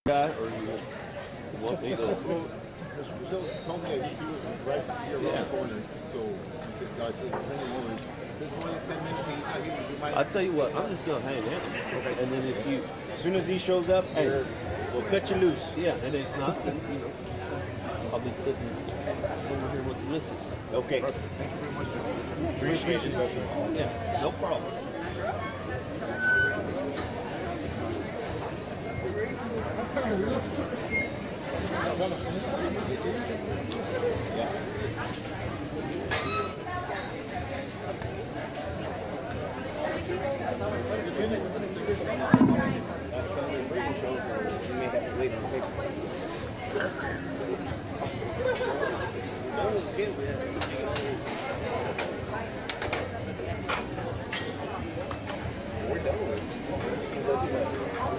guy, or you want me to? Well, Mr. told me that he was right here around the corner, so he said, I said, since more than 10 minutes, he's not here, we might. I'll tell you what, I'm just gonna hang out. Okay. And then if you, as soon as he shows up, hey, we'll cut you loose. Yeah, and if not, then, you know, I'll be sitting over here with the missus. Okay. Perfect. Thank you very much, sir. Appreciate it. Yeah, no problem.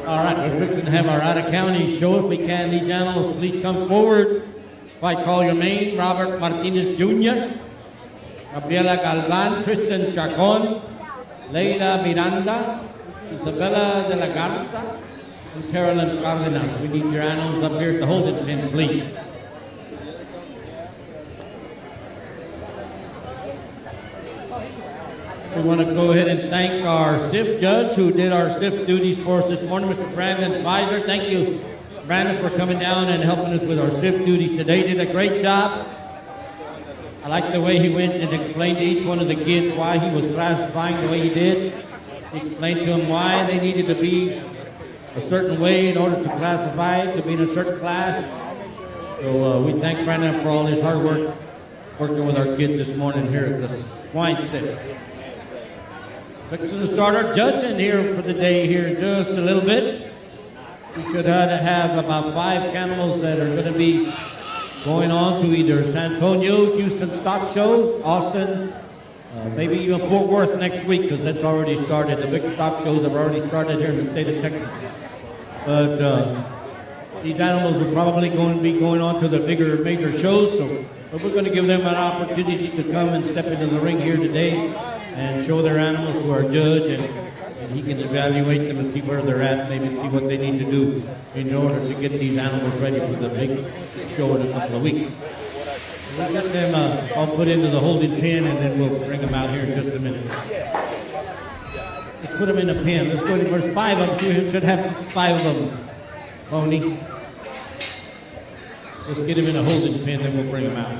All right, we're fixing to have our out-of-county show. If we can, these animals, please come forward. If I call your name, Robert Martinez Jr., Gabriela Galvan, Tristan Chacon, Leila Miranda, Isabella de la Garza, and Carolyn Cardenas. We need your animals up here at the holding pen, please. We want to go ahead and thank our SIF judge who did our SIF duties for us this morning, Mr. Brandon Pfizer. Thank you, Brandon, for coming down and helping us with our SIF duties today. He did a great job. I like the way he went and explained to each one of the kids why he was classifying the way he did. He explained to them why they needed to be a certain way in order to classify to be in a certain class. So we thank Brandon for all his hard work working with our kids this morning here at the Swine Stick. Fixing to start our judging here for the day here in just a little bit. We should have about 5 animals that are going to be going on to either San Antonio, Houston stock shows, Austin, maybe even Fort Worth next week because that's already started. The big stock shows have already started here in the state of Texas. But these animals are probably going to be going on to the bigger major shows. But we're going to give them an opportunity to come and step into the ring here today and show their animals to our judge, and he can evaluate them and see where they're at, maybe see what they need to do in order to get these animals ready for the big show in a couple of weeks. We'll get them all put into the holding pen, and then we'll bring them out here in just a minute. Let's put them in a pen. Let's go to there's 5 of them. So we should have 5 of them, Pony. Let's get them in a holding pen, then we'll bring them out.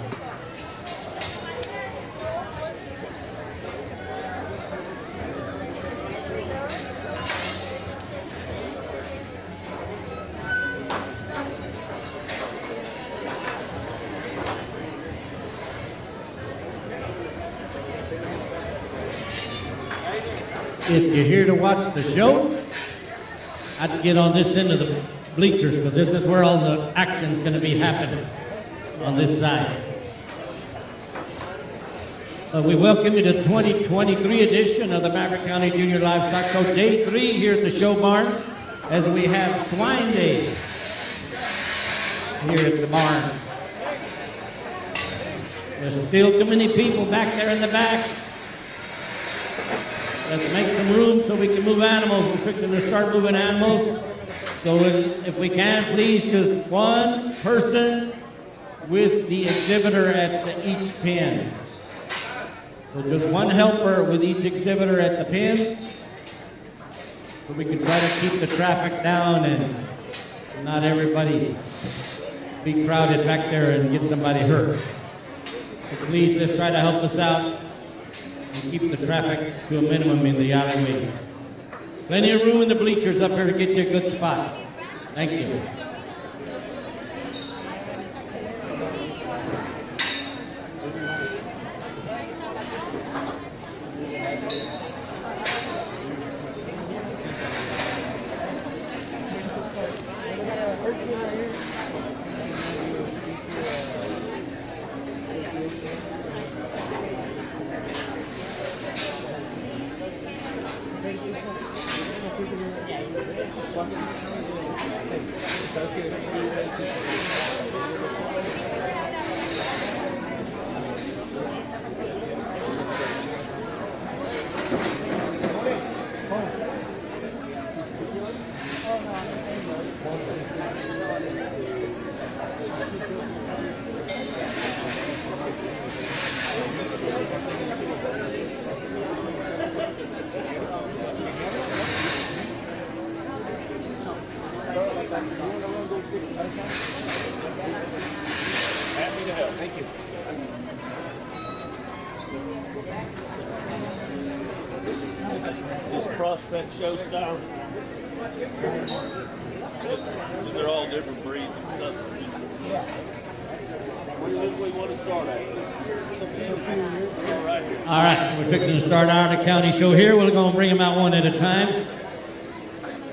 If you're here to watch the show, I'd get on this end of the bleachers because this is where all the action's going to be happening on this side. We welcome you to the 2023 edition of the Maverick County Junior Livestock Show, Day 3 here at the show barn, as we have Swine Day here at the barn. There's still too many people back there in the back. Let's make some room so we can move animals. We're fixing to start moving animals. So if we can, please, just one person with the exhibitor at each pen. So just one helper with each exhibitor at the pen. So we can try to keep the traffic down and not everybody be crowded back there and get somebody hurt. So please, let's try to help us out and keep the traffic to a minimum in the alleyway. Plenty of room in the bleachers up here to get you a good spot. Thank you. prospect show style. Because they're all different breeds and stuff. So where do we want to start at? Right here. All right, we're fixing to start our county show here. We're going to bring them out one at a time.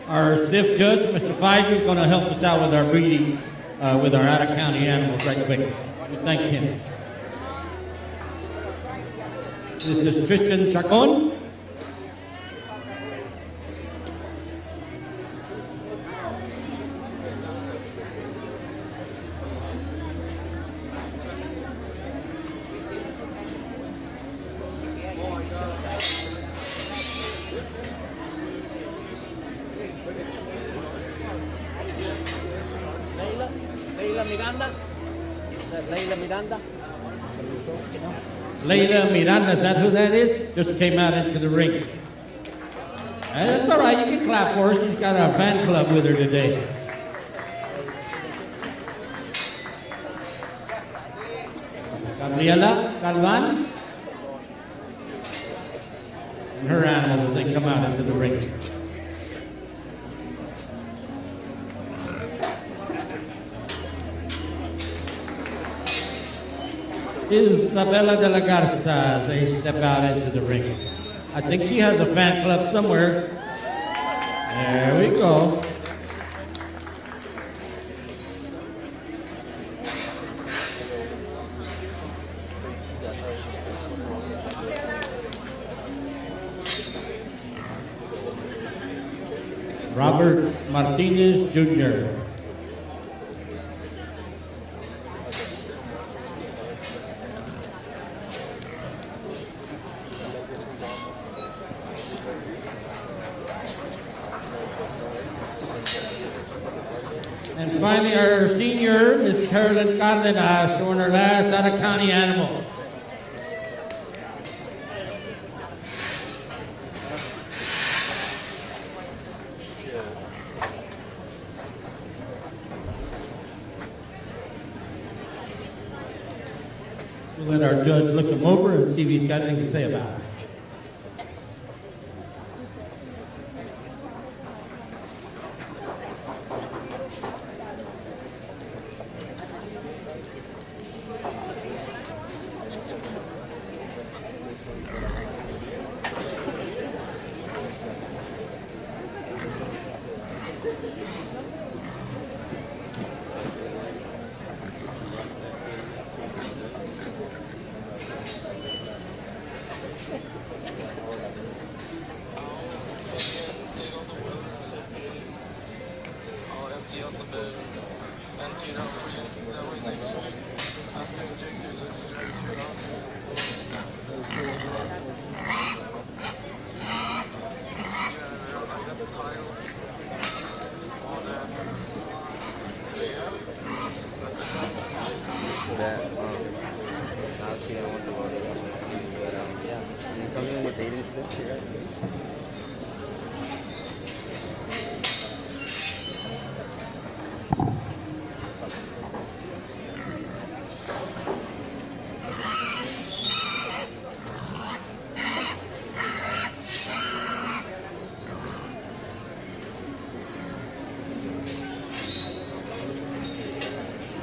Our SIF judge, Mr. Pfizer, is going to help us out with our breeding, with our out-of-county animals right quick. We thank him. This is Christian Chacon. Leila Miranda, is that who that is? Just came out into the ring. That's all right, you can clap for us. She's got our fan club with her today. Gabriela Galvan. And her animals, they come out into the ring. Isabella de la Garza, as they step out into the ring. I think she has a fan club somewhere. There we go. Robert Martinez Jr. And finally, our senior, Miss Carolyn Cardenas, showing her last out-of-county animal. We'll let our judge look him over and see if he's got anything to say about it.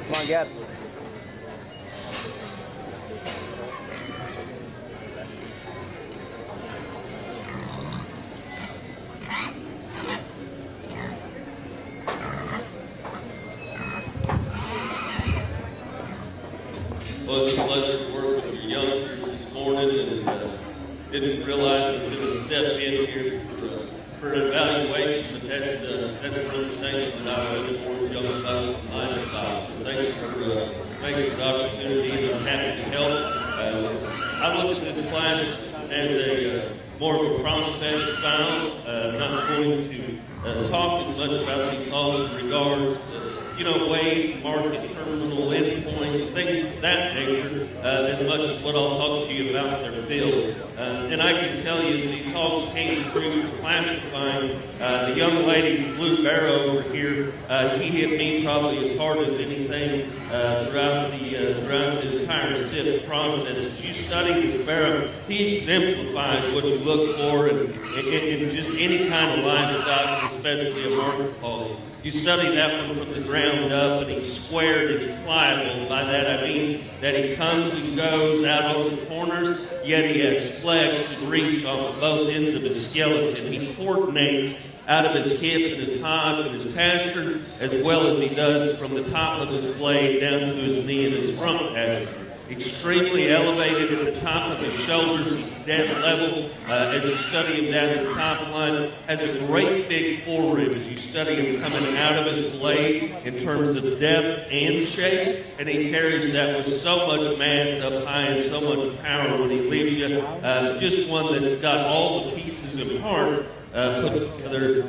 Come on, Gab. Well, it's a pleasure to work with your youngsters this morning, and didn't realize it was going to step in here for an evaluation, but that's one of the things that I look for young fellows and Livestock. So thank you for making the opportunity, and I'm happy to help. I look at this class as a more of a promising style. Not going to talk as much about these hogs in regards to, weight, market, terminal, endpoint, things of that nature, as much as what I'll talk to you about their build. And I can tell you, as these hogs came through classifying, the young lady's blue bear over here, he hit me probably as hard as anything throughout the entire entire SIP process. As you study this barrow, he exemplifies what you look for in just any kind of livestock, especially a market quality. You study that one from the ground up, and he's squared, he's pliable. By that I mean that he comes and goes out on the corners, yet he has flex and reach off both ends of his skeleton. He coordinates out of his hip and his hog and his pastern, as well as he does from the top of his blade down to his knee and his front pastern. Extremely elevated at the top of his shoulders, he's dead level. As you study him down his top line, has a great big forerib as you study him coming out of his blade in terms of depth and shape, and he carries that with so much mass up high and so much power when he leaves you. Just one that's got all the pieces and parts put together,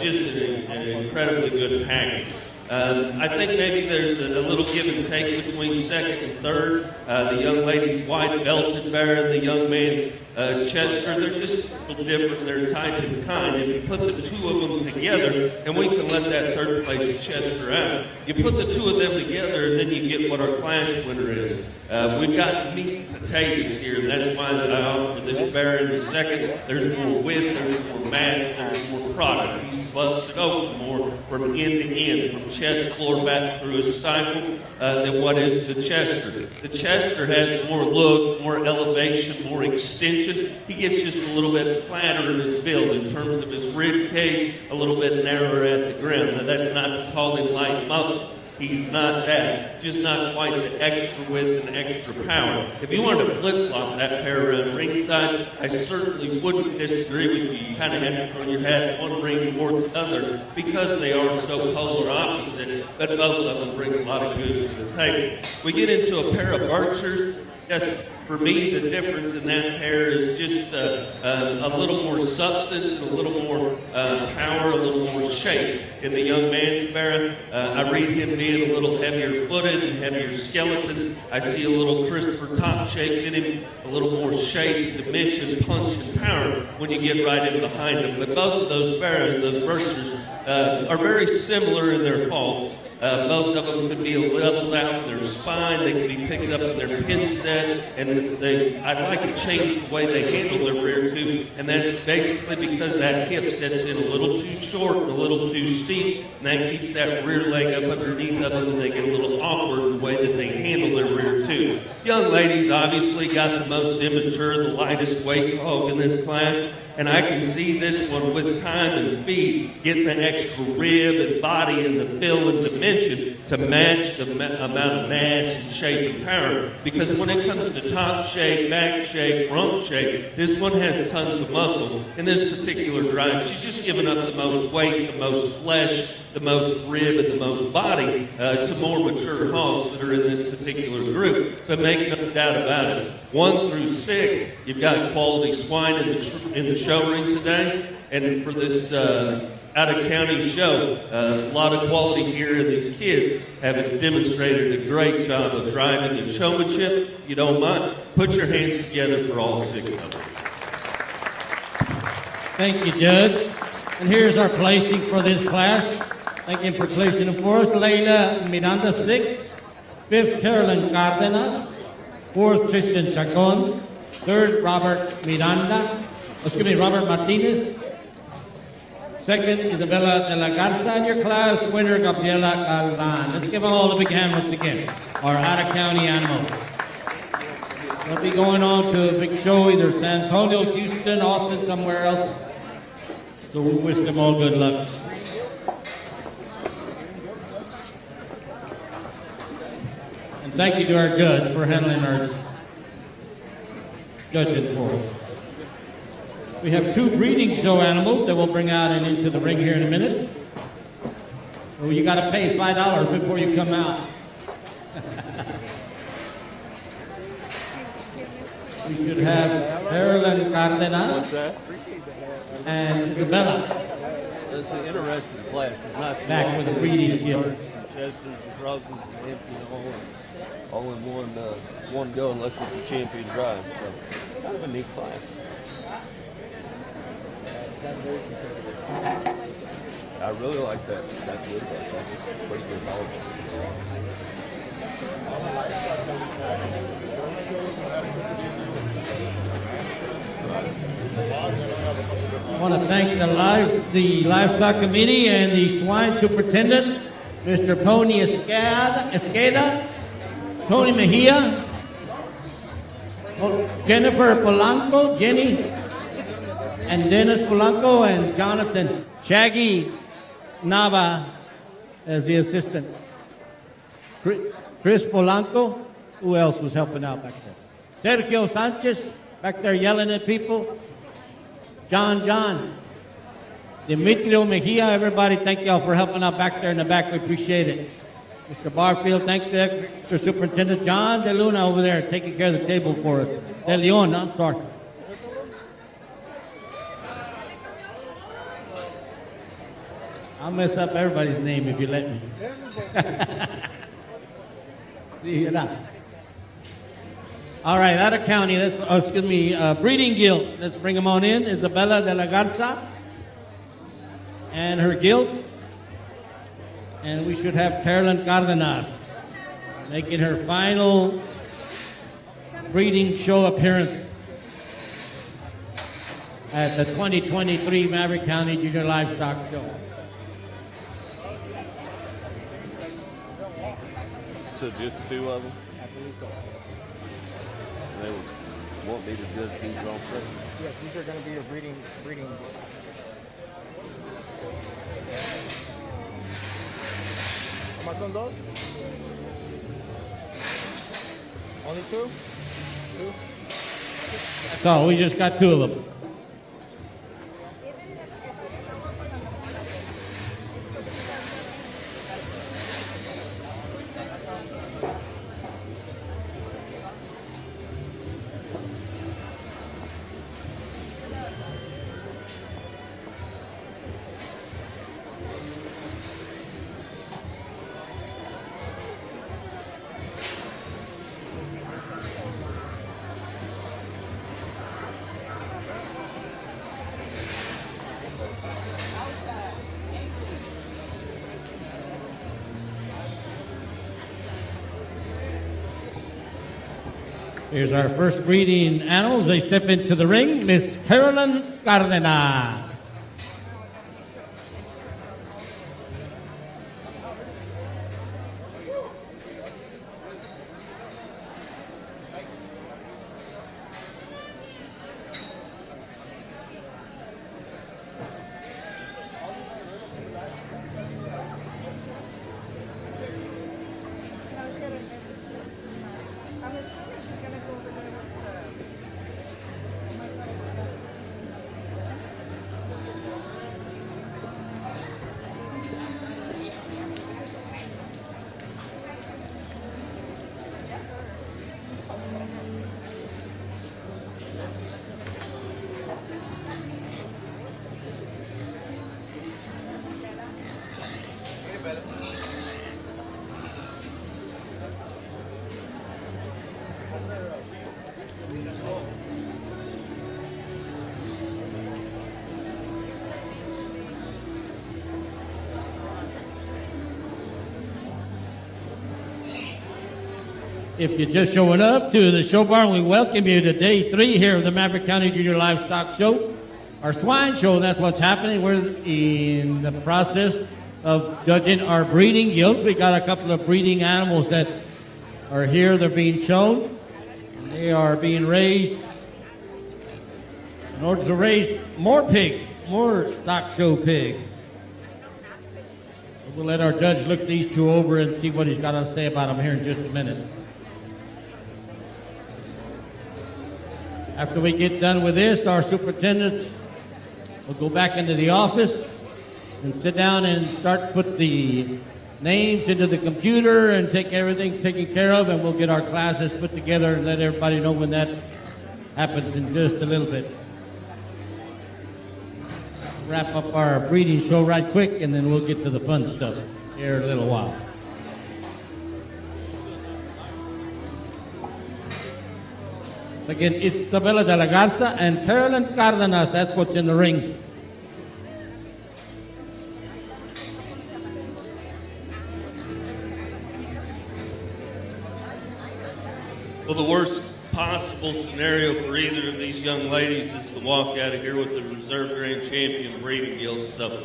just an incredibly good package. I think maybe there's a little give and take between second and third. The young lady's white belted bear and the young man's Chester. They're just a little different. They're type and kind. If you put the two of them together, and we can let that third place Chester out, you put the two of them together, and then you get what our class winner is. We've got meat and potatoes here, and that's why I offer this bear in the second. There's more width, there's more mass, there's more product. He's busted open more from end to end, from chest floor back through his stifle than what is the Chester. The Chester has more look, more elevation, more extension. He gets just a little bit flatter in his build in terms of his rib cage, a little bit narrower at the ground. Now that's not to call him light muscle. He's not that, just not quite the extra width and extra power. If you wanted to flip-flop that pair around ringside, I certainly wouldn't disagree with you. You kind of have to throw your hat one ring or the other because they are so polar opposite, but both of them bring a lot of good to the table. We get into a pair of Berkshires. Yes, for me, the difference in that pair is just a little more substance, and a little more power, a little more shape. In the young man's barrow, I read him being a little heavier footed and heavier skeleton. I see a little crisper top shape in him, a little more shape, dimension, punch, and power when you get right in behind him. But both of those barrows, those Berkshires, are very similar in their faults. Both of them could be leveled out in their spine. They can be picked up in their pin set, and I'd like to change the way they handle their rear too, and that's basically because that hip sets in a little too short and a little too steep, and that keeps that rear leg up underneath of them, and they get a little awkward in the way that they handle their rear too. Young ladies obviously got the most immature, the lightest weight hog in this class, and I can see this one with time and feed getting an extra rib and body and the fill and dimension to match the amount of mass and shape and power. Because when it comes to top shape, back shape, rump shape, this one has tons of muscle. In this particular drive, she's just given up the most weight, the most flesh, the most rib, and the most body to more mature hogs that are in this particular group. But make no doubt about it, 1 through 6, you've got quality swine in the show ring today, and for this out-of-county show, a lot of quality here, and these kids have demonstrated a great job of driving and showmanship. You don't mind? Put your hands together for all 6 of them. Thank you, Judge. And here's our placing for this class. Thank you for placing them for us. Leila Miranda, 6th. 5th, Carolyn Cardenas. 4th, Tristan Chacon. 3rd, Robert Martinez. 2nd, Isabella de la Garza. And your class winner, Gabriela Galvan. Let's give them all a big hand once again. Our out-of-county animals. They'll be going on to a big show, either San Antonio, Houston, Austin, somewhere else. So we wish them all good luck. And thank you to our judge for handling our judging for us. We have 2 breeding show animals that we'll bring out and into the ring here in a minute. So you got to pay $5 before you come out. We should have Carolyn Cardenas and Isabella. It's an interesting class. It's not Back with a breeding gift. and Chesters and crosses and empty all in one go, unless it's a champion drive. So kind of a neat class. I really like that wood. That's pretty good dog. want to thank the Livestock Committee and the Swine Superintendent, Mr. Tony Esqueda, Tony Mejia, Jennifer Polanco, Jenny, and Dennis Polanco, and Jonathan Shaggy Nava as the assistant. Chris Polanco, who else was helping out back there? Sergio Sanchez, back there yelling at people. John, Demetrio Mejia, everybody, thank y'all for helping out back there in the back. We appreciate it. Mr. Barfield, thank the extra superintendent, John De Luna over there, taking care of the table for us. De Leon, I'm sorry. I'll mess up everybody's name if you let me. See you now. All right, out of county, breeding guilds. Let's bring them on in. Isabella de la Garza and her guild. And we should have Carolyn Cardenas making her final breeding show appearance at the 2023 Maverick County Junior Livestock Show. So just two of them? They won't be the judge these also? Yes, these are going to be your breeding. How much on those? Only two? So we just got two of them. Here's our first breeding animals. They step into the ring. Miss Carolyn Cardenas. If you're just showing up to the show barn, we welcome you to day 3 here of the Maverick County Junior Livestock Show. Our swine show, that's what's happening. We're in the process of judging our breeding guilds. We got a couple of breeding animals that are here. They're being shown. They are being raised in order to raise more pigs, more stock show pigs. We'll let our judge look these two over and see what he's got to say about them here in just a minute. After we get done with this, our superintendents will go back into the office and sit down and start to put the names into the computer and take everything taken care of, and we'll get our classes put together and let everybody know when that happens in just a little bit. Wrap up our breeding show right quick, and then we'll get to the fun stuff here in a little while. Again, Isabella de la Garza and Carolyn Cardenas, that's what's in the ring. Well, the worst possible scenario for either of these young ladies is to walk out of here with the Reserve Grand Champion breeding guild. So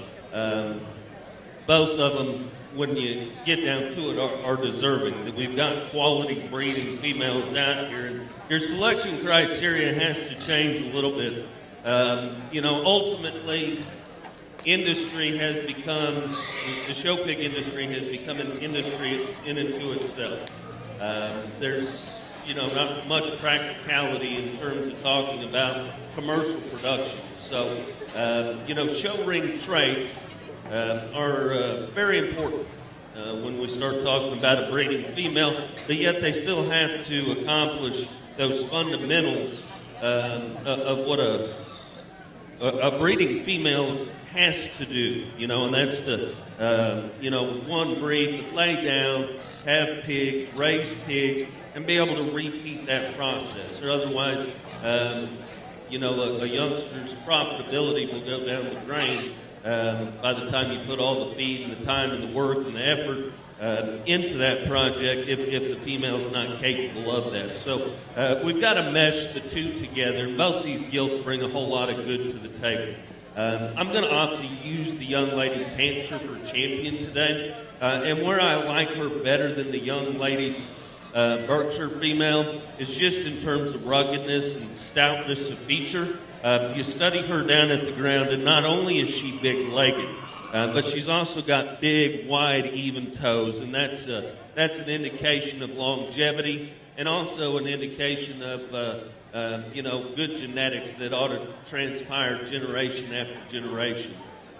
both of them, when you get down to it, are deserving. That we've got quality breeding females out here. And your selection criteria has to change a little bit. Ultimately, industry has become, the show pig industry has become an industry in and to itself. There's not much practicality in terms of talking about commercial production. So, show ring traits are very important when we start talking about a breeding female, but yet they still have to accomplish those fundamentals of what a breeding female has to do, and that's to, one, breed, but lay down, have pigs, raise pigs, and be able to repeat that process. Or otherwise, a youngster's profitability will go down the drain by the time you put all the feed and the time and the work and the effort into that project if the female's not capable of that. So we've got to mesh the two together. Both these gilts bring a whole lot of good to the table. I'm going to opt to use the young lady's Hampshire for champion today. And where I like her better than the young lady's Berkshire female is just in terms of ruggedness and stoutness of feature. You study her down at the ground, and not only is she big-legged, but she's also got big, wide, even toes, and that's an indication of longevity and also an indication of good genetics that ought to transpire generation after generation.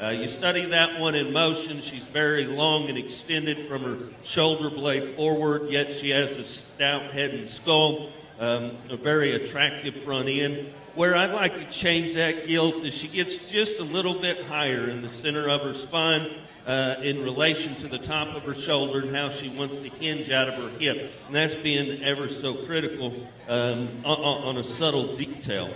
You study that one in motion. She's very long and extended from her shoulder blade forward, yet she has a stout head and skull, a very attractive front end. Where I'd like to change that gilt is she gets just a little bit higher in the center of her spine in relation to the top of her shoulder and how she wants to hinge out of her hip. And that's being ever so critical on a subtle detail.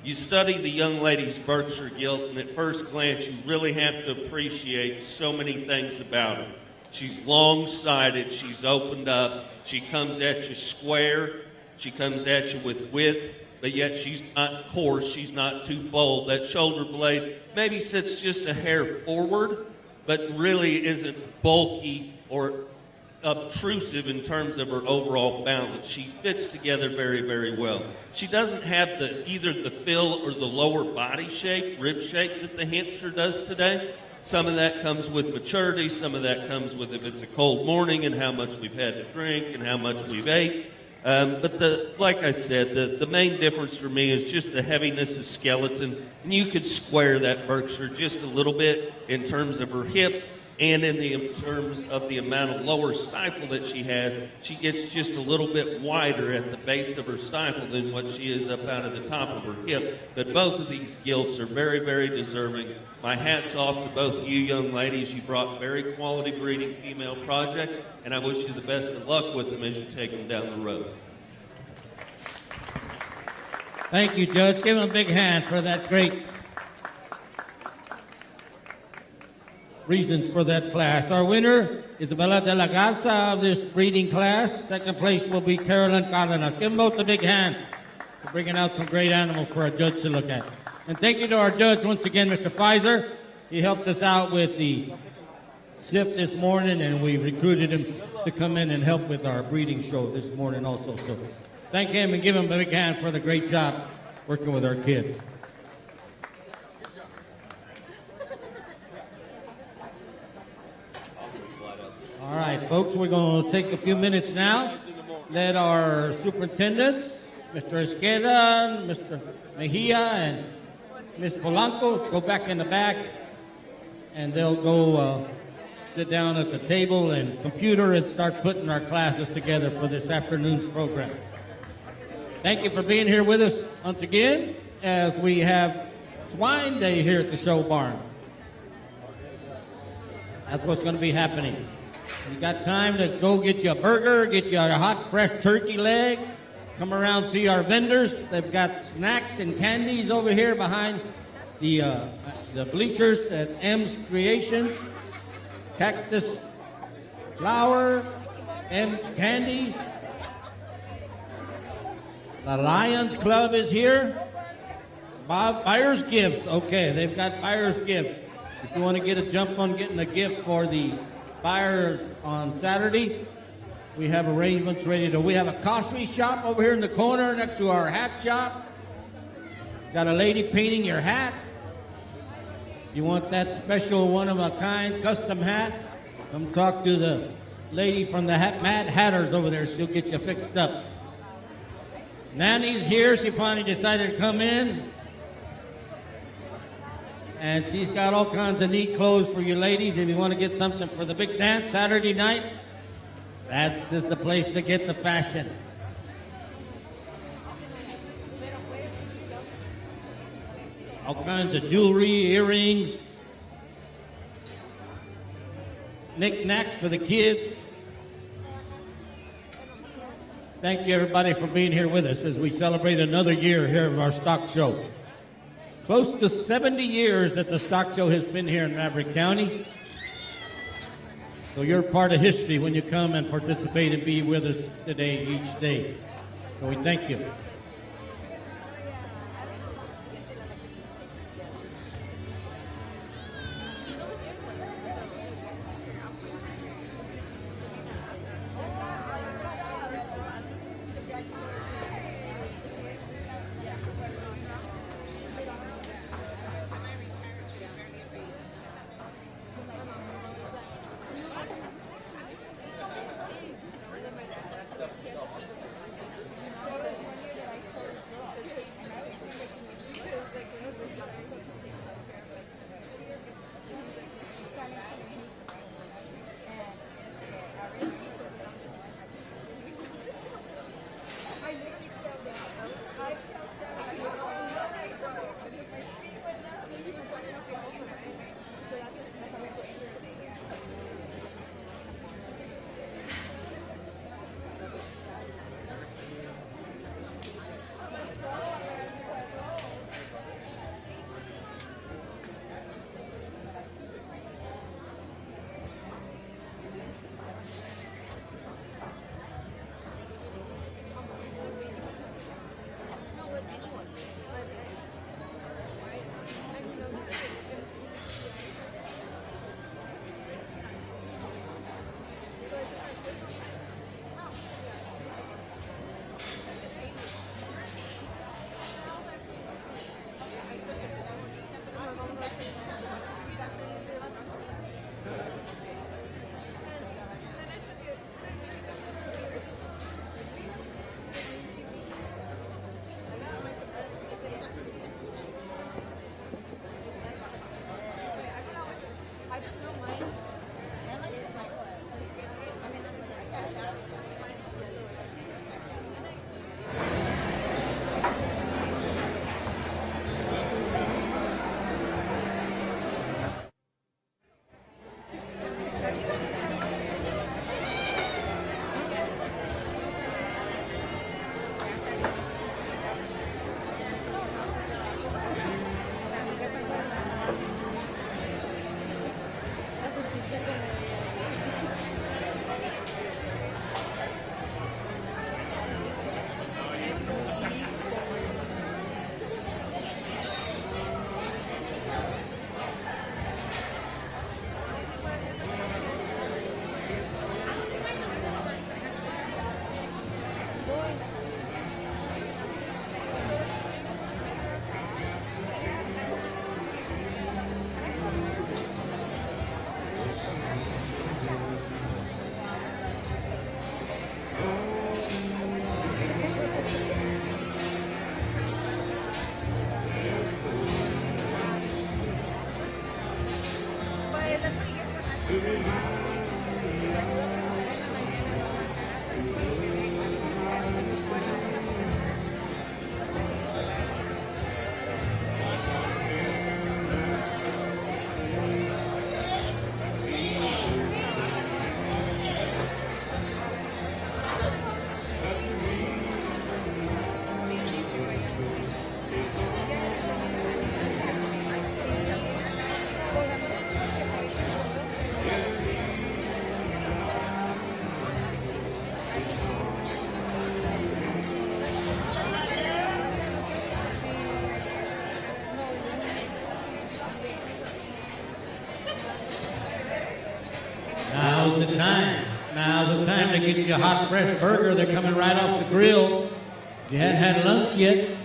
You study the young lady's Berkshire gilt, and at first glance, you really have to appreciate so many things about her. She's long-sided, she's opened up, she comes at you square, she comes at you with width, but yet she's not coarse, she's not too bold. That shoulder blade maybe sits just a hair forward, but really isn't bulky or obtrusive in terms of her overall balance. She fits together very, very well. She doesn't have either the fill or the lower body shape, rib shape that the Hampshire does today. Some of that comes with maturity, some of that comes with if it's a cold morning and how much we've had to drink and how much we've ate. But like I said, the main difference for me is just the heaviness of skeleton. And you could square that Berkshire just a little bit in terms of her hip and in terms of the amount of lower stifle that she has. She gets just a little bit wider at the base of her stifle than what she is up out of the top of her hip. But both of these gilts are very, very deserving. My hat's off to both of you young ladies. You brought very quality breeding female projects, and I wish you the best of luck with them as you take them down the road. Thank you, Judge. Give him a big hand for that great reasons for that class. Our winner, Isabella de la Garza of this breeding class. Second place will be Carolyn Cardenas. Give them both a big hand for bringing out some great animals for our judge to look at. And thank you to our judge once again, Mr. Pfizer. He helped us out with the SIP this morning, and we recruited him to come in and help with our breeding show this morning also. So thank him and give him a big hand for the great job working with our kids. All right, folks, we're going to take a few minutes now. Let our superintendents, Mr. Esqueda, Mr. Mejia, and Ms. Polanco go back in the back, and they'll go sit down at the table and computer and start putting our classes together for this afternoon's program. Thank you for being here with us once again as we have Swine Day here at the show barn. That's what's going to be happening. You got time to go get you a burger, get you a hot, fresh turkey leg, come around, see our vendors. They've got snacks and candies over here behind the bleachers at M's Creations. Cactus Flower, M's Candies. The Lions Club is here. Buyer's gifts. Okay, they've got buyer's gifts. If you want to get a jump on getting a gift for the buyers on Saturday, we have arrangements ready to. We have a coffee shop over here in the corner next to our hat shop. Got a lady painting your hats. You want that special one-of-a-kind custom hat? Come talk to the lady from the Mad Hatters over there. She'll get you fixed up. Nanny's here. She finally decided to come in. And she's got all kinds of neat clothes for you ladies. If you want to get something for the big dance Saturday night, that's just the place to get the fashion. All kinds of jewelry, earrings, knickknacks for the kids. Thank you everybody for being here with us as we celebrate another year here of our stock show. Close to 70 years that the stock show has been here in Maverick County. So you're part of history when you come and participate and be with us today, each day. So we thank you. get you a hot, fresh burger. They're coming right off the grill. If you hadn't had lunch yet,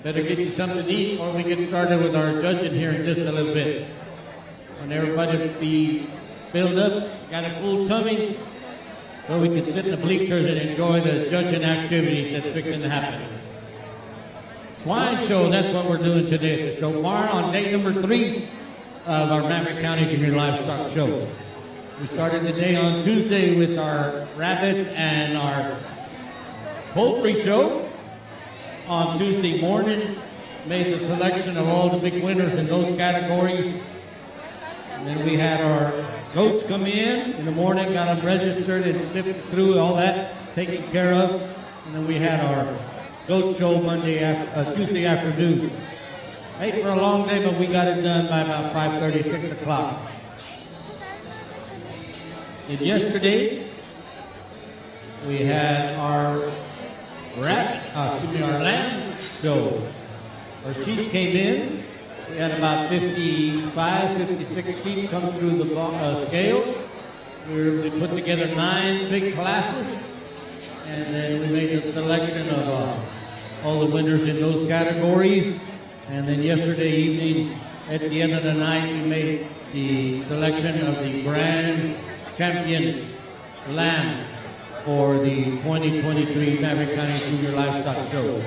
better get you something to eat before we get started with our judging here in just a little bit. Want everybody to be filled up, got a full tummy, so we can sit in the bleachers and enjoy the judging activities that's fixing to happen. Swine show, that's what we're doing today at the show. Tomorrow on day number 3 of our Maverick County Junior Livestock Show. We started the day on Tuesday with our rabbits and our poultry show. On Tuesday morning, made the selection of all the big winners in those categories. And then we had our goats come in the morning, got them registered and sifted through all that, taken care of. And then we had our goat show Tuesday afternoon. Hey, for a long day, but we got it done by about 5:30, 6 o'clock. And yesterday, we had our lamb show. Our sheep came in. We had about 55, 56 sheep come through the scale. We put together 9 big classes, and then we made a selection of all the winners in those categories. And then yesterday evening, at the end of the night, we made the selection of the grand champion lamb for the 2023 Maverick County Junior Livestock Show.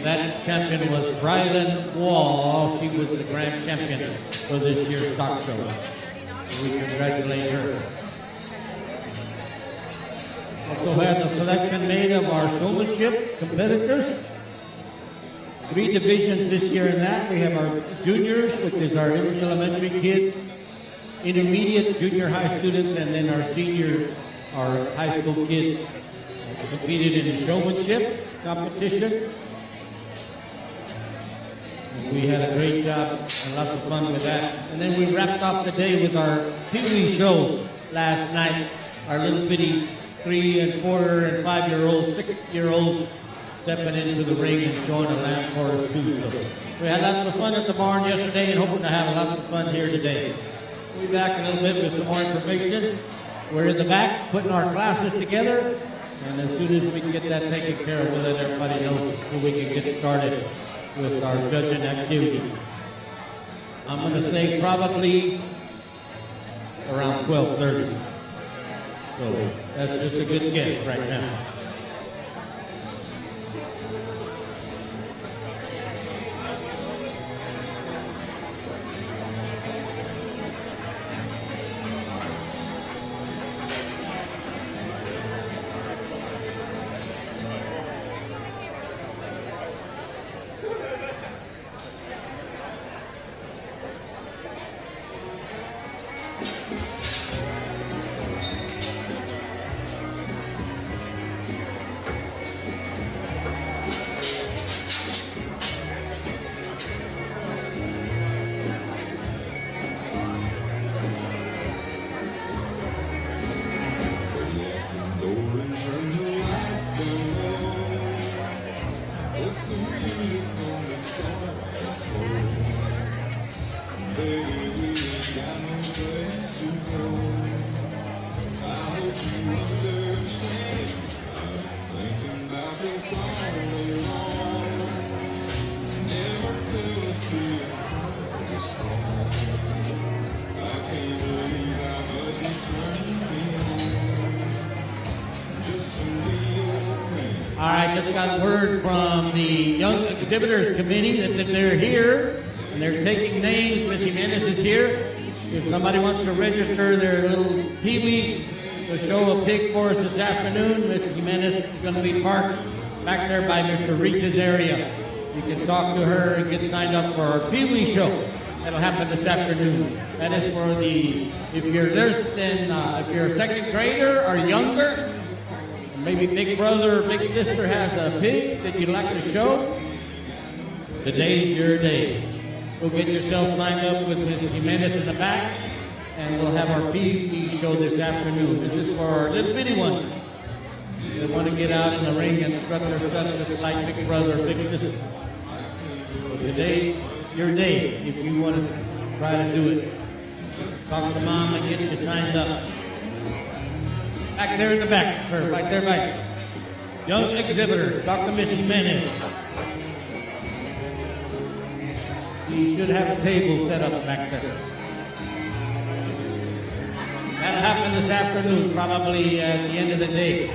That champion was Rylan Wall. She was the grand champion for this year's stock show. So we congratulate her. Also had the selection made of our Showmanship competitors. 3 divisions this year in that. We have our juniors, which is our elementary kids, intermediate junior high students, and then our senior, our high school kids competed in the Showmanship competition. We had a great job and lots of fun with that. And then we wrapped off the day with our Pee-wee show last night. Our little bitty 3 and 4 and 5-year-olds, 6-year-olds stepping into the ring and showing a lamb for us too. So we had lots of fun at the barn yesterday and hoping to have lots of fun here today. We'll be back a little bit with some more information. We're in the back putting our classes together. And as soon as we can get that taken care of, we'll let everybody know so we can get started with our judging activity. I'm going to say probably around 12:30. So that's just a good guess right now. All right, just got word from the Young Exhibitors Committee that they're here and they're taking names. Miss Jimenez is here. If somebody wants to register their little peewee to show a pig for us this afternoon, Miss Jimenez is going to be parked back there by Mr. Reese's area. You can talk to her and get signed up for our peewee show. That'll happen this afternoon. That is for the, if you're less than, if you're a second grader or younger, maybe big brother or big sister has a pig that you'd like to show, today's your day. Go get yourself signed up with Ms. Jimenez in the back, and we'll have our peewee show this afternoon. This is for our little bitty ones that want to get out in the ring and strut their stuff just like big brother or big sister. So today's your day if you want to try to do it. Talk to mom and get you signed up. Back there in the back, sir. Back there, back. Young exhibitors. Talk to Mrs. Menes. You should have a table set up back there. That'll happen this afternoon, probably at the end of the day.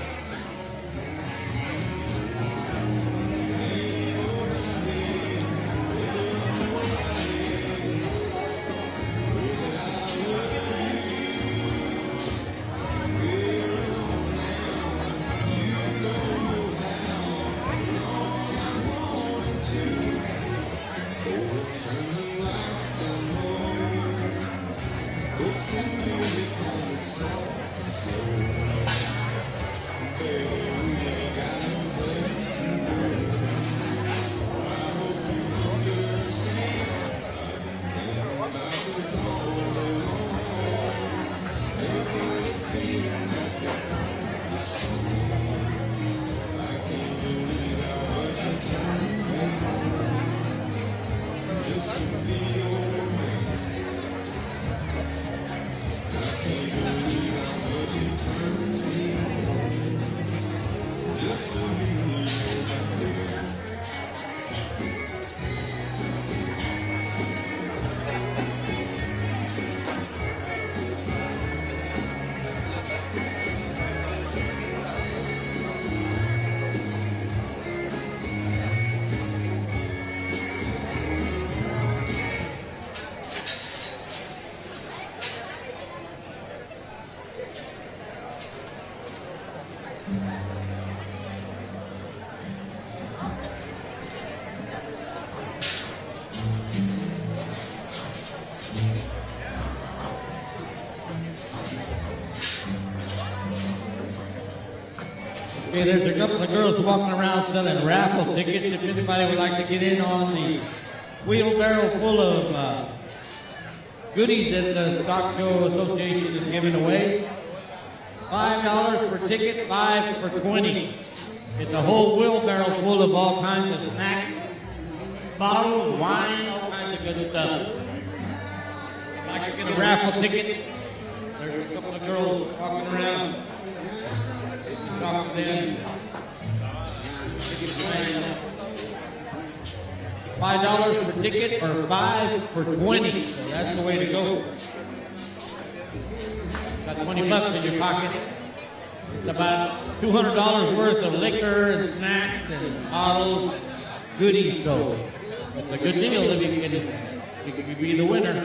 Okay, there's a couple of girls walking around selling raffle tickets. If anybody would like to get in on the wheelbarrow full of goodies that the Stock Show Association is giving away. $5 per ticket, 5 for 20. It's a whole wheelbarrow full of all kinds of snacks, bottles, wine, all kinds of good stuff. If I could get a raffle ticket, there's a couple of girls walking around. Talk to them. $5 per ticket or 5 for 20. So that's the way to go. Got 20 bucks in your pocket. It's about $200 worth of liquor and snacks and bottles, goodies. So it's a good deal if you can be the winner.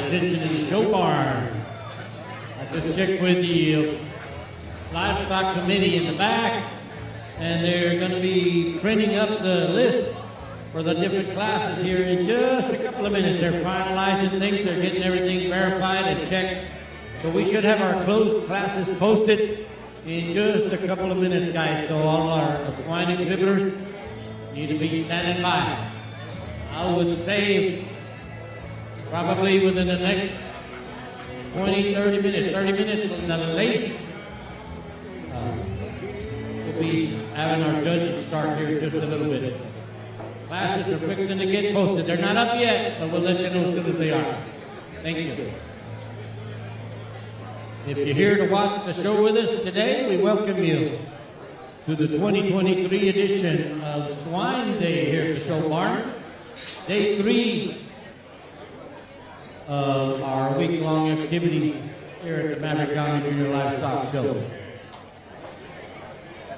Attention in the show barn. I just checked with the Livestock Committee in the back, and they're going to be printing up the list for the different classes here in just a couple of minutes. They're finalizing things, they're getting everything verified and checked. So we should have our closed classes posted in just a couple of minutes, guys. So all our swine exhibitors need to be standing by. I would say probably within the next 20, 30 minutes at the latest, we'll be having our judges start here just a little bit. Classes are fixing to get posted. They're not up yet, but we'll let you know as soon as they are. Thank you. If you're here to watch the show with us today, we welcome you to the 2023 edition of Swine Day here at the Show Barn. Day 3 of our week-long activities here at the Maverick County Junior Livestock Show.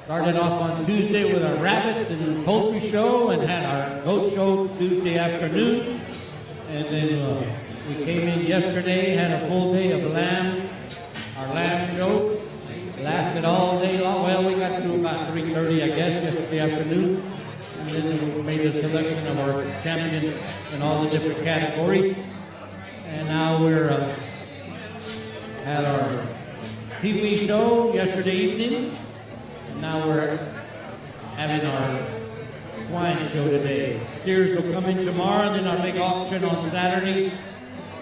Started off on Tuesday with our rabbits and poultry show and had our goat show Tuesday afternoon. And then we came in yesterday, had a full day of lamb, our lamb show. Lasted all day long. Well, we got to about 3:30, I guess, yesterday afternoon. And then we made a selection of our champions in all the different categories. And now we're at our Pee-wee show yesterday evening. And now we're having our swine show today. Steers will come in tomorrow, and then our big auction on Saturday,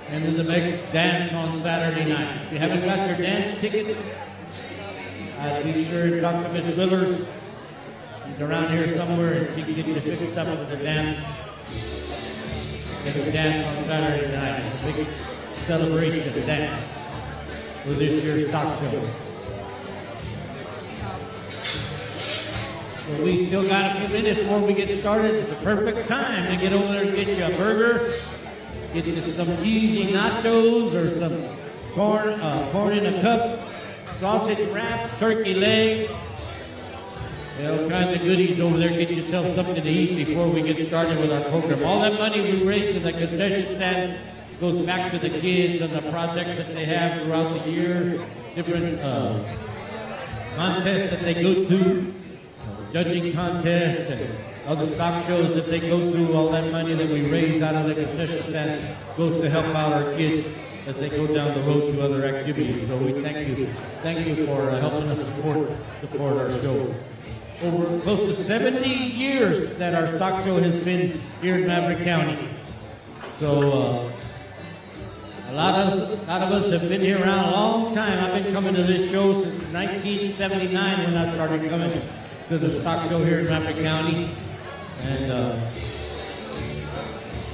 and then the big dance on Saturday night. If you haven't got your dance tickets, I'd be sure to talk to Miss Willers. She's around here somewhere, and she can get you fixed up with the dance. Get a dance on Saturday night. A big celebration dance for this year's stock show. So we still got a few minutes before we get started. It's the perfect time to get over there and get you a burger, get you some cheesy nachos or some corn in a cup, sausage wrap, turkey legs, all kinds of goodies over there. Get yourself something to eat before we get started with our program. All that money we raise in the concession stand goes back to the kids and the projects that they have throughout the year, different contests that they go to. judging contests and other stock shows that they go through. All that money that we raise out of the concession stand goes to help out our kids as they go down the road to other activities. So we thank you for helping us support our show. Over close to 70 years that our stock show has been here in Maverick County. So a lot of us have been here around a long time. I've been coming to this show since 1979 when I started coming to the stock show here in Maverick County. And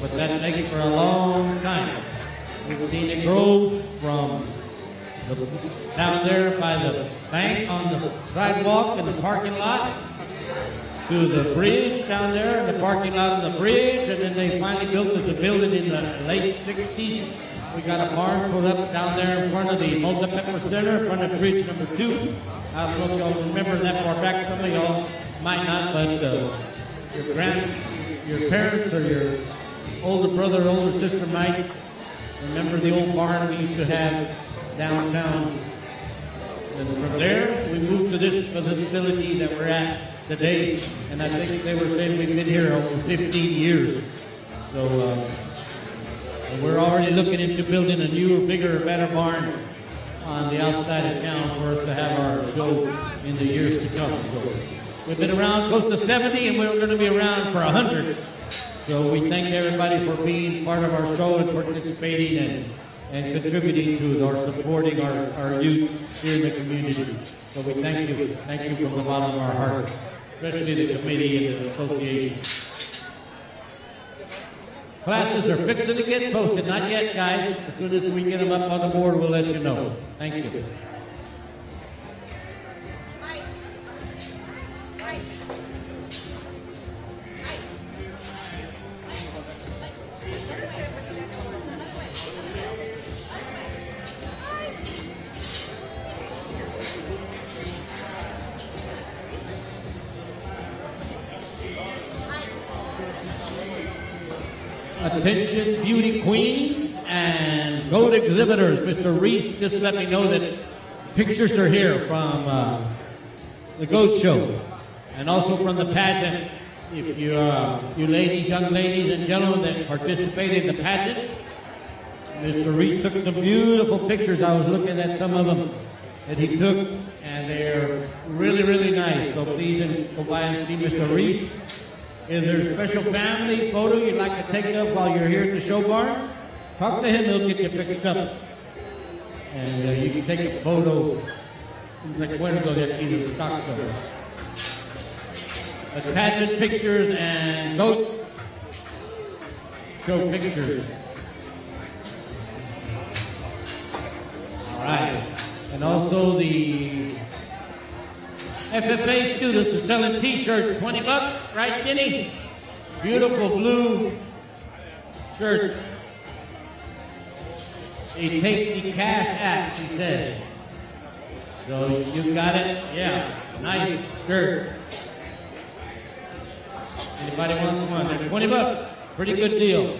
but that makes it for a long time. We've seen it grow from down there by the bank on the sidewalk in the parking lot to the bridge down there, the parking lot and the bridge, and then they finally built us a building in the late 60s. We got a barn put up down there in front of the Multi-Pepper Center, in front of bridge number 2. I don't know if y'all remember that far back. Some of y'all might not, but your parents or your older brother or older sister might remember the old barn we used to have downtown. And from there, we moved to this facility that we're at today. And I think they were saying we've been here over 15 years. So we're already looking into building a newer, bigger, better barn on the outside of town for us to have our show in the years to come. So we've been around close to 70, and we're going to be around for 100. So we thank everybody for being part of our show and participating and contributing to our supporting our youth here in the community. So we thank you from the bottom of our hearts, especially the committee and the association. Classes are fixing to get posted. Not yet, guys. As soon as we get them up on the board, we'll let you know. Thank you. Attention beauty queens and goat exhibitors. Mr. Reese just let me know that pictures are here from the goat show and also from the pageant. If you ladies, young ladies and gentlemen that participated in the pageant, Mr. Reese took some beautiful pictures. I was looking at some of them that he took, and they're really, really nice. So please go by and see Mr. Reese. Is there a special family photo you'd like to take up while you're here at the show barn? Talk to him, he'll get you fixed up. And you can take a photo. Recuerdo de aquí del stock show. Pageant pictures and goat show pictures. All right. And also the FFA students are selling t-shirts, $20, right, Jenny? Beautiful blue shirt. A tasty cash app, she says. So you got it? Yeah, nice shirt. Anybody wants one? They're $20, pretty good deal.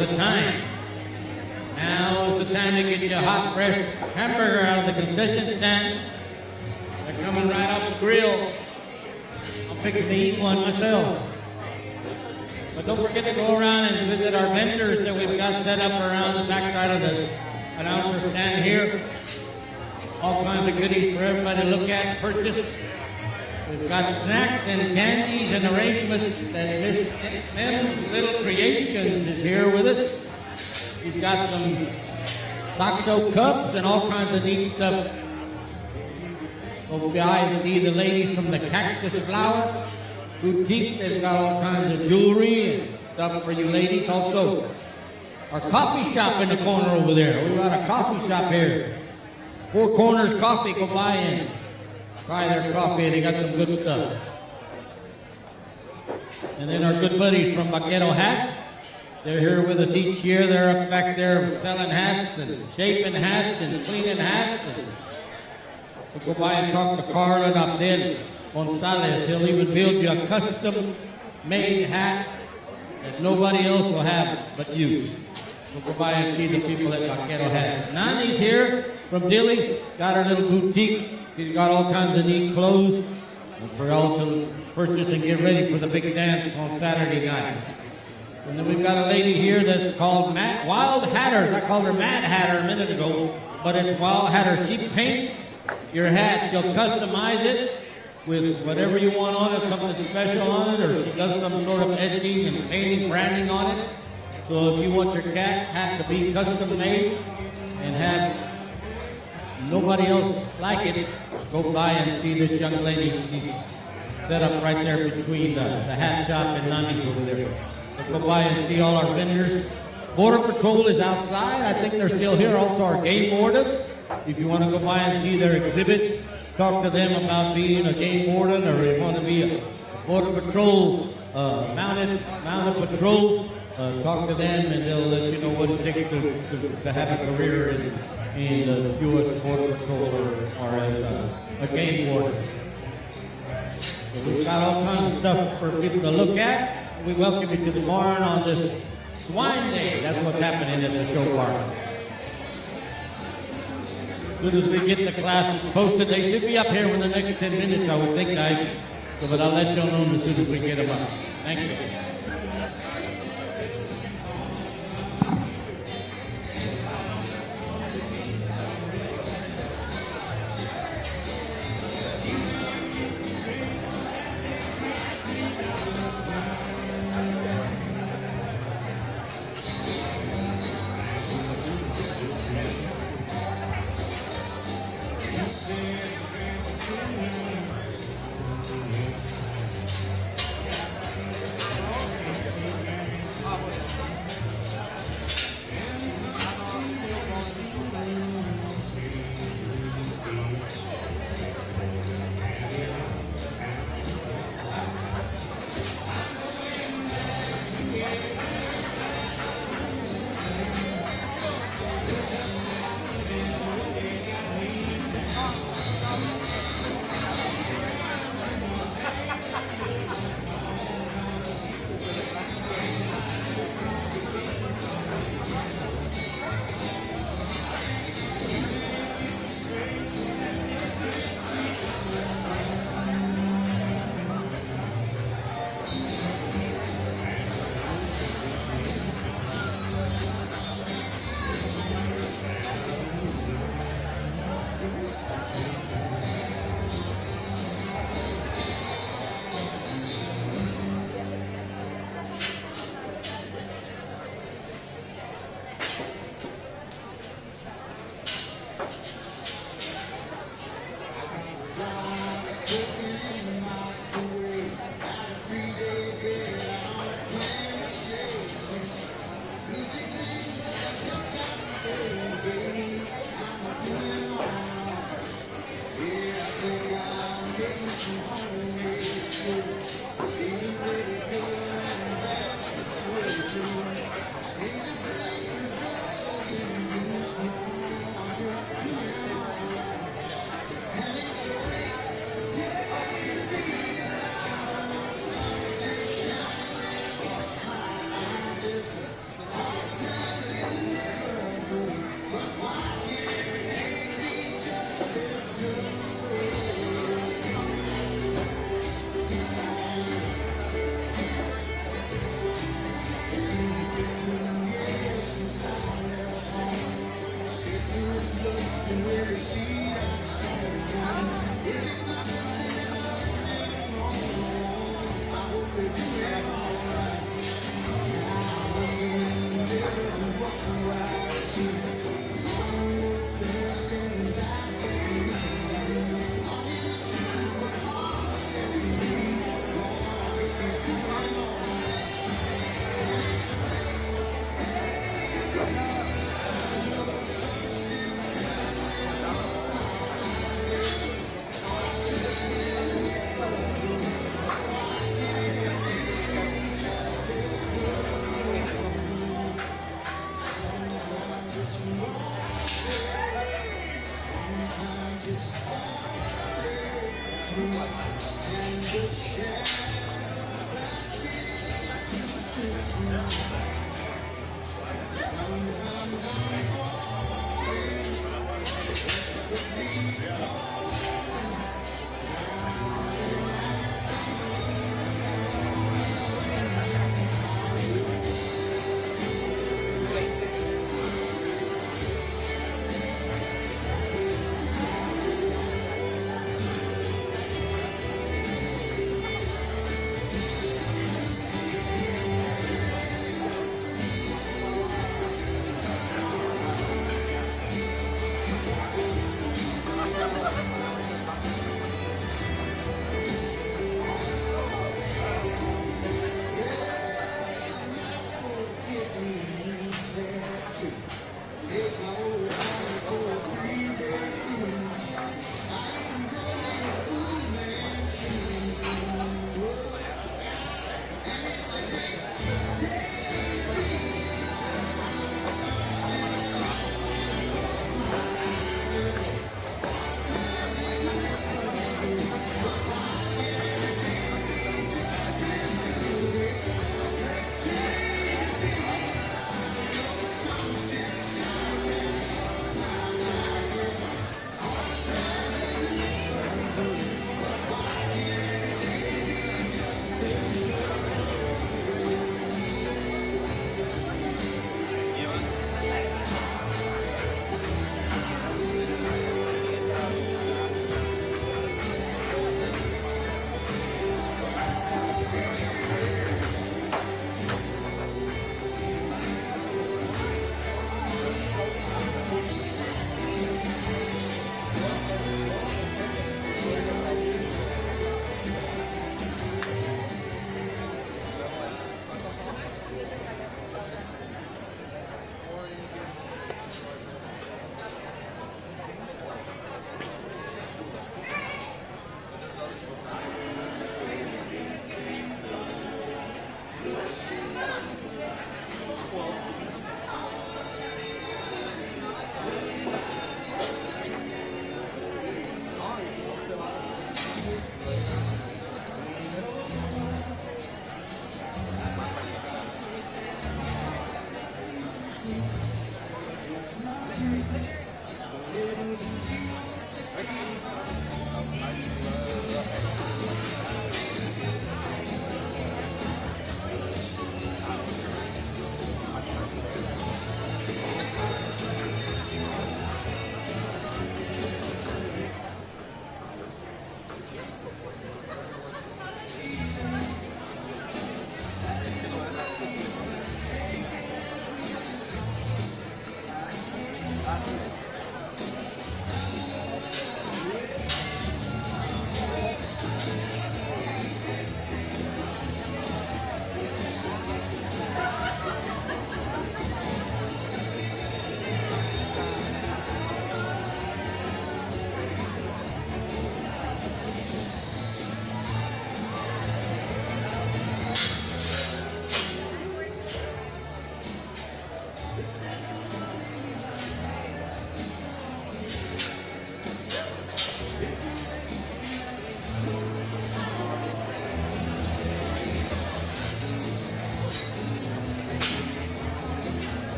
now's the time. Now is the time to get your hot, fresh hamburger out of the concession stand. They're coming right off the grill. I'm fixing to eat one myself. But don't forget to go around and visit our vendors that we've got set up around the backside of the announcer stand here. All kinds of goodies for everybody to look at, purchase. We've got snacks and candies and arrangements that Miss M's Little Creations is here with us. She's got some Saxo cups and all kinds of neat stuff. Go by and see the ladies from the Cactus Flower Boutique. They've got all kinds of jewelry and stuff for you ladies. Also, our coffee shop in the corner over there. We've got a coffee shop here. Four Corners Coffee. Go by and try their coffee. They got some good stuff. And then our good buddies from Vaquero Hats. They're here with us each year. They're up back there selling hats and shaping hats and cleaning hats. And we'll go by and talk to Carla Abdel Gonzalez. He'll even build you a custom-made hat that nobody else will have but you. We'll go by and see the people at Vaquero Hats. Nani's here from Dilly's. Got her little boutique. She's got all kinds of neat clothes for y'all to purchase and get ready for the big dance on Saturday night. And then we've got a lady here that's called Wild Hatters. I called her Mad Hatter a minute ago, but it's Wild Hatter. She paints your hat. She'll customize it with whatever you want on it, something special on it, or she does some sort of etching and painting, branding on it. So if you want your hat to be custom made and have nobody else like it, go by and see this young lady. She's set up right there between the hat shop and Nani's over there. So go by and see all our vendors. Border Patrol is outside. I think they're still here. Also our game wardens. If you want to go by and see their exhibits, talk to them about being a game warden, or if you want to be a Border Patrol mounted patrol, talk to them and they'll let you know what it takes to have a career in the U.S. Border Patrol or as a game warden. So we've got all kinds of stuff for people to look at. We welcome you to the barn on this Swine Day. That's what's happening at the show barn. As soon as we get the classes posted, they should be up here in the next 10 minutes, I would think, guys. So, but I'll let you know as soon as we get them up. Thank you.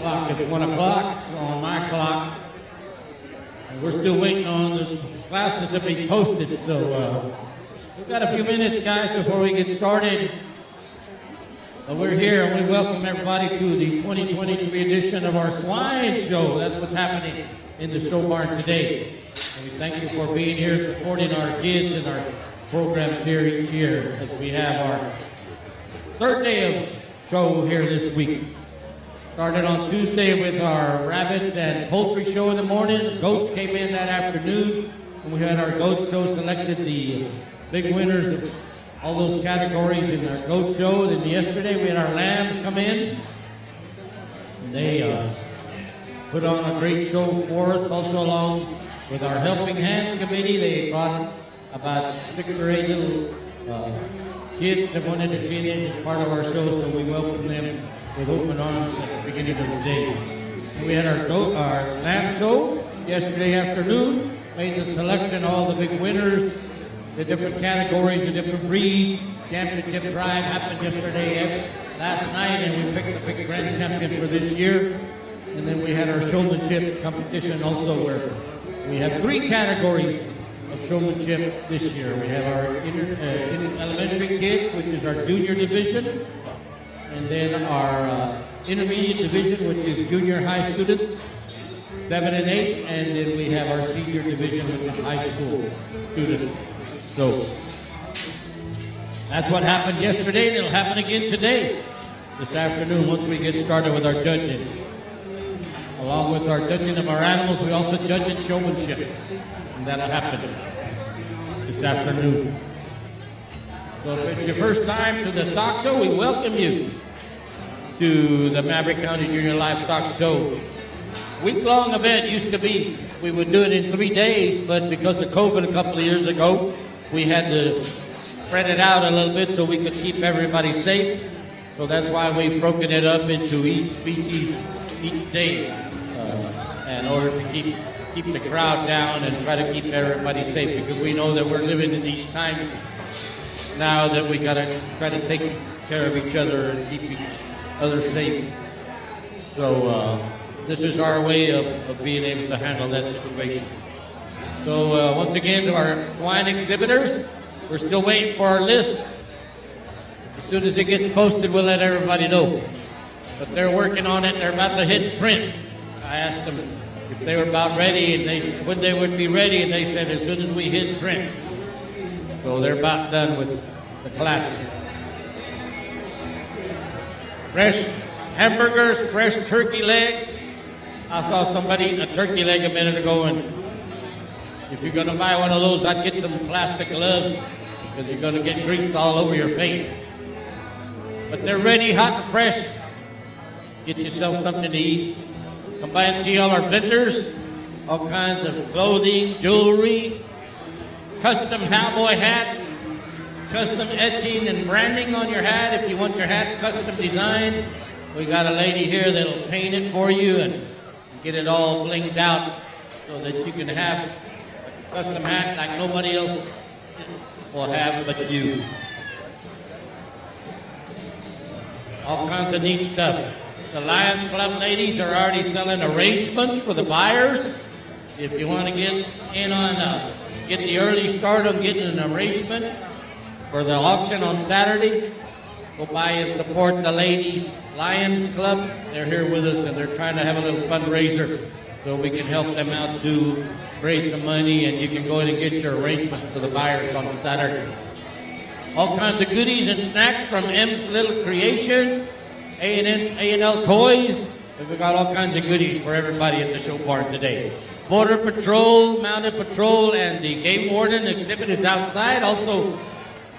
Clock is 1 o'clock on my clock. And we're still waiting on the classes to be posted, so we've got a few minutes, guys, before we get started. But we're here, and we welcome everybody to the 2023 edition of our Swine Show. That's what's happening in the show barn today. And we thank you for being here, supporting our kids and our programs here each year, as we have our third day of show here this week. Started on Tuesday with our rabbit and poultry show in the morning. The goats came in that afternoon. And we had our goat show, selected the big winners of all those categories in our goat show. Then yesterday we had our lambs come in. And they put on a great show for us. Also along with our Helping Hands Committee, they brought about 6 or 8 little kids that wanted to get in as part of our show, so we welcome them with open arms at the beginning of the day. And we had our lamb show yesterday afternoon, made the selection, all the big winners, the different categories, the different breeds. Championship drive happened yesterday, last night, and we picked the big grand champion for this year. And then we had our showmanship competition also, where we have 3 categories of showmanship this year. We have our elementary kids, which is our junior division, and then our intermediate division, which is junior high students, 7 and 8, and then we have our senior division with the high school students. So that's what happened yesterday, and it'll happen again today, this afternoon, once we get started with our judging. Along with our judging of our animals, we also judge in showmanship, and that'll happen this afternoon. So if it's your first time to the stock show, we welcome you to the Maverick County Junior Livestock Show. Week-long event. Used to be, we would do it in 3 days, but because of COVID a couple of years ago, we had to spread it out a little bit so we could keep everybody safe. So that's why we've broken it up into each species each day in order to keep the crowd down and try to keep everybody safe, because we know that we're living in these times now that we got to try to take care of each other and keep each other safe. So this is our way of being able to handle that situation. So once again, to our swine exhibitors, we're still waiting for our list. As soon as it gets posted, we'll let everybody know. But they're working on it. They're about to hit print. I asked them if they were about ready, and when they would be ready, and they said as soon as we hit print. So they're about done with the classes. Fresh hamburgers, fresh turkey legs. I saw somebody eating a turkey leg a minute ago, and if you're going to buy one of those, I'd get some plastic gloves, because you're going to get grease all over your face. But they're ready, hot and fresh. Get yourself something to eat. Come by and see all our vendors. All kinds of clothing, jewelry, custom cowboy hats, custom etching and branding on your hat if you want your hat custom designed. We got a lady here that'll paint it for you and get it all blinged out so that you can have a custom hat like nobody else will have but you. All kinds of neat stuff. The Lions Club ladies are already selling arrangements for the buyers. If you want to get in on, get the early start on getting an arrangement for the auction on Saturday, go by and support the ladies Lions Club. They're here with us, and they're trying to have a little fundraiser so we can help them out to raise some money, and you can go in and get your arrangement for the buyers on Saturday. All kinds of goodies and snacks from M's Little Creations, A&L Toys. We've got all kinds of goodies for everybody at the show barn today. Border Patrol, Mounted Patrol, and the Game Warden exhibit is outside. Also,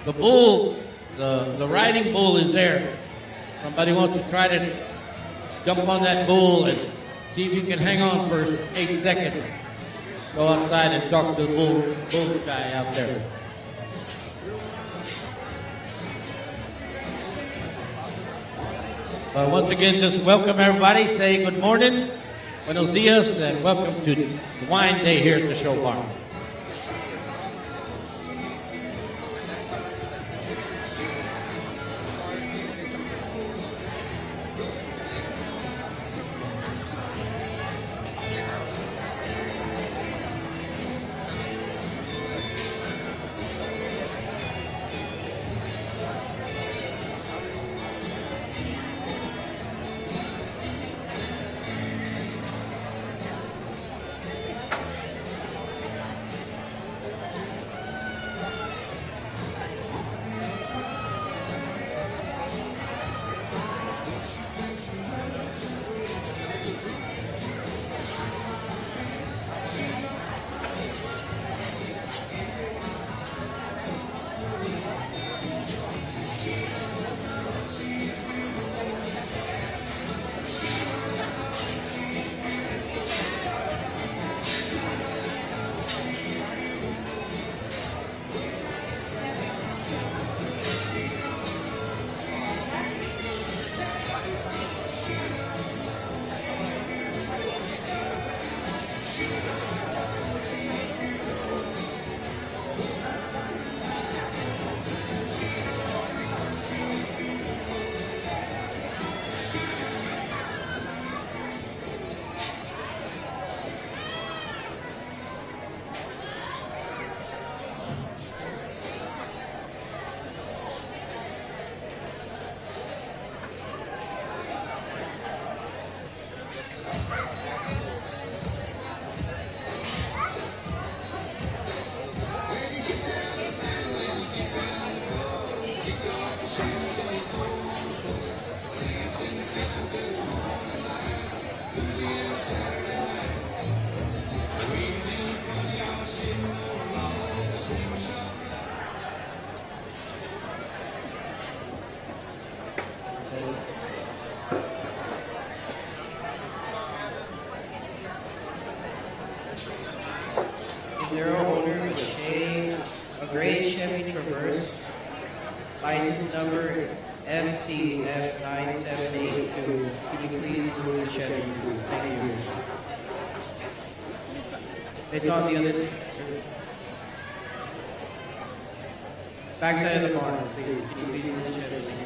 the bull, the riding bull is there. Somebody wants to try to jump on that bull and see if you can hang on for 8 seconds. Go outside and talk to the bull guy out there. Once again, just welcome everybody. Say good morning, buenos dias, and welcome to Swine Day here at the show barn. gray Chevy Traverse, license number FCF9782. Can you please move the Chevy? Thank you. It's on the other backside of the barn, please. Can you please move the Chevy? Thank you.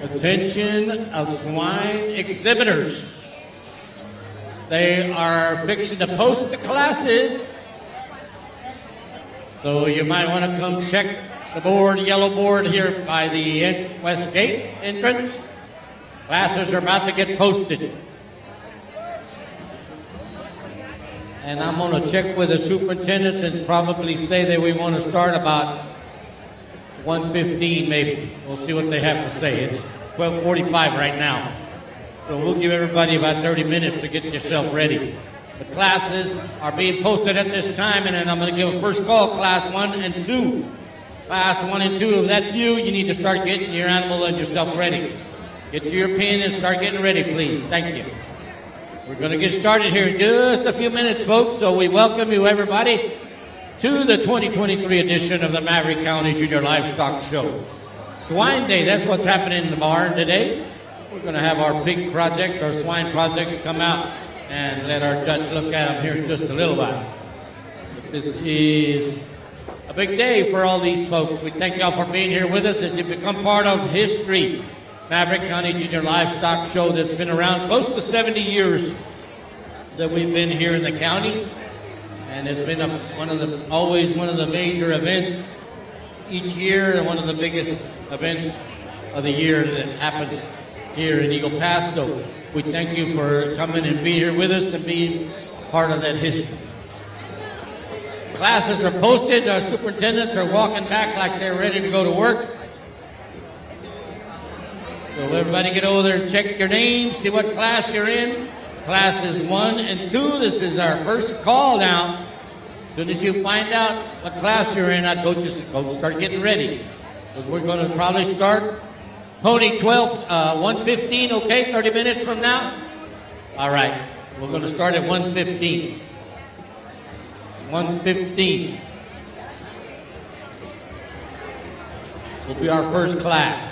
Attention of swine exhibitors. They are fixing to post the classes. So you might want to come check the board, yellow board here by the west gate entrance. Classes are about to get posted. And I'm going to check with the superintendents and probably say that we want to start about 1:15 maybe. We'll see what they have to say. It's 12:45 right now. So we'll give everybody about 30 minutes to get yourself ready. The classes are being posted at this time, and then I'm going to give a first call, class 1 and 2. Class 1 and 2, if that's you, you need to start getting your animal and yourself ready. Get to your pen and start getting ready, please. Thank you. We're going to get started here in just a few minutes, folks, so we welcome you, everybody, to the 2023 edition of the Maverick County Junior Livestock Show. Swine Day, that's what's happening in the barn today. We're going to have our pig projects, our swine projects come out and let our judge look at them here in just a little while. This is a big day for all these folks. We thank y'all for being here with us as you become part of history. Maverick County Junior Livestock Show that's been around close to 70 years that we've been here in the county. And it's been always one of the major events each year and one of the biggest events of the year that happens here in Eagle Pass. So we thank you for coming and being here with us and being part of that history. Classes are posted. Our superintendents are walking back like they're ready to go to work. So everybody get over there and check your name, see what class you're in. Classes 1 and 2. This is our first call now. As soon as you find out what class you're in, I'd go start getting ready. Because we're going to probably start Pony 12, 1:15, okay, 30 minutes from now? All right, we're going to start at 1:15. 1:15 will be our first class.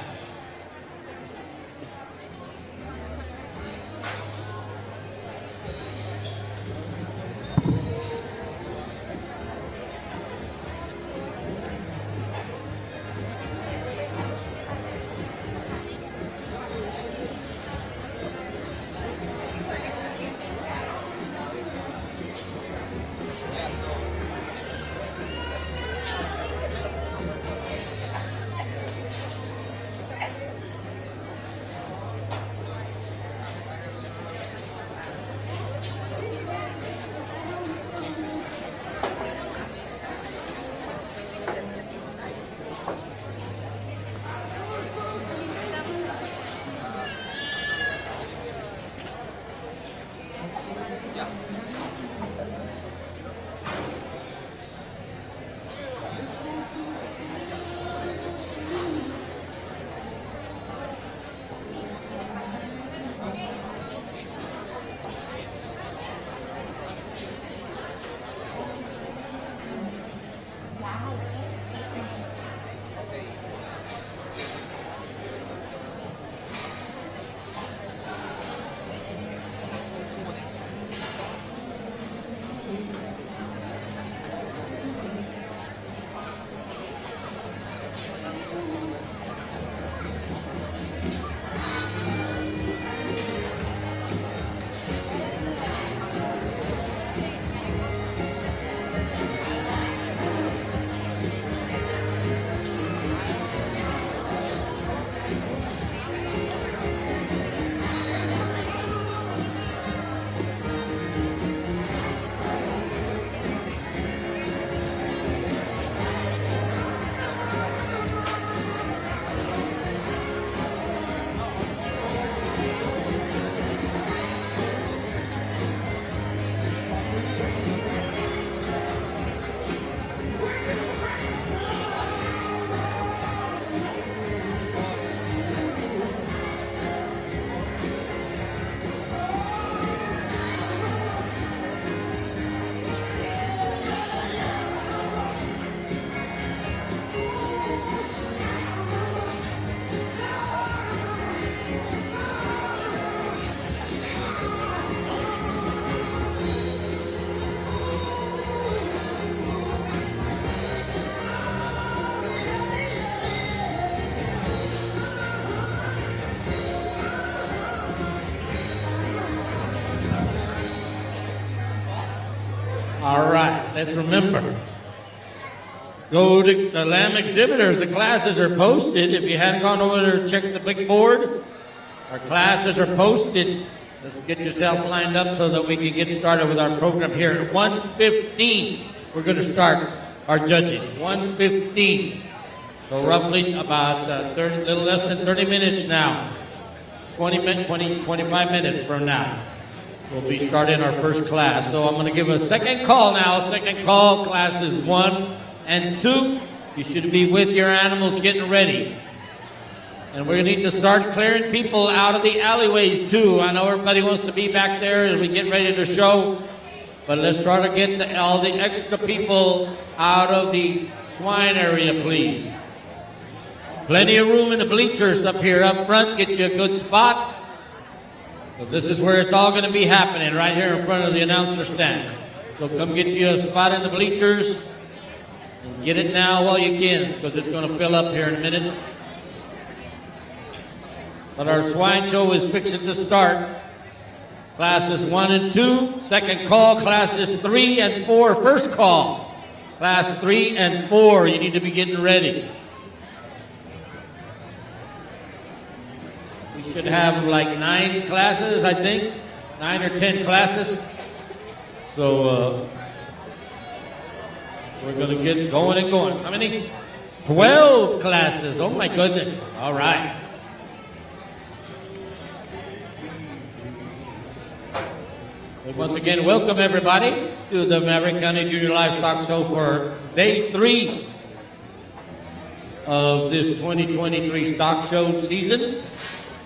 All right, let's remember. Go to the lamb exhibitors. The classes are posted. If you hadn't gone over there, check the big board. Our classes are posted. Let's get yourself lined up so that we can get started with our program here at 1:15. We're going to start our judging. 1:15. So roughly about a little less than 30 minutes now. 25 minutes from now. We'll be starting our first class. So I'm going to give a second call now. Second call, classes 1 and 2. You should be with your animals getting ready. And we're going to need to start clearing people out of the alleyways too. I know everybody wants to be back there as we get ready to show. But let's try to get all the extra people out of the swine area, please. Plenty of room in the bleachers up here up front. Get you a good spot. So this is where it's all going to be happening, right here in front of the announcer stand. So come get you a spot in the bleachers. And get it now while you can, because it's going to fill up here in a minute. But our swine show is fixing to start. Classes 1 and 2, second call. Classes 3 and 4, first call. Class 3 and 4, you need to be getting ready. We should have like 9 classes, I think. 9 or 10 classes. So we're going to get going and going. How many? 12 classes. Oh my goodness. All right. Once again, welcome everybody to the Maverick County Junior Livestock Show for day 3 of this 2023 stock show season,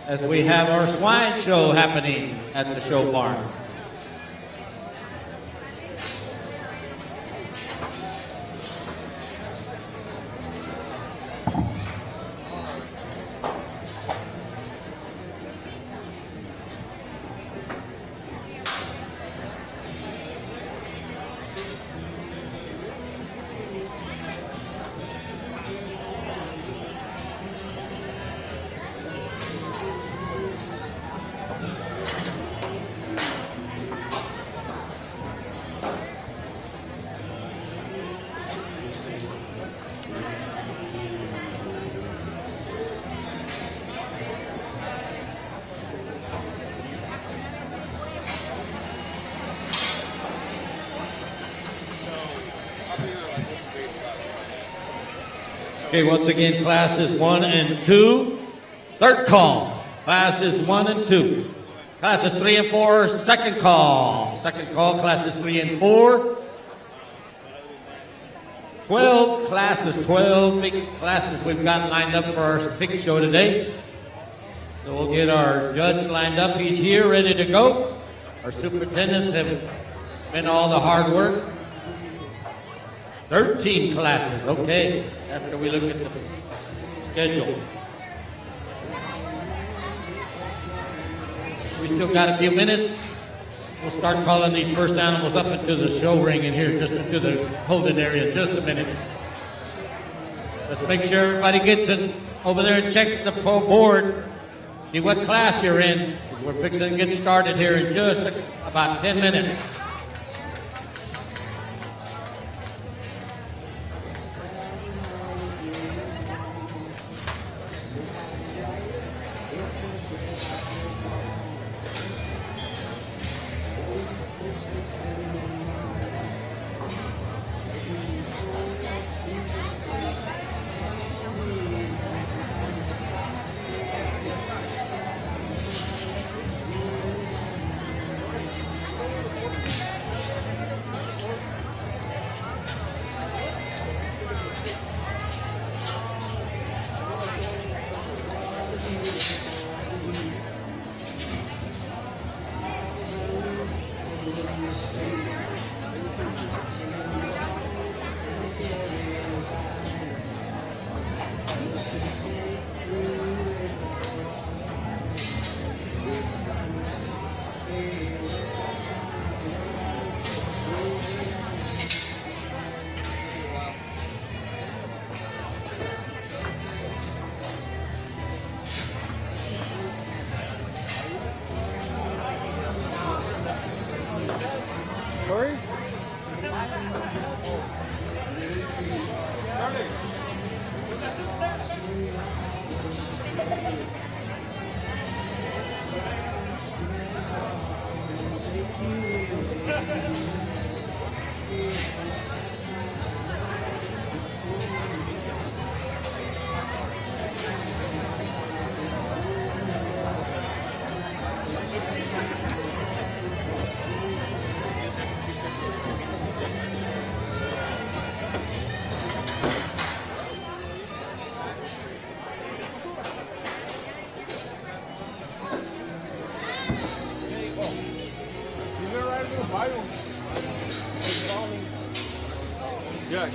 as we have our swine show happening at the show barn. Okay, once again, classes 1 and 2, third call. Classes 1 and 2. Classes 3 and 4, second call. Second call, classes 3 and 4. 12 classes, 12 big classes we've got lined up for our pig show today. So we'll get our judge lined up. He's here, ready to go. Our superintendents have been all the hard work. 13 classes, okay, after we look at the schedule. We still got a few minutes. We'll start calling these first animals up into the show ring in here, just into the holding area in just a minute. Let's make sure everybody gets in over there and checks the board. See what class you're in. We're fixing to get started here in just about 10 minutes. Sorry?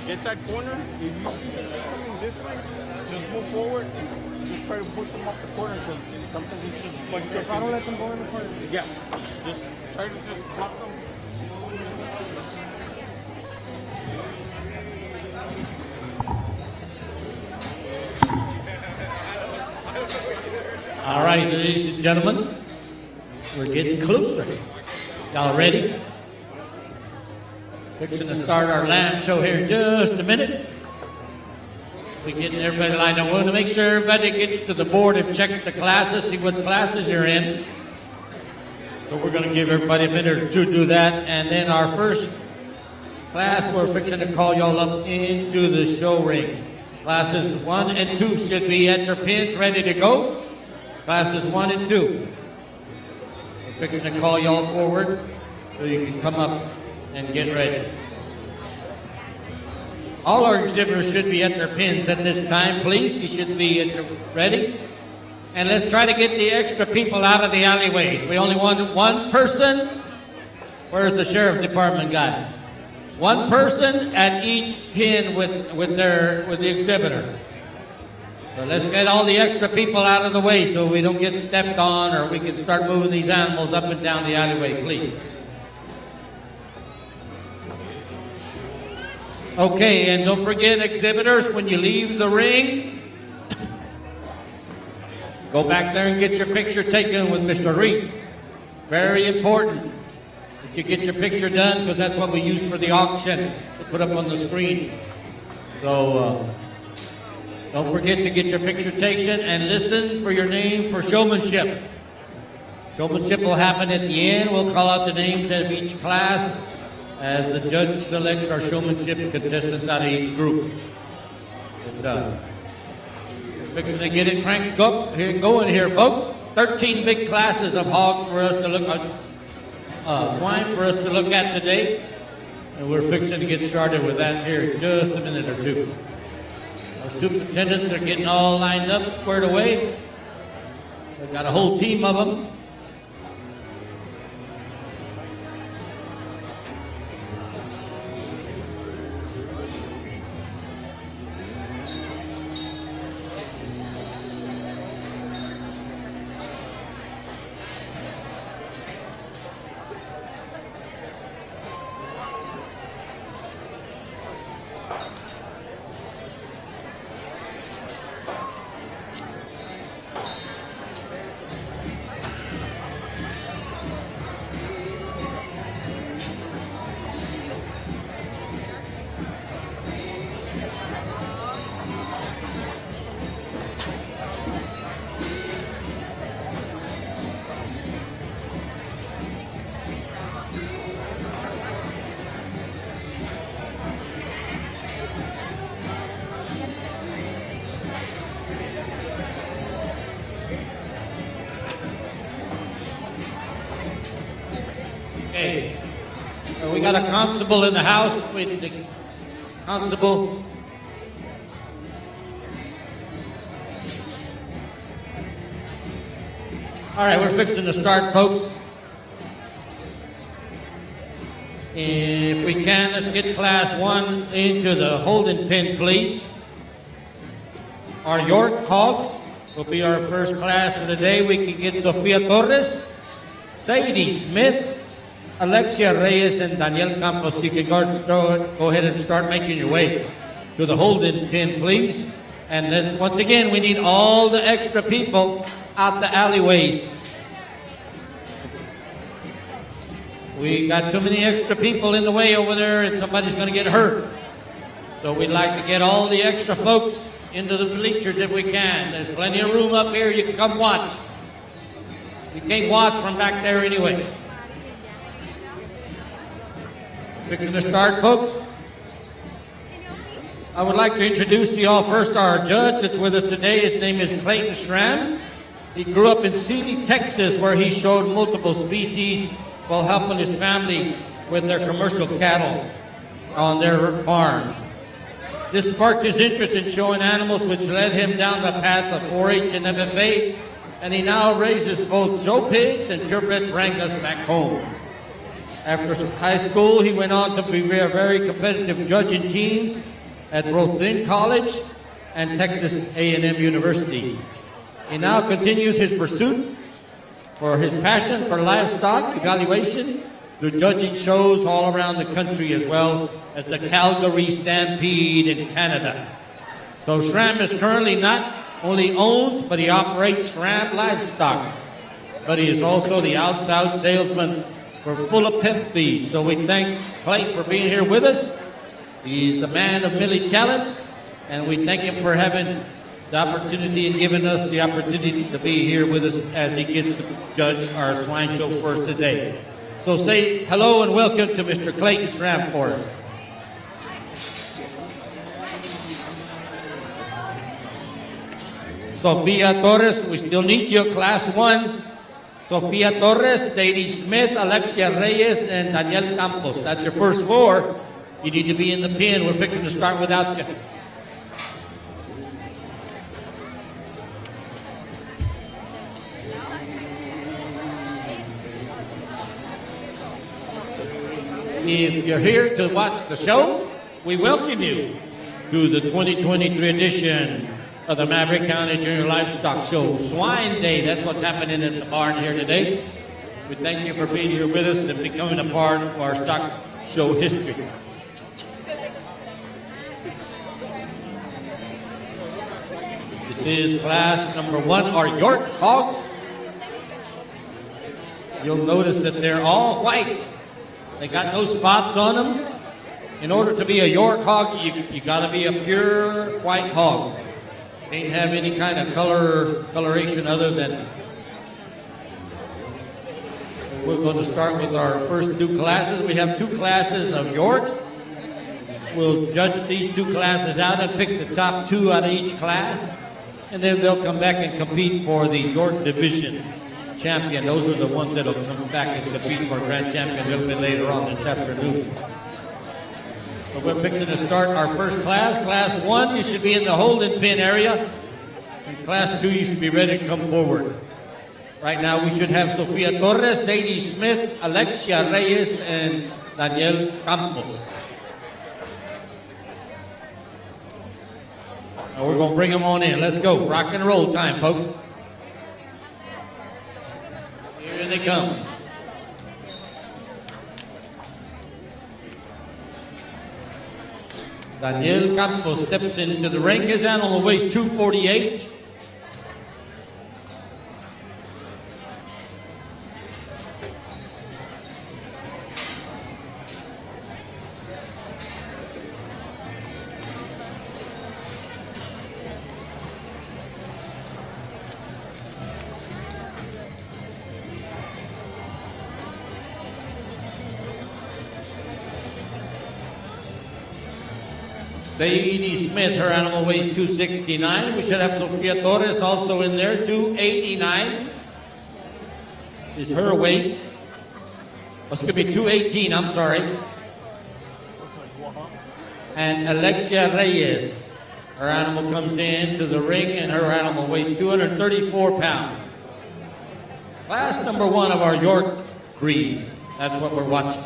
get that corner. If you see them coming this way, just move forward. Just try to push them off the corner because sometimes it's just like If I don't let them go in the corner. yeah. Just try to just block them. All right, ladies and gentlemen, we're getting closer. Y'all ready? Fixing to start our lamb show here in just a minute. We're getting everybody lined up. We want to make sure everybody gets to the board and checks the classes, see what classes you're in. So we're going to give everybody a minute or two to do that. And then our first class, we're fixing to call y'all up into the show ring. Classes 1 and 2 should be at your pins ready to go. Classes 1 and 2. We're fixing to call y'all forward so you can come up and get ready. All our exhibitors should be at their pins at this time, please. You should be ready. And let's try to get the extra people out of the alleyways. We only want one person. Where's the sheriff department guy? One person at each pin with the exhibitor. So let's get all the extra people out of the way so we don't get stepped on, or we can start moving these animals up and down the alleyway, please. Okay, and don't forget, exhibitors, when you leave the ring, go back there and get your picture taken with Mr. Reese. Very important that you get your picture done, because that's what we use for the auction to put up on the screen. So don't forget to get your picture taken, and listen for your name for showmanship. Showmanship will happen at the end. We'll call out the names of each class as the judge selects our showmanship contestants out of each group. And, we're fixing to get it cranked up here, going here, folks. 13 big classes of hogs for us to look at, swine for us to look at today. And we're fixing to get started with that here in just a minute or two. Our superintendents are getting all lined up, squared away. We've got a whole team of them. Okay. We got a constable in the house. Wait, the constable. All right, we're fixing to start, folks. If we can, let's get class 1 into the holding pen, please. Our York hogs will be our first class of the day. We can get Sofia Torres, Sadie Smith, Alexia Reyes, and Daniel Campos. You can go ahead and start making your way to the holding pen, please. And then, once again, we need all the extra people out the alleyways. We got too many extra people in the way over there, and somebody's going to get hurt. So we'd like to get all the extra folks into the bleachers if we can. There's plenty of room up here. You can come watch. You can't watch from back there anyway. Fixing to start, folks. I would like to introduce to y'all first our judge that's with us today. His name is Clayton Schramm. He grew up in Sealy, Texas, where he showed multiple species while helping his family with their commercial cattle on their farm. This sparked his interest in showing animals, which led him down the path of 4-H and FFA, and he now raises both show pigs and purebred Wranglers back home. After high school, he went on to be a very competitive judge in teams at both Lynn College and Texas A&M University. He now continues his pursuit for his passion for livestock evaluation through judging shows all around the country, as well as the Calgary Stampede in Canada. So Schramm is currently not only owns, but he operates Schramm Livestock. But he is also the outside salesman for Full of Pet Feed. So we thank Clay for being here with us. He's a man of many talents, and we thank him for having the opportunity and giving us the opportunity to be here with us as he gets to judge our swine show for us today. So say hello and welcome to Mr. Clayton Schramm for us. Sofia Torres, we still need you, Class 1. Sofia Torres, Sadie Smith, Alexia Reyes, and Daniel Campos. That's your first four. You need to be in the pen. We're fixing to start without you. If you're here to watch the show, we welcome you to the 2023 edition of the Maverick County Junior Livestock Show, Swine Day. That's what's happening at the barn here today. We thank you for being here with us and becoming a part of our stock show history. This is class number 1, our York hogs. You'll notice that they're all white. They got no spots on them. In order to be a York hog, you got to be a pure white hog. Can't have any kind of coloration other than. We're going to start with our first two classes. We have two classes of Yorks. We'll judge these two classes out and pick the top two out of each class. And then they'll come back and compete for the York Division champion. Those are the ones that will come back and compete for Grand Champion a little bit later on this afternoon. So we're fixing to start our first class. Class 1, you should be in the holding pen area. And Class 2, you should be ready to come forward. Right now, we should have Sofia Torres, Sadie Smith, Alexia Reyes, and Daniel Campos. Now we're going to bring them on in. Let's go. Rock and roll time, folks. Here they come. Daniel Campos steps into the ring. His animal weighs 248. Sadie Smith, her animal weighs 269. We should have Sofia Torres also in there, 289 is her weight. This could be 218, I'm sorry. And Alexia Reyes, her animal comes into the ring and her animal weighs 234 pounds. Class number 1 of our York breed. That's what we're watching.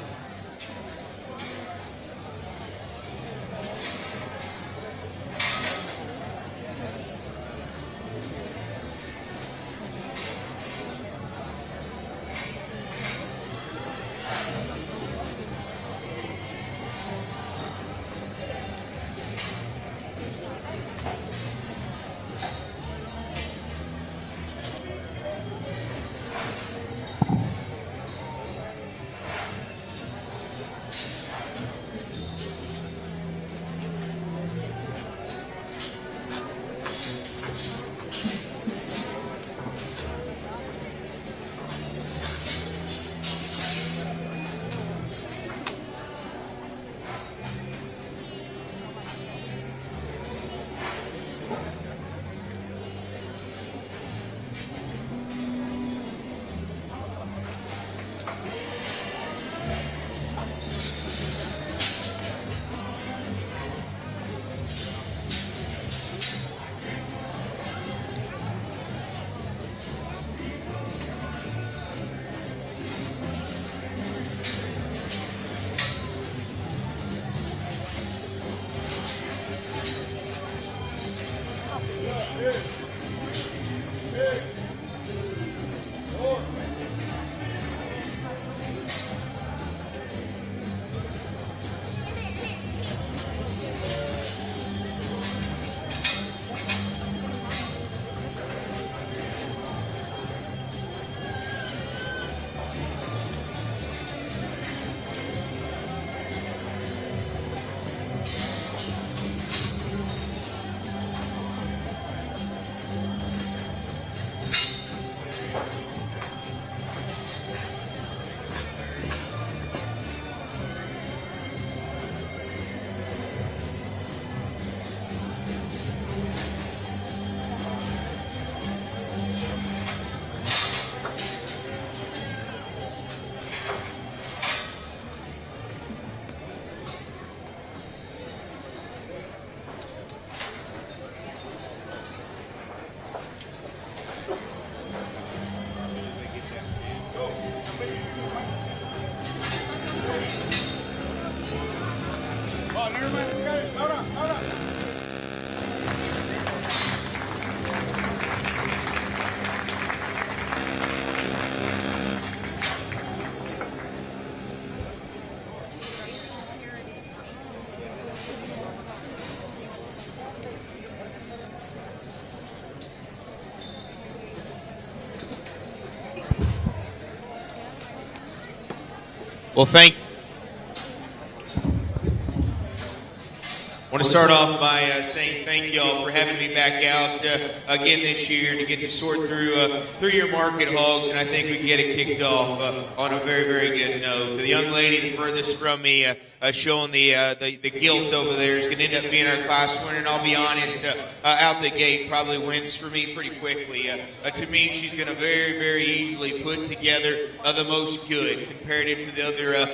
Well, I want to start off by saying thank you all for having me back out again this year to get to sort through your market hogs, and I think we can get it kicked off on a very, very good note. The young lady the furthest from me showing the guilt over there is going to end up being our class winner, and I'll be honest, out the gate probably wins for me pretty quickly. To me, she's going to very, very easily put together the most good comparative to the other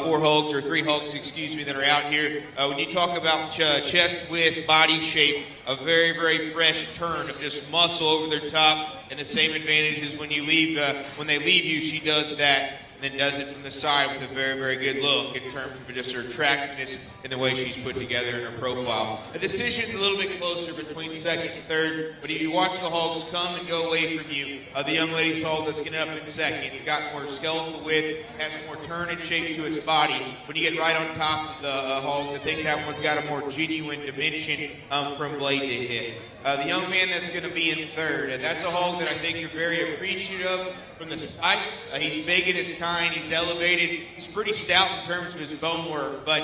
4 hogs, or 3 hogs, excuse me, that are out here. When you talk about chest width, body shape, a very, very fresh turn of just muscle over their top, and the same advantage is when they leave you, she does that. And then does it from the side with a very, very good look in terms of just her attractiveness and the way she's put together in her profile. The decision's a little bit closer between second and third, but if you watch the hogs come and go away from you, the young lady's hog that's getting up in second, it's got more skeletal width, has more turn and shape to its body. When you get right on top of the hogs, I think that one's got a more genuine dimension from blade to hip. The young man that's going to be in third, that's a hog that I think you're very appreciative of from the side. He's big in his kind, he's elevated, he's pretty stout in terms of his bone work, but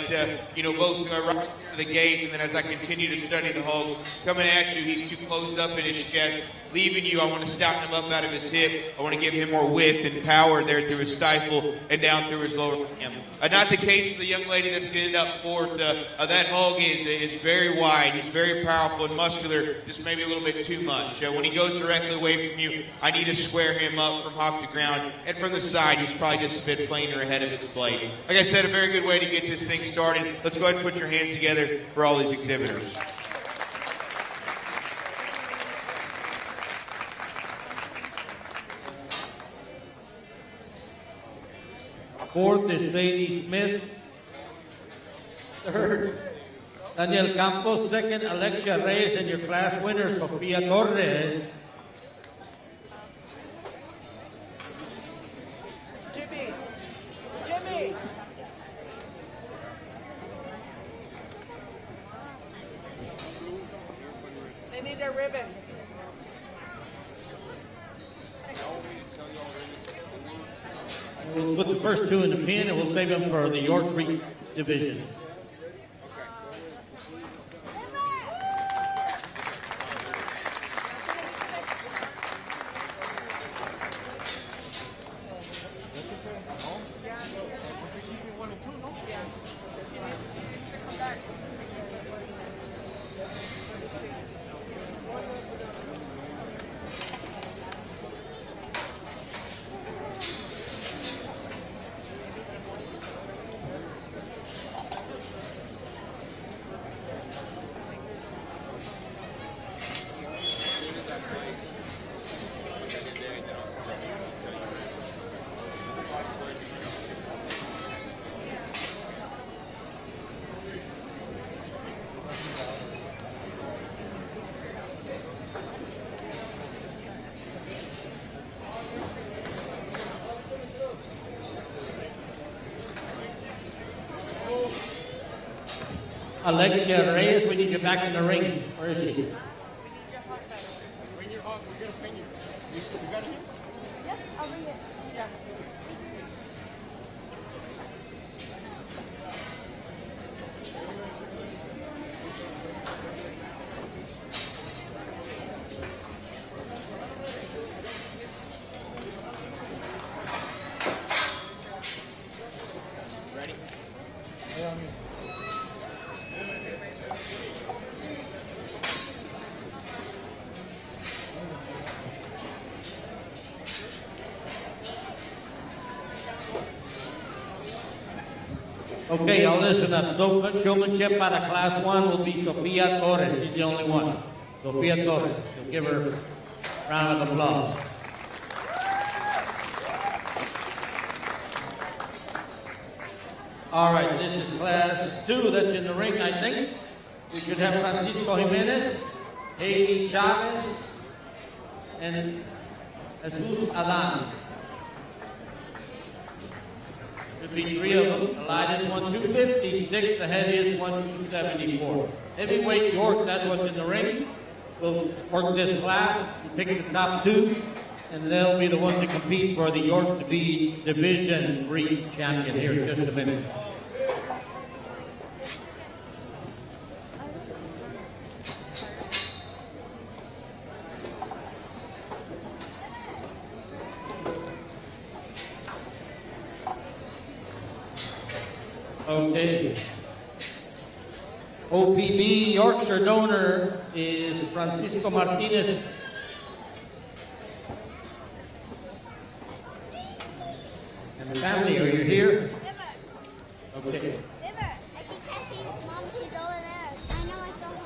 both right to the gate, and then as I continue to study the hogs, coming at you, he's too closed up in his chest. Leaving you, I want to stouten him up out of his hip. I want to give him more width and power there through his stifle and down through his lower limb. Not the case for the young lady that's going to end up fourth. That hog is very wide. He's very powerful and muscular, just maybe a little bit too much. When he goes directly away from you, I need to square him up from hock to ground. And from the side, he's probably just a bit plainer ahead of his blade. Like I said, a very good way to get this thing started. Let's go ahead and put your hands together for all these exhibitors. Fourth is Sadie Smith. Third, Daniel Campos. Second, Alexia Reyes. And your class winner, Sofia Torres. Jimmy! They need their ribbons. We'll put the first 2 in the pen, and we'll save them for the York Creek division. Alexia Reyes, we need you back in the ring. Where is she? Bring your hog. We're gonna bring you. You got it? Yep, I'll bring it. Yeah. Okay, y'all listen up. Showmanship out of Class 1 will be Sofia Torres. She's the only one. Sofia Torres. We'll give her a round of applause. All right, this is Class 2 that's in the ring, I think. We should have Francisco Jimenez, Haley Chavez, and Jesus Adan. Should be 3 of them. The lightest one 256, the heaviest one 274. Heavyweight York, that's what's in the ring. We'll work this class, pick the top 2, and they'll be the ones to compete for the York to be Division 3 champion here in just a minute. Okay. OPB Yorkshire donor is Francisco Martinez. And the family, are you here? Okay. River, I think Cassie's mom, she's over there. I know, I saw her.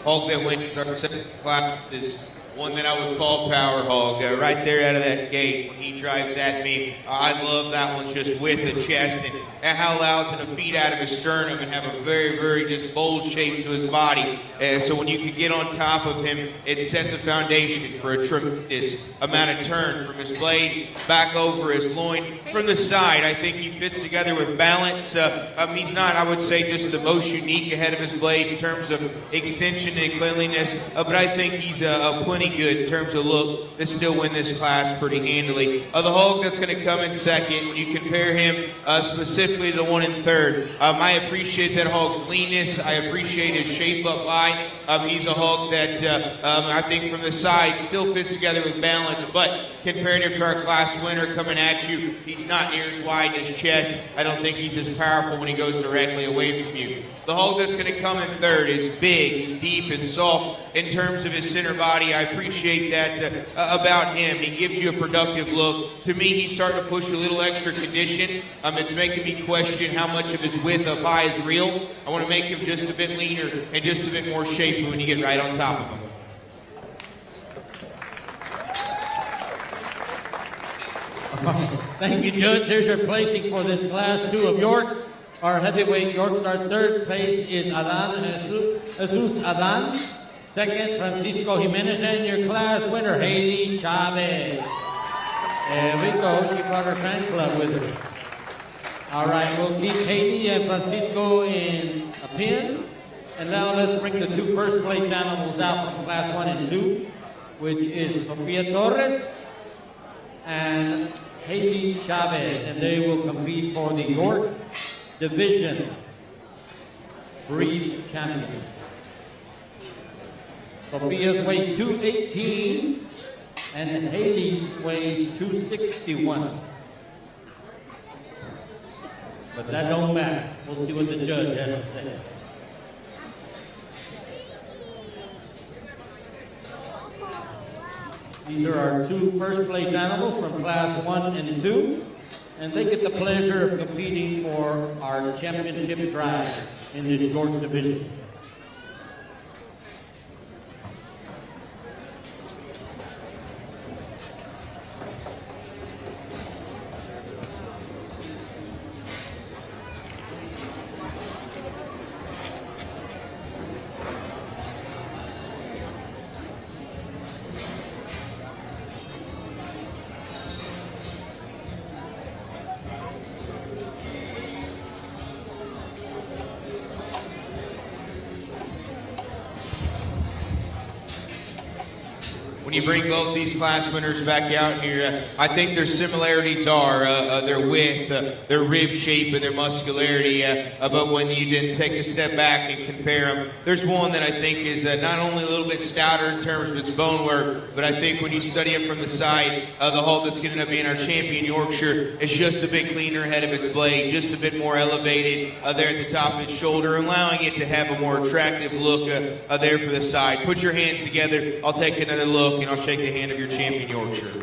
Hog that wins our second class is one that I would call Power Hog. Right there out of that gate, when he drives at me, I love that one just with the chest and how it allows him to feed out of his sternum and have a very, very just bold shape to his body. So when you can get on top of him, it sets a foundation for a tremendous amount of turn from his blade back over his loin. From the side, I think he fits together with balance. He's not, I would say, just the most unique ahead of his blade in terms of extension and cleanliness, but I think he's a plenty good in terms of look to still win this class pretty handily. The hog that's going to come in second, when you compare him specifically to the one in third, I appreciate that hog's leanness. I appreciate his shape up high. He's a hog that I think from the side still fits together with balance, but comparative to our class winner coming at you, he's not near as wide in his chest. I don't think he's as powerful when he goes directly away from you. The hog that's going to come in third is big, he's deep and soft in terms of his center body. I appreciate that about him. He gives you a productive look. To me, he's starting to push a little extra condition. It's making me question how much of his width up high is real. I want to make him just a bit leaner and just a bit more shapy when you get right on top of him. Thank you, Judge. Here's your placing for this Class 2 of Yorks. Our heavyweight Yorks, our third place is Adan Jesus Adan. Second, Francisco Jimenez, and your class winner, Haley Chavez. There we go. She brought her fan club with her. All right, we'll keep Haiti and Francisco in a pin. And now let's bring the two first place animals out from class 1 and 2, which is Sofia Torres and Haiti Chavez. And they will compete for the York Division Breed Championship. Sofia's weighs 218 and Haiti's weighs 261. But that don't matter. We'll see what the judge has to say. These are our two first place animals from class 1 and 2. And they get the pleasure of competing for our championship drive in this York division. When you bring both these class winners back out here, I think their similarities are their width, their rib shape, and their muscularity. But when you then take a step back and compare them, there's one that I think is not only a little bit stouter in terms of its bone work, but I think when you study it from the side, the hull that's going to end up being our champion Yorkshire is just a bit cleaner head of its blade, just a bit more elevated there at the top of its shoulder, allowing it to have a more attractive look there for the side. Put your hands together. I'll take another look. And I'll shake the hand of your champion Yorkshire.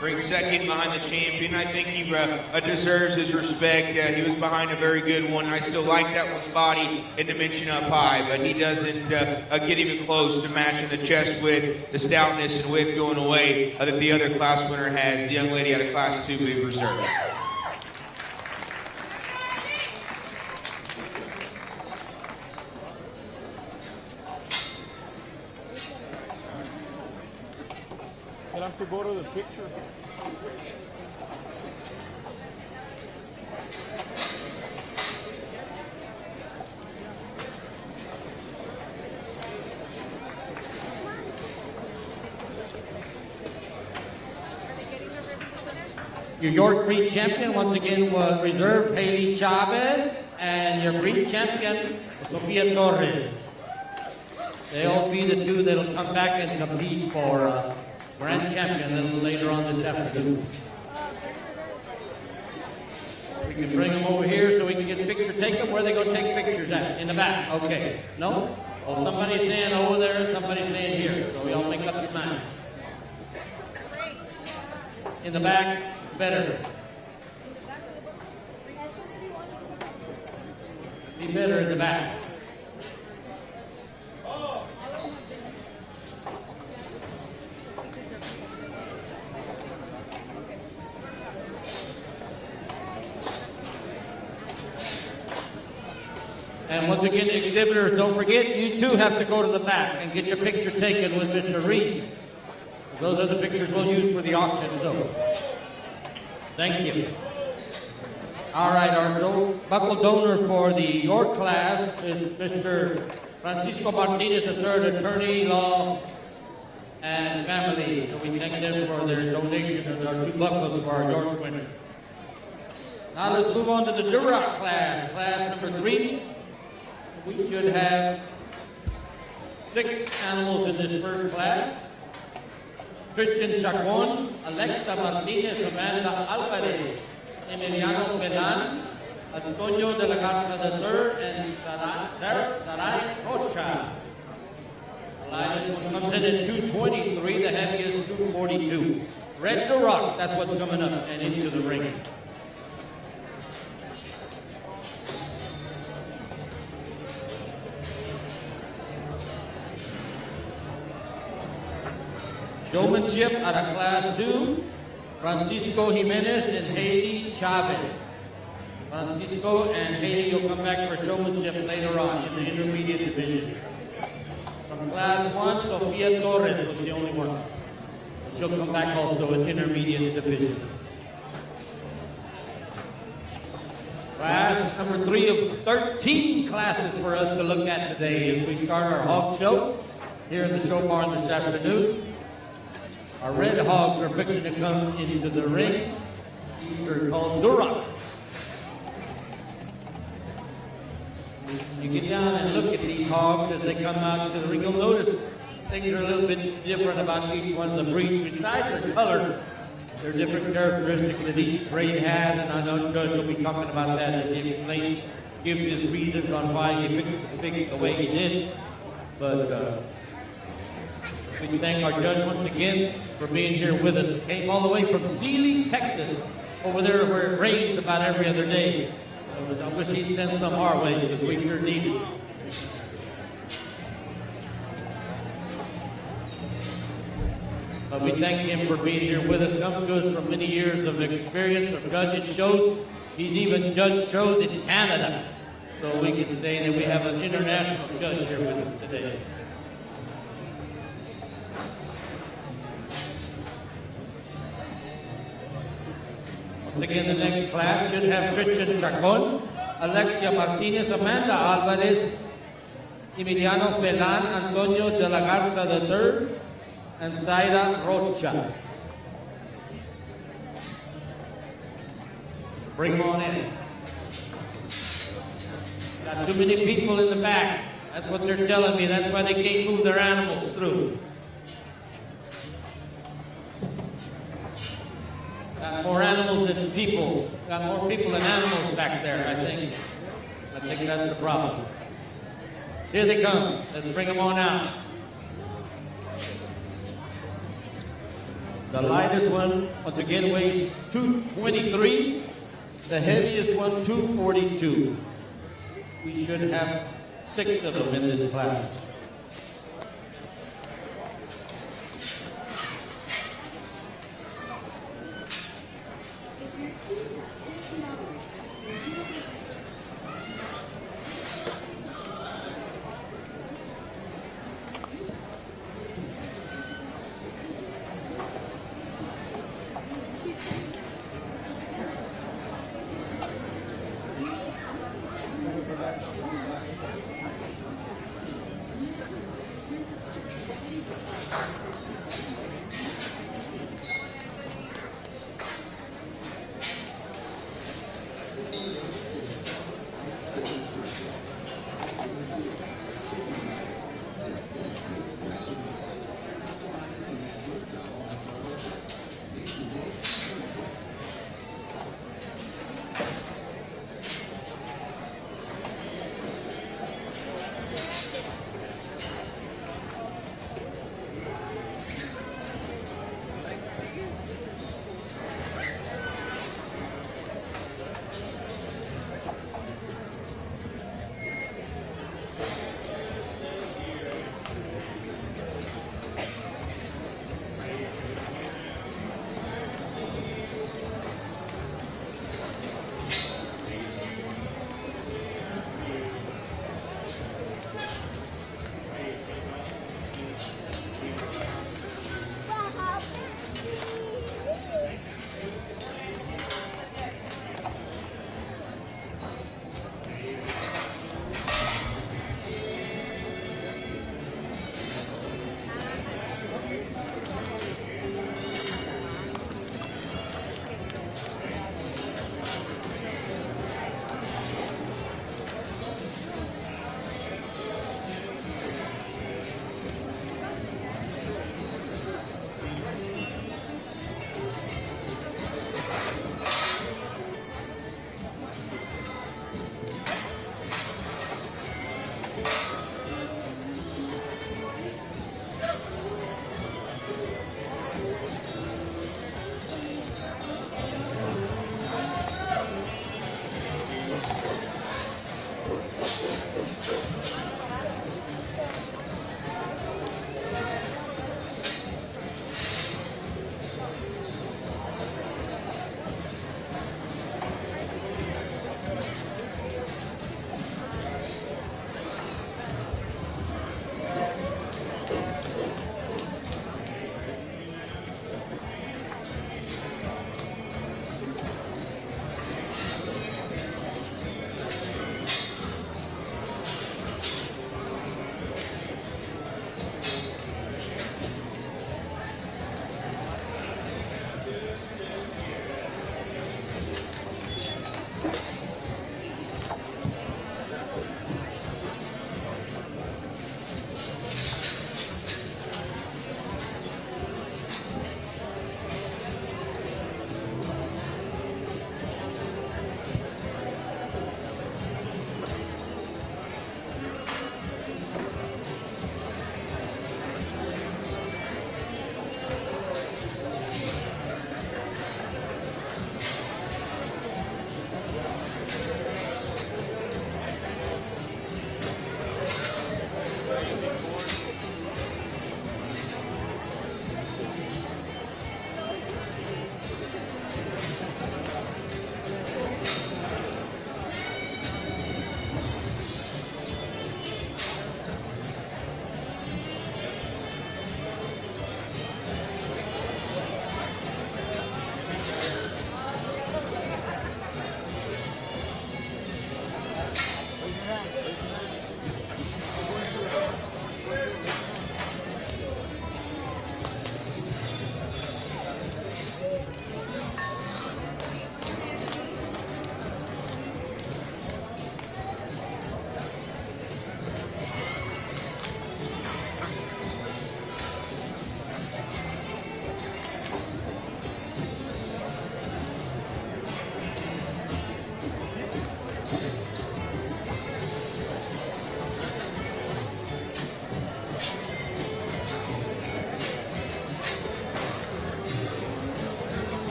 Ring second behind the champion. I think he deserves his respect. He was behind a very good one. I still like that one's body and dimension up high, but he doesn't get even close to matching the chest width, the stoutness and width going away that the other class winner has, the young lady out of class 2 Big Reserve. You'll have to go to the picture. Your York breed champion once again was Reserve Haiti Chavez, and your breed champion Sofia Torres. They'll be the two that'll come back and compete for grand champion a little later on this afternoon. We can bring them over here so we can get pictures taken. Where are they going to take pictures at? In the back? Okay. No? Well, somebody's staying over there, somebody's staying here. So we all make up your mind. In the back, better. Be better in the back. And once again, exhibitors, don't forget, you too have to go to the back and get your picture taken with Mr. Reese. Those are the pictures we'll use for the auction. So, thank you. All right, our buckle donor for the York class is Mr. Francisco Martinez III, attorney, law, and family. So we thank them for their donation and our 2 buckles for our York winners. Now let's move on to the Duroc class, class number 3. We should have 6 animals in this first class. Christian Chacon, Alexa Martinez, Amanda Alvarez, Emiliano Melan, Antonio de la Garza III, and Sarai Rocha. This one comes in at 223, the heaviest 242. Red Duroc, that's what's coming up and into the ring. Showmanship out of Class 2, Francisco Jimenez and Hailey Chavez. Francisco and Hailey will come back for showmanship later on in the intermediate division. From Class 1, Sofia Torres was the only one. She'll come back also in intermediate division. Class number 3 of 13 classes for us to look at today as we start our hog show here in the show barn this afternoon. Our red hogs are fixing to come into the ring. These are called Duroc. You get down and look at these hogs as they come out to the ring. You'll notice things are a little bit different about each one of the breeds. Besides their color, there are different characteristics that each breed has, and I know Judge will be talking about that as he explains, gives his reasons on why he fixed the pig the way he did. But we thank our judge once again for being here with us. Came all the way from Sealy, Texas, over there where it rains about every other day. I wish he'd send some our way because we sure need it. But we thank him for being here with us. Comes to us from many years of experience of judging shows. He's even judged shows in Canada. So we can say that we have an international judge here with us today. Once again, the next class should have Christian Chacon, Alexia Martinez, Amanda Alvarez, Emiliano Pelan, Antonio de la Garza III, and Zaira Rocha. Bring them on in. Got too many people in the back. That's what they're telling me. That's why they can't move their animals through. Got more animals than people. Got more people than animals back there, I think. I think that's the problem. Here they come. Let's bring them on out. The lightest one, once again, weighs 223. The heaviest one, 242. We should have 6 of them in this class.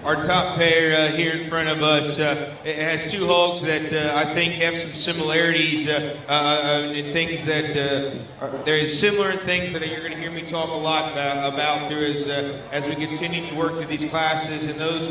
Our top pair here in front of us, it has two hogs that I think have some similarities in things that they're similar in things that you're going to hear me talk a lot about through as we continue to work through these classes, and those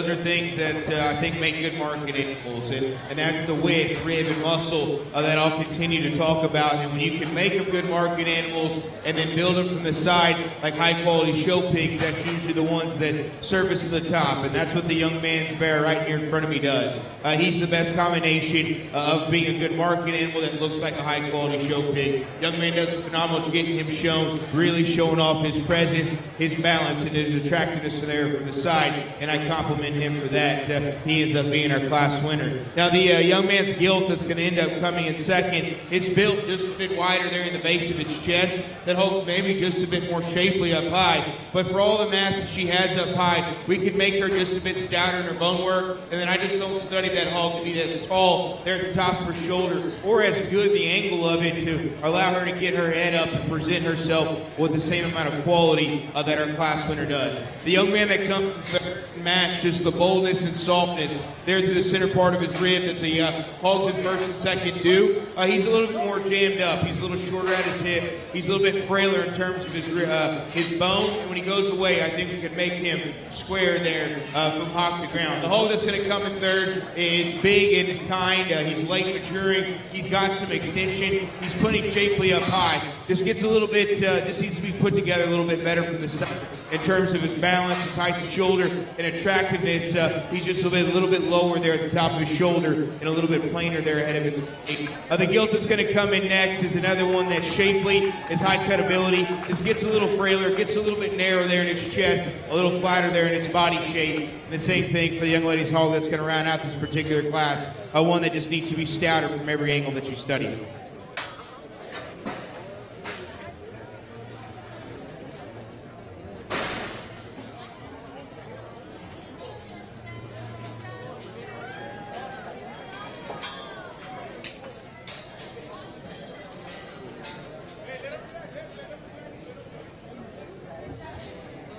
are things that I think make good market animals, and that's the width, rib, and muscle that I'll continue to talk about. And when you can make them good market animals and then build them from the side like high quality show pigs, that's usually the ones that surface to the top, and that's what the young man's bear right here in front of me does. He's the best combination of being a good market animal that looks like a high quality show pig. Young man does a phenomenal job getting him shown, really showing off his presence, his balance, and his attractiveness there from the side, and I compliment him for that. He ends up being our class winner. Now the young man's gilt that's going to end up coming in second, it's built just a bit wider there in the base of its chest. That holds maybe just a bit more shapely up high, but for all the mass that she has up high, we can make her just a bit stouter in her bone work, and then I just don't study that hog to be as tall there at the top of her shoulder, or as good the angle of it to allow her to get her head up and present herself with the same amount of quality that our class winner does. The young man that comes third match, just the boldness and softness there through the center part of his rib that the hogs in first and second do. He's a little bit more jammed up. He's a little shorter at his hip. He's a little bit frailer in terms of his bone, and when he goes away, I think we can make him square there from hock to ground. The hog that's going to come in third is big in his kind. He's late maturing. He's got some extension. He's putting shapely up high. Just gets a little bit, just needs to be put together a little bit better from the side in terms of his balance, his height to shoulder, and attractiveness. He's just a little bit lower there at the top of his shoulder and a little bit plainer there ahead of his feet. The gilt that's going to come in next is another one that's shapely, his high cutability. This gets a little frailer, gets a little bit narrower there in its chest, a little flatter there in its body shape. And the same thing for the young lady's hog that's going to round out this particular class, one that just needs to be stouter from every angle that you study.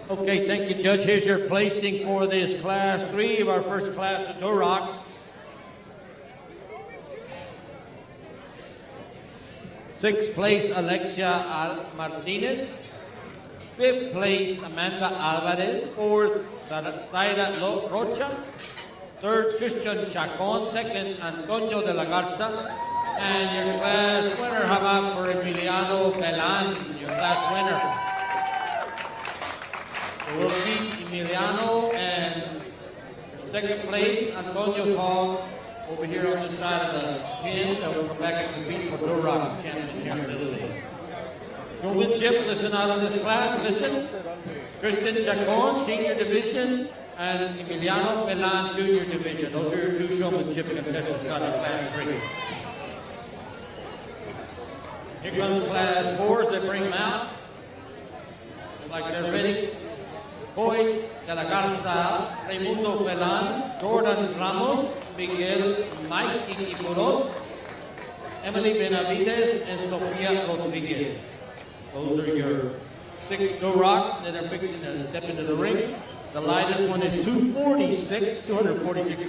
Okay, thank you, Judge. Here's your placing for this Class 3 of our first class of Durocs. Sixth place, Alexia Martinez. Fifth place, Amanda Alvarez. Fourth, Zaira Rocha. Third, Christian Chacon. Second, Antonio de la Garza. And your class winner, how about for Emiliano Pelan, your class winner? We'll keep Emiliano and second place, Antonio's hog, over here on this side of the pin. They'll come back and compete for Duroc champion here in Italy. Showmanship, listen out of this class, listen. Christian Chacon, senior division, and Emiliano Pelan, junior division. Those are your two showmanship contestants out of class 3. Here comes class 4s that bring them out. Looks like they're ready. Hoy de la Garza, Raimundo Pelan, Jordan Ramos, Miguel Mike Iquipuros, Emily Benavides, and Sofia Rodriguez. Those are your 6 Durocs that are fixing to step into the ring. The lightest one is 246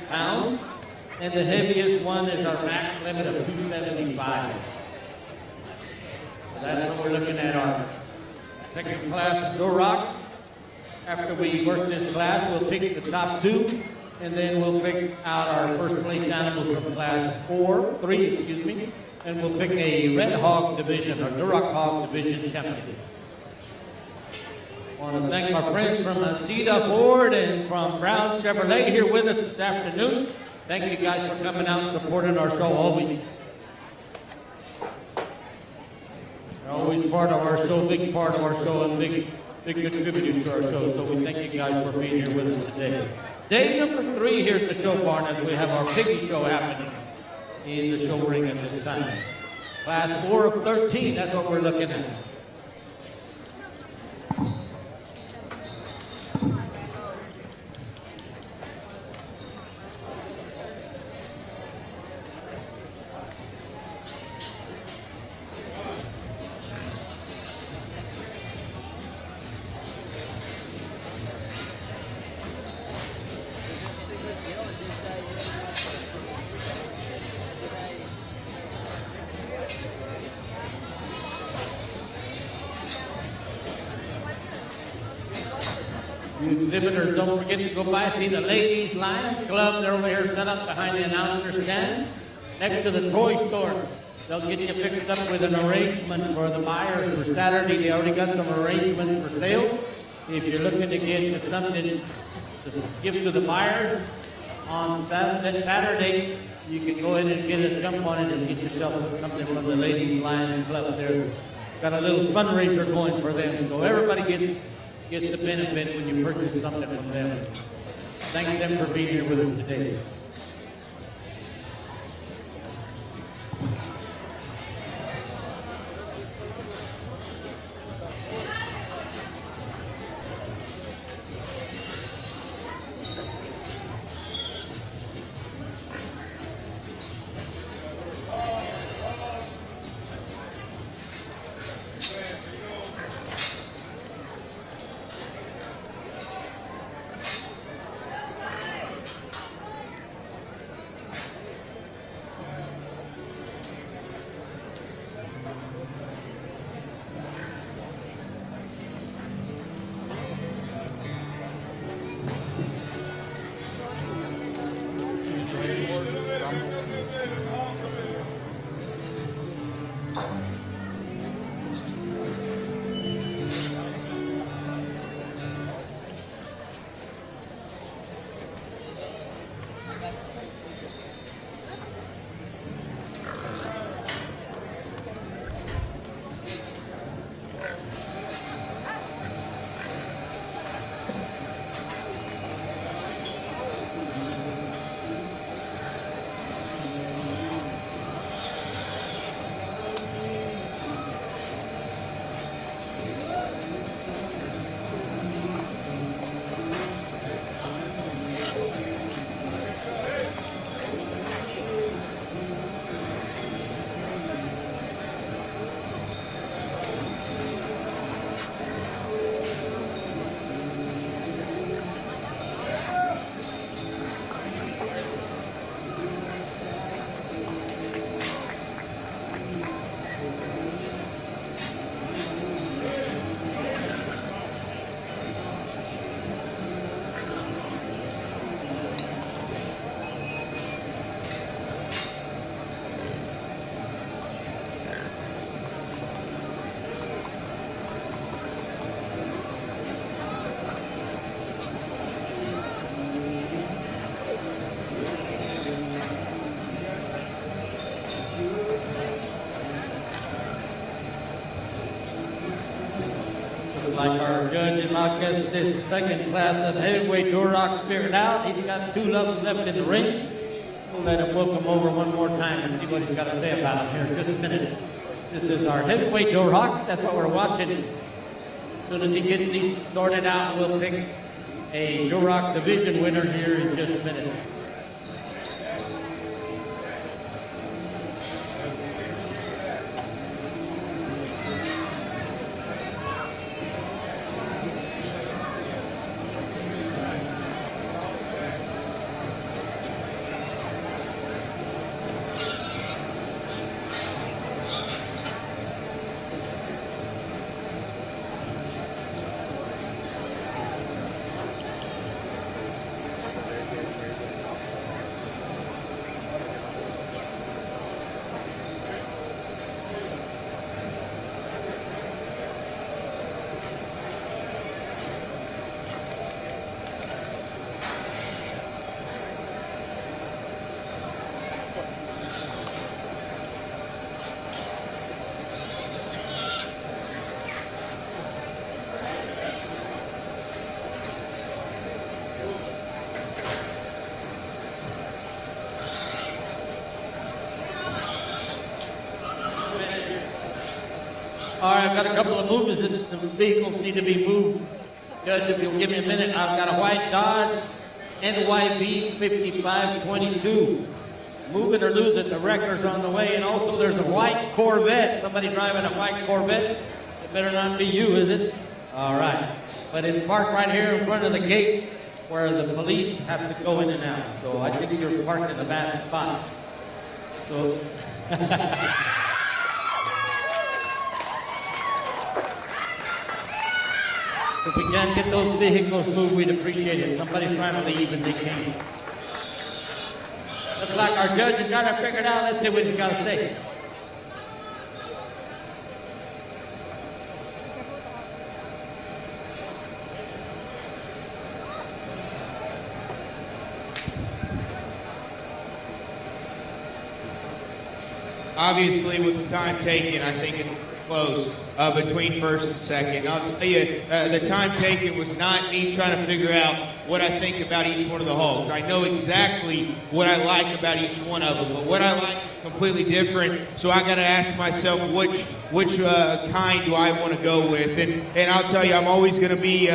pounds, and the heaviest one is our max limit of 275. So that's what we're looking at, our second class of Durocs. After we work this class, we'll pick the top 2, and then we'll pick out our first place animals from class 3, and we'll pick a red hog division, or Duroc hog division champion. I want to thank my friends from Mancita Ford and from Brown Chevrolet here with us this afternoon. Thank you guys for coming out and supporting our show always. You're always part of our show, big part of our show, and big contributors to our show, so we thank you guys for being here with us today. Day number 3 here at the show barn as we have our piggy show happening in the show ring at this time. Class 4 of 13, that's what we're looking at. You exhibitors, don't forget to go by, see the Ladies Lions Club. They're over here set up behind the announcer stand next to the toy store. They'll get you fixed up with an arrangement for the buyers for Saturday. They already got some arrangements for sale. If you're looking to get something to give to the buyers on Saturday, you can go ahead and get a jump on it and get yourself something from the Ladies Lions Club. They're got a little fundraiser going for them, so everybody gets the benefit when you purchase something from them. Thank them for being here with us today. Like our judge in this second class of heavyweight Duroc figured out. He's got 2 levels left in the ring. We'll let him welcome over one more time and see what he's got to say about him here in just a minute. This is our heavyweight Duroc. That's what we're watching. As soon as he gets these sorted out, we'll pick a Duroc division winner here in just a minute. All right, I've got a couple of movements that the vehicles need to be moved. Judge, if you'll give me a minute, I've got a white Dodge NYB 5522. Move it or lose it, the wrecker's on the way, and also there's a white Corvette. Somebody driving a white Corvette? It better not be you, is it? All right. But it's parked right here in front of the gate where the police have to go in and out. So I think you're parked in a bad spot. So... If we can get those vehicles moved, we'd appreciate it. Somebody's trying to leave and they can't. Looks like our judge has got it figured out. Let's see what he's got to say. Obviously, with the time taken, I think it's close between first and second. I'll tell you, the time taken was not me trying to figure out what I think about each one of the hogs. I know exactly what I like about each one of them, but what I like is completely different. So I got to ask myself which kind do I want to go with, and I'll tell you, I'm always going to be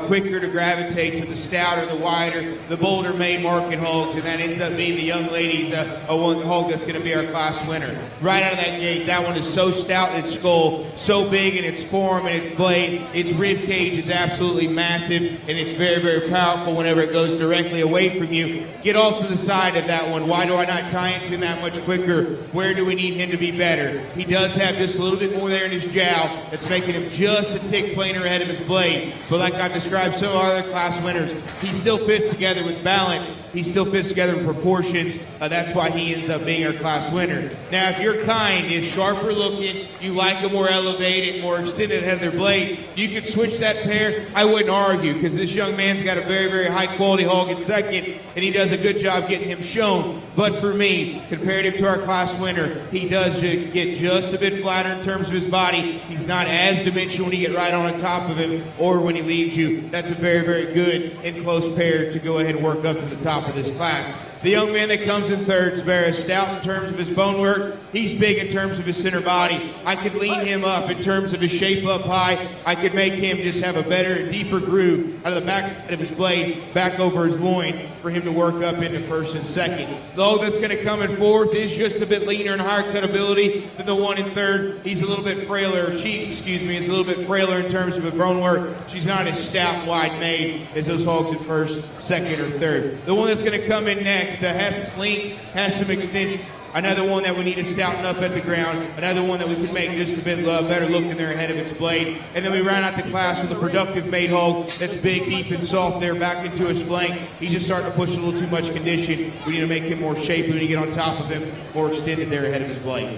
quicker to gravitate to the stouter, the wider, the bolder made market hogs, and that ends up being the young lady's one hog that's going to be our class winner. Right out of that gate, that one is so stout in its skull, so big in its form and its blade. Its rib cage is absolutely massive, and it's very, very powerful whenever it goes directly away from you. Get off to the side of that one. Why do I not tie into him that much quicker? Where do we need him to be better? He does have just a little bit more there in his jowl that's making him just a tick plainer ahead of his blade. But like I've described some other class winners, he still fits together with balance. He still fits together with proportions. That's why he ends up being our class winner. Now, if your kind is sharper looking, you like a more elevated, more extended head of their blade, you could switch that pair. I wouldn't argue, because this young man's got a very, very high quality hog in second, and he does a good job getting him shown. But for me, comparative to our class winner, he does get just a bit flatter in terms of his body. He's not as dimensional when you get right on top of him or when he leaves you. That's a very, very good and close pair to go ahead and work up to the top of this class. The young man that comes in third is very stout in terms of his bone work. He's big in terms of his center body. I could lean him up in terms of his shape up high. I could make him just have a better, deeper groove out of the backside of his blade back over his loin for him to work up into first and second. The hog that's going to come in fourth is just a bit leaner and higher cutability than the one in third. He's a little bit frailer. She is a little bit frailer in terms of her bone work. She's not as stout, wide made as those hogs in first, second, or third. The one that's going to come in next has some length, has some extension. Another one that we need to stouten up at the ground. Another one that we could make just a bit better looking there ahead of its blade. And then we round out the class with a productive made hog that's big, deep, and soft there back into his flank. He's just starting to push a little too much condition. We need to make him more shapy when you get on top of him, more extended there ahead of his blade.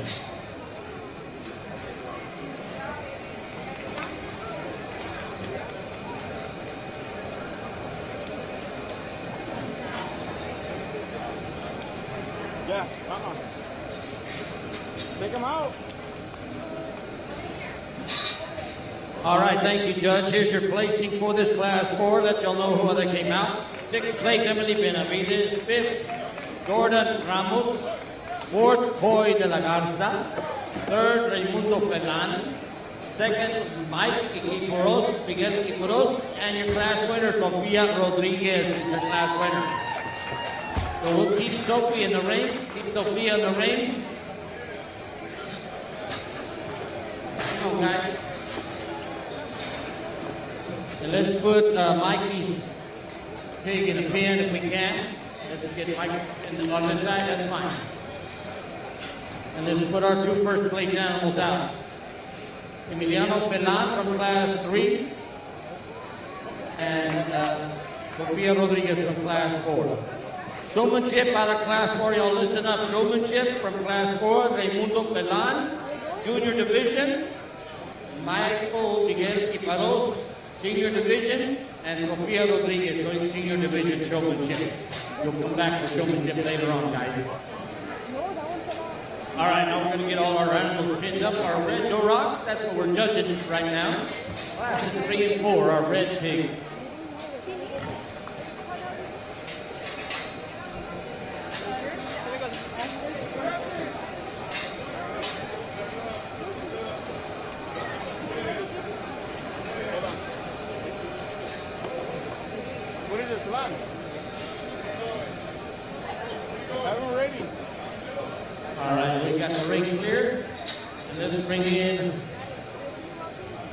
Yeah, take him out. All right, thank you, Judge. Here's your placing for this Class 4. Let y'all know who other came out. 6th place, Emily Benavides. 5th, Jordan Ramos. 4th, Coy de la Garza. 3rd, Raimundo Fernan. 2nd, Mike Iquiporos, Miguel Iquiporos. And your class winner, Sofia Rodriguez, is your class winner. So we'll keep Sophie in the ring. Keep Sophia in the ring. Come on, guys. And let's put Mikey's pig in a pen if we can. Let's get Mike on this side, that's fine. And let's put our 2 first place animals out. Emiliano Pelan from Class 3. And Sofia Rodriguez from Class 4. Showmanship out of Class 4, y'all listen up. Showmanship from Class 4, Raimundo Pelan. Junior Division, Michael Miguel Iquiparos, Senior Division, and Sofia Rodriguez, going Senior Division Showmanship. You'll come back to Showmanship later on, guys. All right, now we're going to get all our animals pinned up. Our red Durocs, that's what we're judging right now. Classes 3 and 4, our red pigs. What is your plan? Have him ready. All right, we got the ring clear. And let's bring in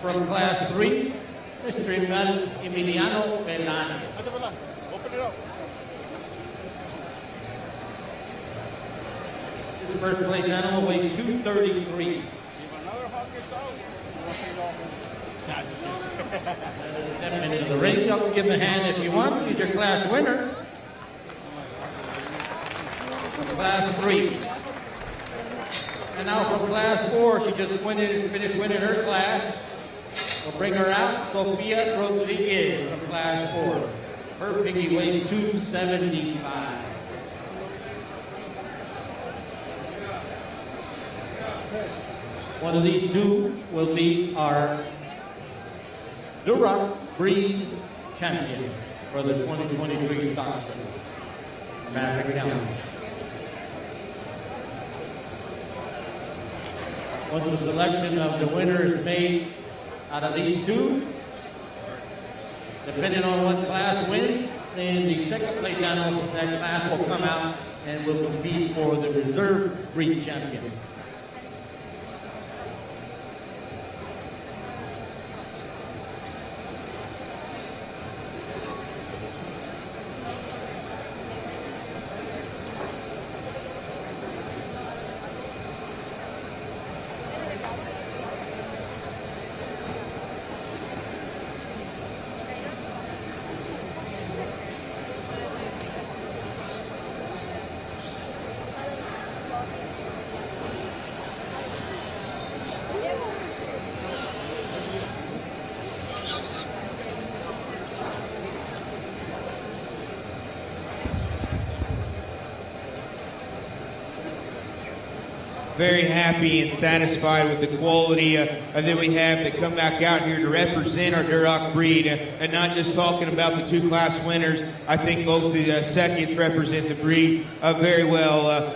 from Class 3, Mr. Emiliano Pelan. Open it up. His first place animal weighs 233. If another hawk gets out, we'll take off. Step into the ring. Y'all can give him a hand if you want. He's your class winner. Class 3. And now from class 4, she just finished winning her class. We'll bring her out, Sofia Rodriguez from class 4. Her piggy weighs 275. One of these two will be our Duroc breed champion for the 2023 stock show. Maverick County. Once the selection of the winner is made out of these two, depending on what class wins, then the second place animal from that class will come out and will compete for the reserve breed champion. Very happy and satisfied with the quality that we have that come back out here to represent our Duroc breed, and not just talking about the 2 class winners. I think both the seconds represent the breed very well.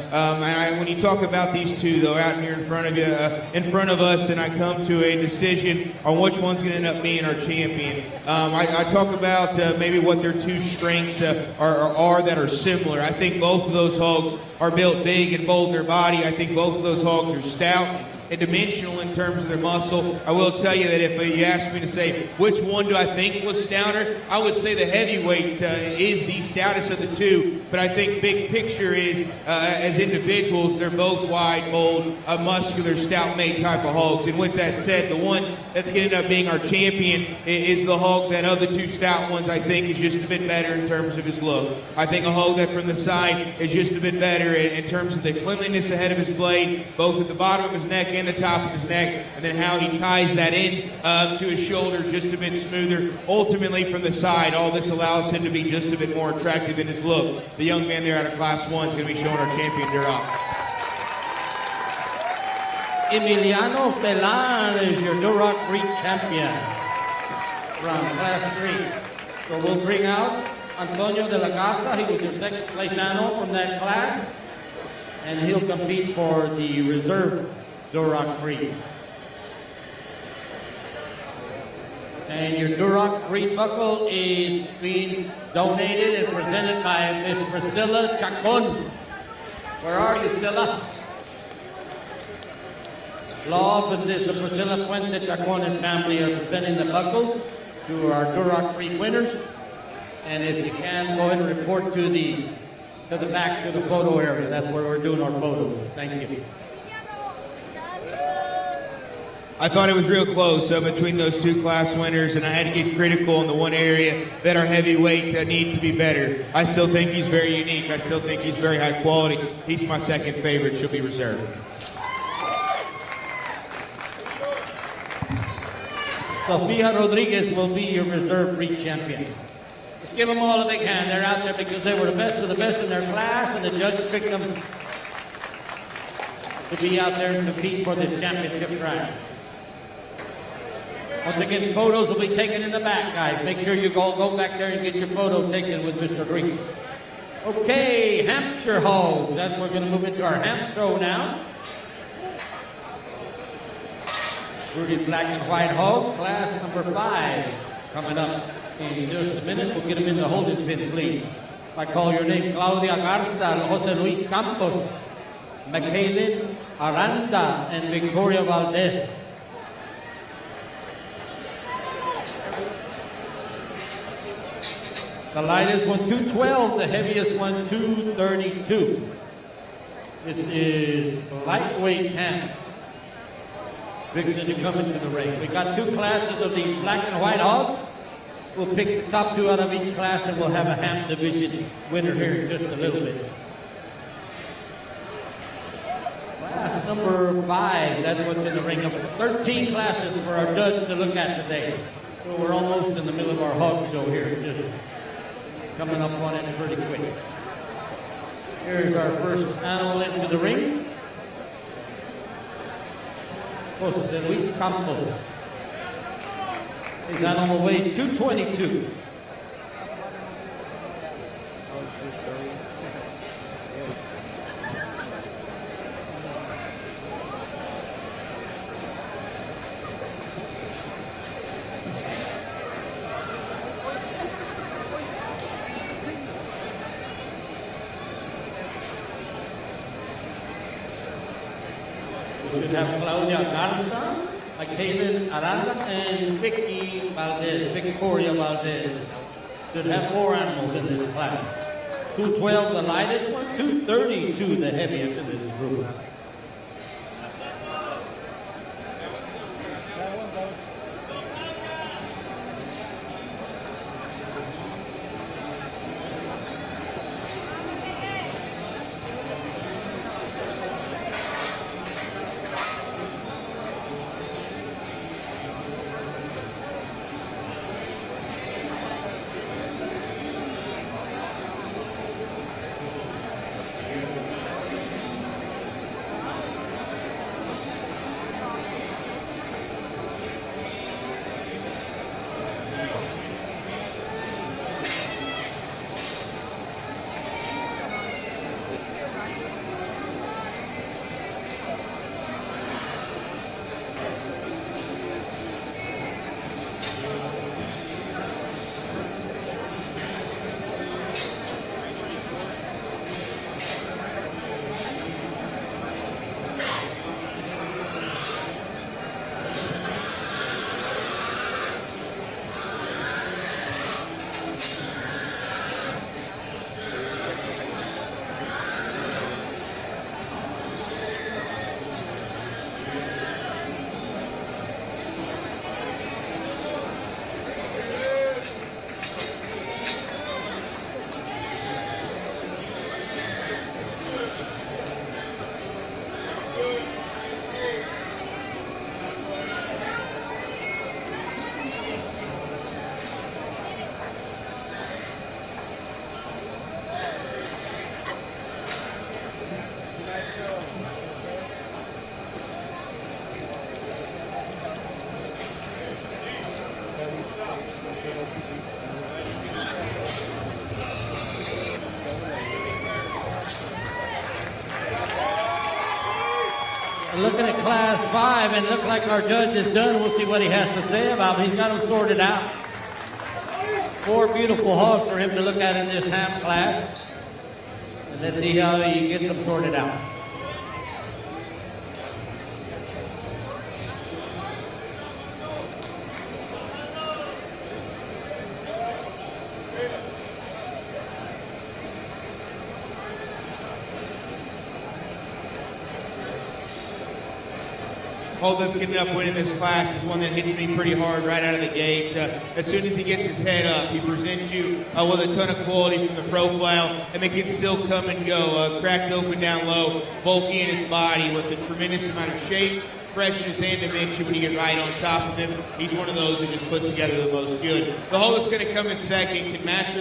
When you talk about these two, though, out here in front of you, in front of us, and I come to a decision on which one's going to end up being our champion. I talk about maybe what their 2 strengths are that are similar. I think both of those hogs are built big and bold in their body. I think both of those hogs are stout and dimensional in terms of their muscle. I will tell you that if you asked me to say which one do I think was stouter, I would say the heavyweight is the stoutest of the 2. But I think big picture is, as individuals, they're both wide, bold, muscular, stout-made type of hogs. And with that said, the one that's going to end up being our champion is the hog that of the 2 stout ones I think is just a bit better in terms of his look. I think a hog that from the side is just a bit better in terms of the cleanliness ahead of his blade, both at the bottom of his neck and the top of his neck, and then how he ties that in to his shoulder just a bit smoother. Ultimately, from the side, all this allows him to be just a bit more attractive in his look. The young man there out of class 1 is going to be showing our champion Duroc. Emiliano Pelan is your Duroc breed champion from class 3. So we'll bring out Antonio de la Casa. He was your second place animal from that class, and he'll compete for the reserve Duroc breed. And your Duroc breed buckle is being donated and presented by Miss Priscilla Chacon. Where are you, Priscilla? Law offices, the Priscilla Puente Chacon and family are presenting the buckle to our Duroc breed winners. And if you can, go ahead and report to the back, to the photo area. That's where we're doing our photos. Thank you. I thought it was real close between those 2 class winners, and I had to get critical in the one area that our heavyweight need to be better. I still think he's very unique. I still think he's very high quality. He's my second favorite. She'll be reserved. Sofia Rodriguez will be your reserve breed champion. Let's give them all a big hand. They're out there because they were the best of the best in their class, and the judge picked them to be out there and compete for this championship prize. Once again, photos will be taken in the back, guys. Make sure you go back there and get your photo taken with Mr. Green. Okay, Hampshire hogs. That's we're going to move into our Hampshire now. Rooted black and white hogs, class number 5. Coming up in just a minute. We'll get them in the holding pin, please. I call your name, Claudia Garza, Jose Luis Campos, Michaelin Aranda, and Victoria Valdez. The lightest one, 212. The heaviest one, 232. This is lightweight hands. fixing to come into the ring. We got 2 classes of these black and white hogs. We'll pick the top 2 out of each class, and we'll have a ham division winner here in just a little bit. Class number 5, that's what's in the ring. Number 13 classes for our duds to look at today. So we're almost in the middle of our hog show here, just coming up on it pretty quick. Here's our first animal into the ring. Jose Luis Campos. His animal weighs 222. We should have Claudia Garza, Kaylin Aranda, and Victoria Valdez. Should have 4 animals in this class. 212 the lightest one, 232 the heaviest in this group. Looking at class 5, and it looks like our judge is done. We'll see what he has to say about it. He's got them sorted out. 4 beautiful hogs for him to look at in this ham class. And let's see how he gets them sorted out. Hog that's getting up winning this class is one that hits me pretty hard right out of the gate. As soon as he gets his head up, he presents you with a ton of quality from the profile, and they can still come and go. Cracked open down low, bulky in his body with a tremendous amount of shape, freshness, and dimension when you get right on top of him. He's one of those who just puts together the most good. The hog that's going to come in second can match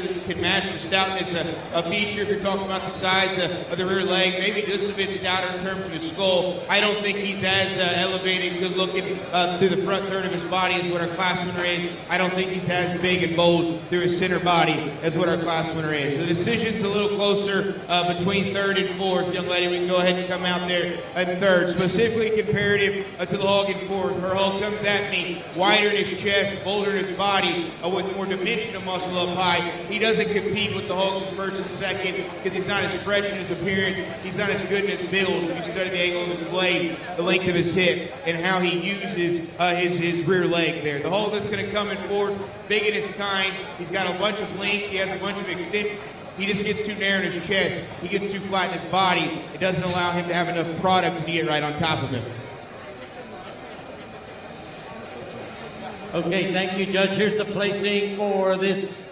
the stoutness of feature. If you're talking about the size of the rear leg, maybe just a bit stouter in terms of his skull. I don't think he's as elevated, good looking through the front third of his body as what our class winner is. I don't think he's as big and bold through his center body as what our class winner is. The decision's a little closer between third and fourth. Young lady, we can go ahead and come out there at third. Specifically comparative to the hog in fourth. Her hog comes at me wider in his chest, bolder in his body, with more dimensional muscle up high. He doesn't compete with the hogs in first and second because he's not as fresh in his appearance. He's not as good in his build. If you study the angle of his blade, the length of his hip, and how he uses his rear leg there. The hog that's going to come in fourth, big in his kind. He's got a bunch of length. He has a bunch of extent. He just gets too narrow in his chest. He gets too flat in his body. It doesn't allow him to have enough product to get right on top of him. Okay, thank you, Judge. Here's the placing for this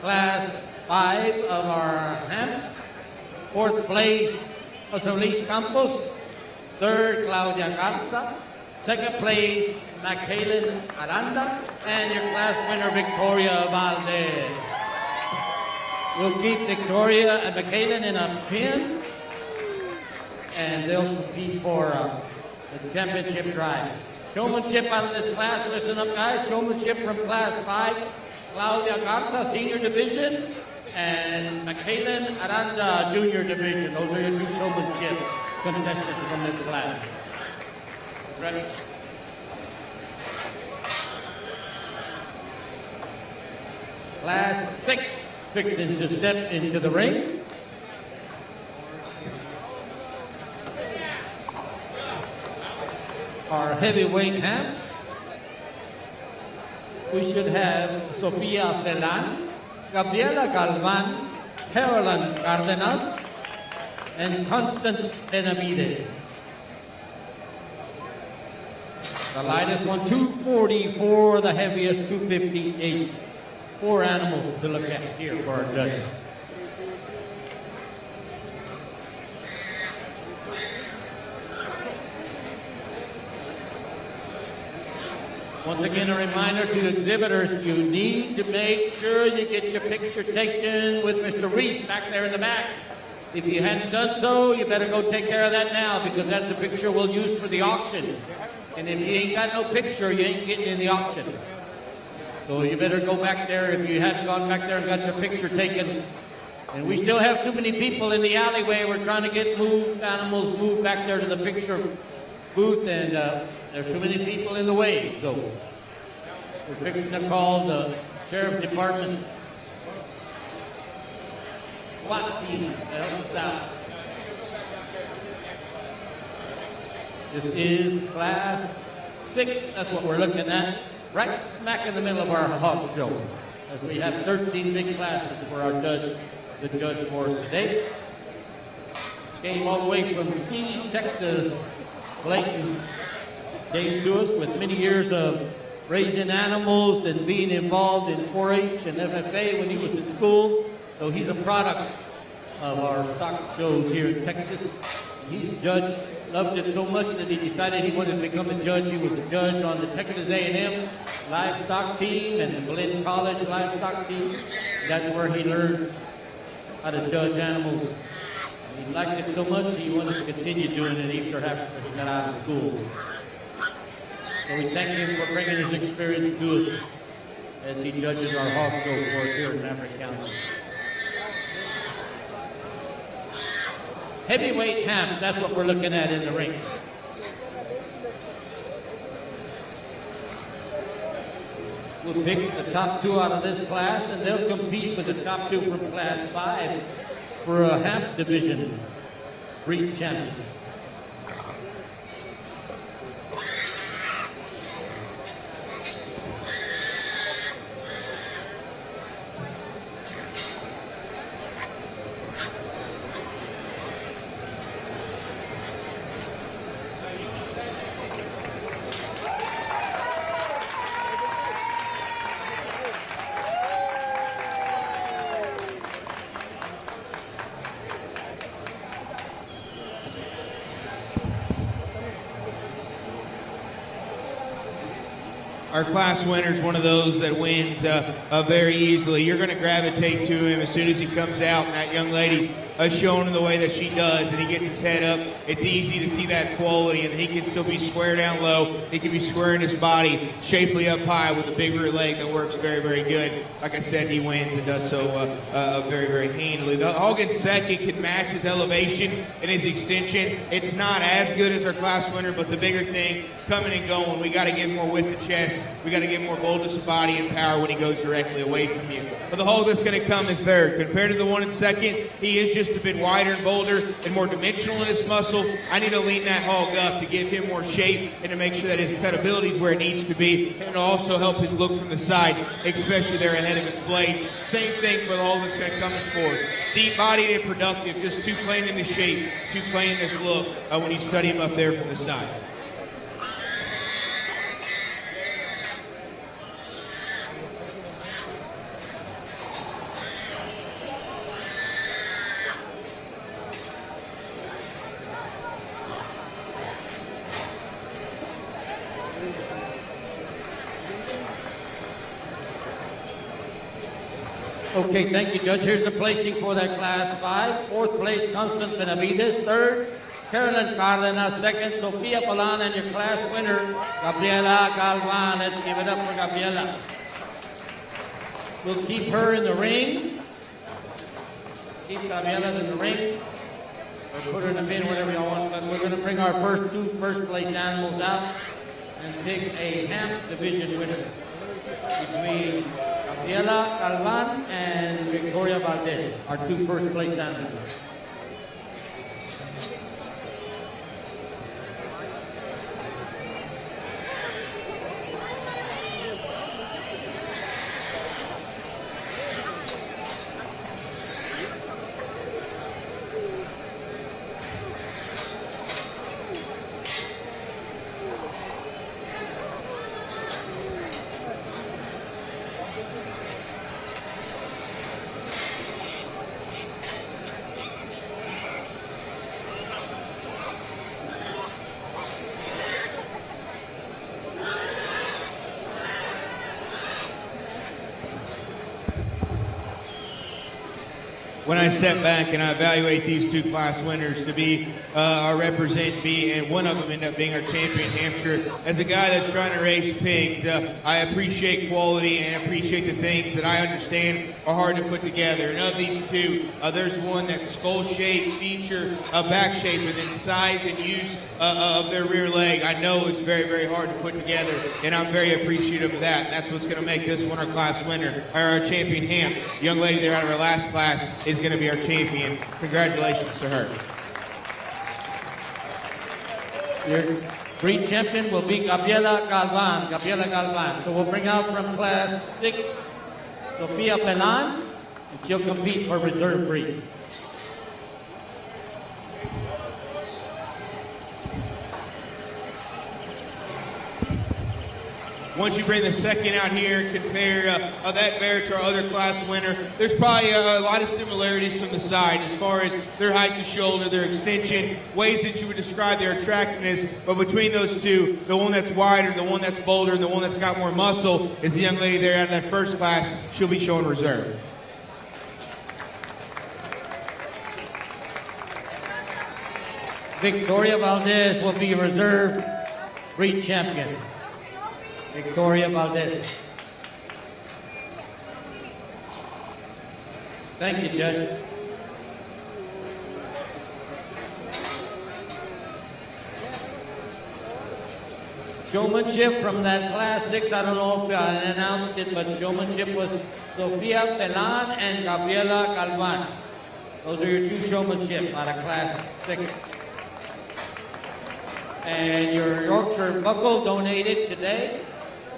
Class 5 of our Hamps. Fourth place, Jose Luis Campos. Third, Claudia Garza. Second place, Michaelan Aranda. And your class winner, Victoria Valdez. We'll keep Victoria and Michaelan in a pin. And they'll compete for the championship drive. Showmanship out of this class, listen up guys. Showmanship from Class 5, Claudia Garza, Senior Division, and Michaelan Aranda, Junior Division. Those are your two showmanship contestants from this class. Ready? Class 6, fixing to step into the ring. Our heavyweight Hamps. We should have Sofia Pelan, Gabriela Galvan, Carolyn Cardenas, and Constance Benavides. The lightest one, 244, the heaviest, 258. 4 animals to look at here for our judges. Once again, a reminder to exhibitors, you need to make sure you get your picture taken with Mr. Reese back there in the back. If you hadn't done so, you better go take care of that now, because that's the picture we'll use for the auction. And if you ain't got no picture, you ain't getting in the auction. So you better go back there if you hadn't gone back there and got your picture taken. And we still have too many people in the alleyway. We're trying to get animals moved back there to the picture booth, and there's too many people in the way. So we're fixing to call the Sheriff's Department SWAT team to help us out. This is Class 6. That's what we're looking at. Right smack in the middle of our hog show, as we have 13 big classes for our judge, the judge for us today. Came all the way from Seedy, Texas. Clayton came to us with many years of raising animals and being involved in 4-H and FFA when he was in school. So he's a product of our stock shows here in Texas. He's judge, loved it so much that he decided he wanted to become a judge. He was a judge on the Texas A&M Livestock team and the Glenn College Livestock team. That's where he learned how to judge animals. He liked it so much he wanted to continue doing it after he got out of school. So we thank him for bringing his experience to us as he judges our hog show for us here in Maverick County. Heavyweight Hamps, that's what we're looking at in the ring. We'll pick the top 2 out of this class, and they'll compete with the top 2 from Class 5 for a Hamp Division breed champion. Our class winner is one of those that wins very easily. You're going to gravitate to him as soon as he comes out, and that young lady's showing him the way that she does, and he gets his head up. It's easy to see that quality, and he can still be square down low. He can be squaring his body shapely up high with a big rear leg that works very, very good. Like I said, he wins and does so very, very handily. The hog in second can match his elevation and his extension. It's not as good as our class winner, but the bigger thing, coming and going, we got to give more width of chest. We got to give more boldness of body and power when he goes directly away from you. But the hog that's going to come in third, compared to the one in second, he is just a bit wider and bolder and more dimensional in his muscle. I need to lean that hog up to give him more shape and to make sure that his cutability is where it needs to be, and to also help his look from the side, especially there ahead of his blade. Same thing for the hog that's going to come in fourth. Deep-bodied and productive, just too plain in his shape, too plain in his look when you study him up there from the side. Okay, thank you, Judge. Here's the placing for that Class 5. Fourth place, Constance Benavides. Third, Carolyn Cardenas. Second, Sofia Palan. And your class winner, Gabriela Galvan. Let's give it up for Gabriela. We'll keep her in the ring. Keep Gabriela in the ring. Or put her in the bin, whatever you want. But we're going to bring our first two first-place animals out and pick a Hamp division winner between Gabriela Galvan and Victoria Valdez, our two first-place animals. When I step back and I evaluate these two class winners to be represent me, and one of them end up being our champion, Hampshire. As a guy that's trying to raise pigs, I appreciate quality and appreciate the things that I understand are hard to put together. And of these two, there's one that's skull shape, feature, back shape, and then size and use of their rear leg. I know it's very, very hard to put together, and I'm very appreciative of that. And that's what's going to make this one our class winner, or our champion, Hamp. The young lady there out of our last class is going to be our champion. Congratulations to her. Your breed champion will be Gabriela Galvan. Gabriela Galvan. So we'll bring out from Class 6, Sofia Pelan, and she'll compete for reserve breed. Once you bring the second out here, compare that bear to our other class winner, there's probably a lot of similarities from the side as far as their height and shoulder, their extension, ways that you would describe their attractiveness. But between those two, the one that's wider, the one that's bolder, and the one that's got more muscle is the young lady there out of that first class. She'll be showing reserve. Victoria Valdez will be reserve breed champion. Victoria Valdez. Thank you, Judge. Showmanship from that Class 6, I don't know if I announced it, but Showmanship was Sofia Pelan and Gabriela Galvan. Those are your two Showmanship out of Class 6. And your Yorkshire buckle donated today.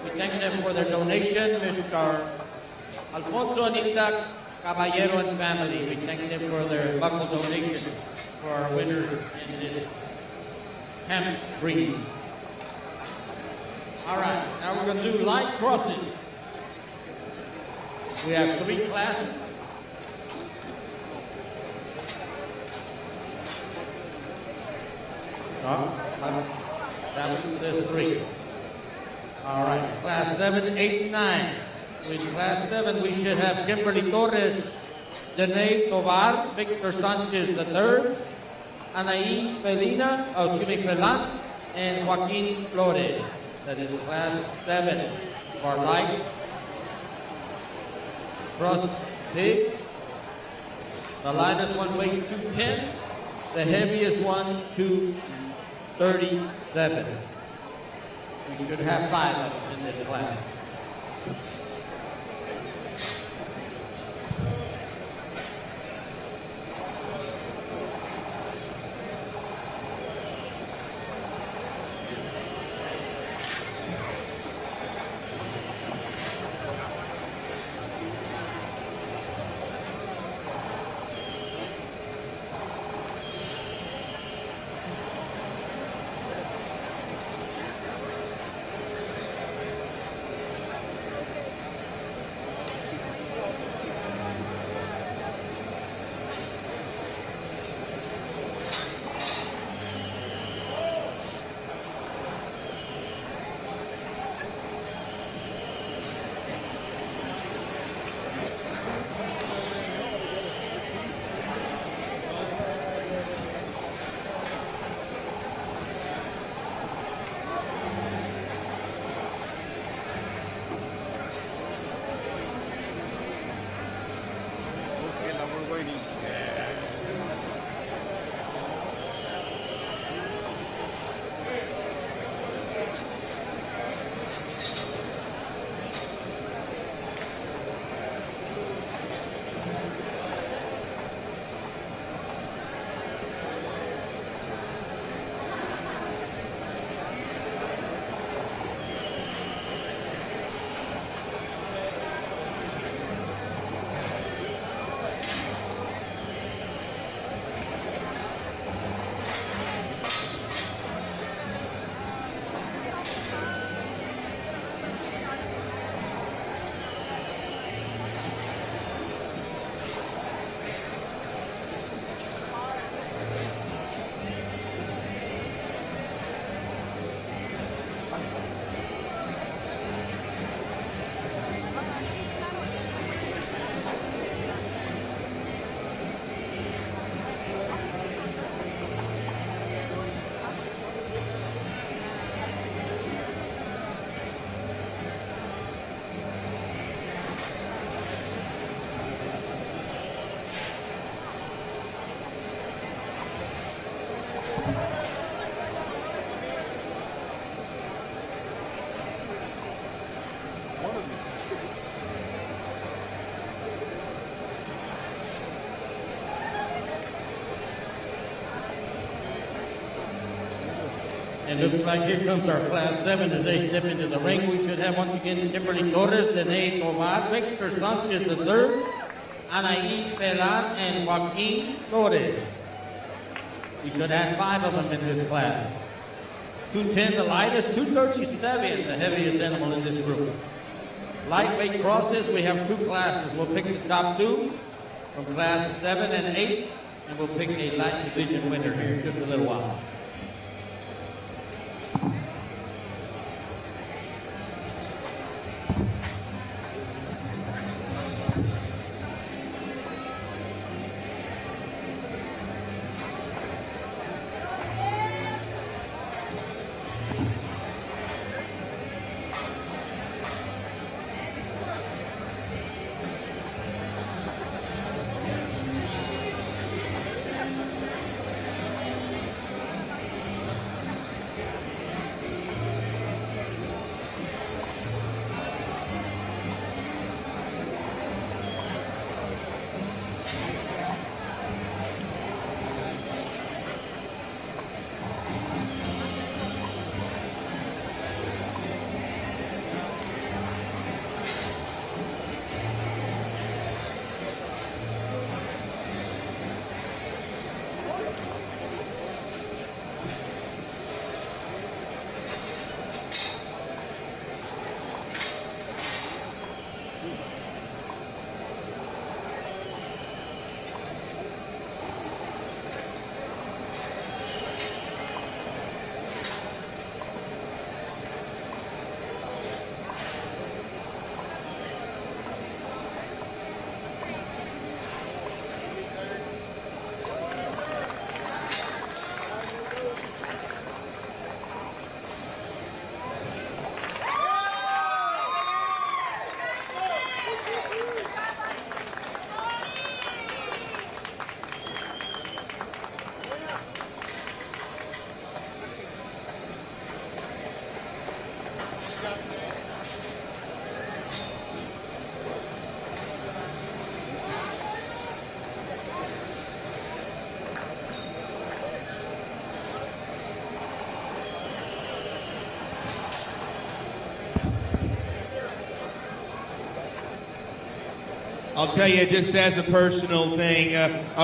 We thank them for their donation, Mr. Alfonso Anita Caballero and family. We thank them for their buckle donation for our winners in this Hamp breed. All right, now we're going to do light crosses. We have 3 classes. That one says 3. All right, Class 7, 8, 9. In Class 7, we should have Kimberly Torres, Danae Tovar, Victor Sanchez III, Anaí Pelan, and Joaquin Flores. That is Class 7 for light cross pigs. The lightest one weighs 210. The heaviest one, 237. We should have 5 of us in this class. And it looks like here comes our Class 7 as they step into the ring. We should have once again Kimberly Torres, Danae Tovar, Victor Sanchez III, Anaí Pelan, and Joaquin Flores. We should have 5 of them in this class. 210 the lightest, 237 the heaviest animal in this group. Lightweight crosses, we have 2 classes. We'll pick the top 2 from class 7 and 8, and we'll pick a light division winner here in just a little while. I'll tell you, just as a personal thing,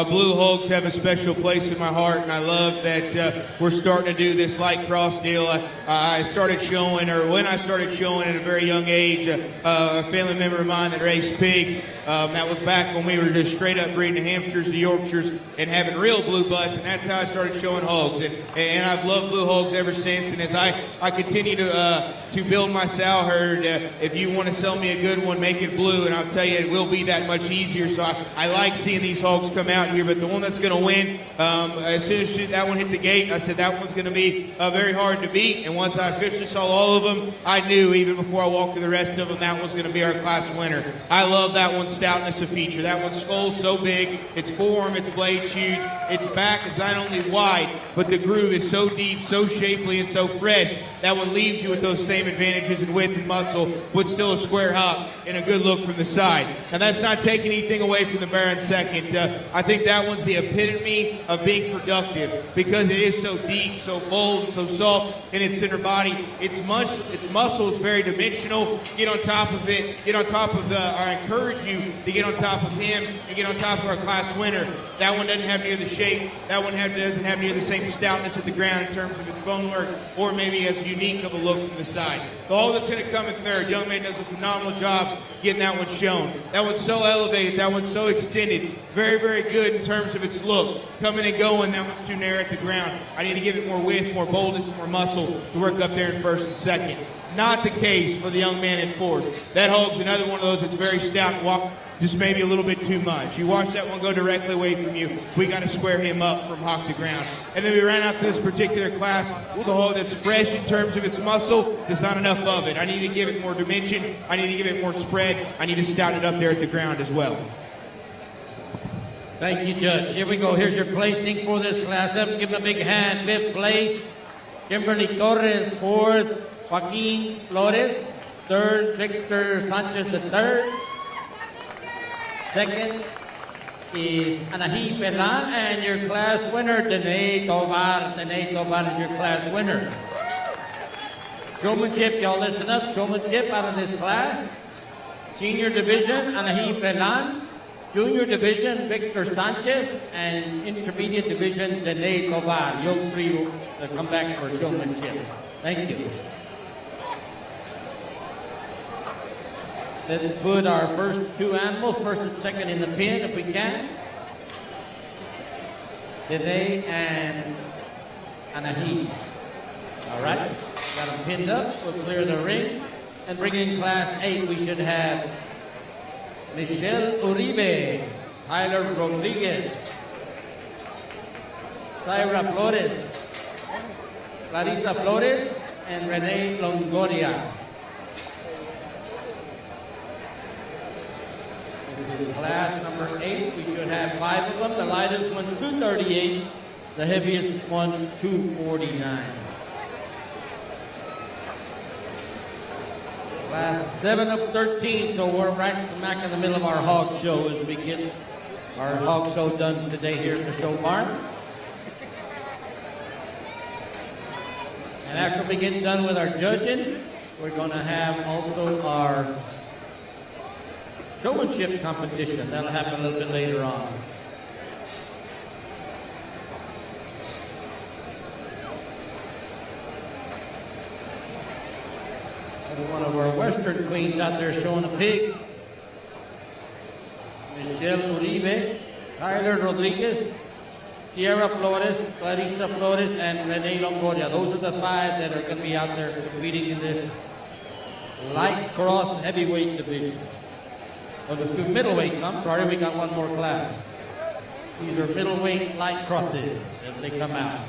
Blue Hogs have a special place in my heart, and I love that we're starting to do this light cross deal. I started showing, or when I started showing at a very young age, a family member of mine that raised pigs. That was back when we were just straight up breeding the Hampshires, the Yorkshires, and having real blue butts, and that's how I started showing hogs. And I've loved blue hogs ever since. And as I continue to build my sow herd, if you want to sell me a good one, make it blue, and I'll tell you, it will be that much easier. So I like seeing these hogs come out here, but the one that's going to win, as soon as that one hit the gate, I said that one's going to be very hard to beat. And once I officially saw all of them, I knew even before I walked through the rest of them, that was going to be our class winner. I love that one's stoutness of feature. That one's skull so big, its forearm, its blade's huge, its back is not only wide, but the groove is so deep, so shapely, and so fresh. That one leaves you with those same advantages in width and muscle, with still a square hop and a good look from the side. And that's not taking anything away from the Baron second. I think that one's the epitome of being productive because it is so deep, so bold, so soft in its center body. Its muscle is very dimensional. Get on top of it. Get on top of I encourage you to get on top of him and get on top of our class winner. That one doesn't have near the shape. That one doesn't have near the same stoutness at the ground in terms of its bone work, or maybe as unique of a look from the side. The hog that's going to come in third, young man does a phenomenal job getting that one shown. That one's so elevated. That one's so extended. Very, very good in terms of its look. Coming and going, that one's too narrow at the ground. I need to give it more width, more boldness, more muscle to work up there in first and second. Not the case for the young man in fourth. That hog's another one of those that's very stout, walk just maybe a little bit too much. You watch that one go directly away from you. We got to square him up from hock to ground. And then we ran out to this particular class with a hog that's fresh in terms of its muscle. There's not enough of it. I need to give it more dimension. I need to give it more spread. I need to stout it up there at the ground as well. Thank you, Judge. Here we go. Here's your placing for this class up. Give them a big hand. Fifth place, Kimberly Torres. Fourth, Joaquin Flores. Third, Victor Sanchez III. Second is Anaí Pelan, and your class winner, Danae Tovar. Danae Tovar is your class winner. Showmanship, y'all listen up. Showmanship out of this class. Senior Division, Anahi Pelan. Junior Division, Victor Sanchez. And Intermediate Division, Dene Kovar. You'll three come back for Showmanship. Thank you. Let's put our first two animals, first and second, in the pen if we can. Dene and Anahi. All right, got them pinned up. We'll clear the ring. And bringing in class 8, we should have Michelle Uribe, Tyler Rodriguez, Zaira Flores, Clarissa Flores, and Renee Longoria. This is class number 8. We should have 5 of them. The lightest one, 238. The heaviest one, 249. Class 7 of 13, so we're right smack in the middle of our hog show as we get our hog show done today here at the show barn. And after we get done with our judging, we're going to have also our showmanship competition. That'll happen a little bit later on. One of our Western queens out there showing a pig. Michelle Uribe, Tyler Rodriguez, Sierra Flores, Clarissa Flores, and Renee Longoria. Those are the 5 that are going to be out there competing in this light cross heavyweight division. Well, there's 2 middleweights. I'm sorry, we got one more class. These are middleweight light crosses as they come out.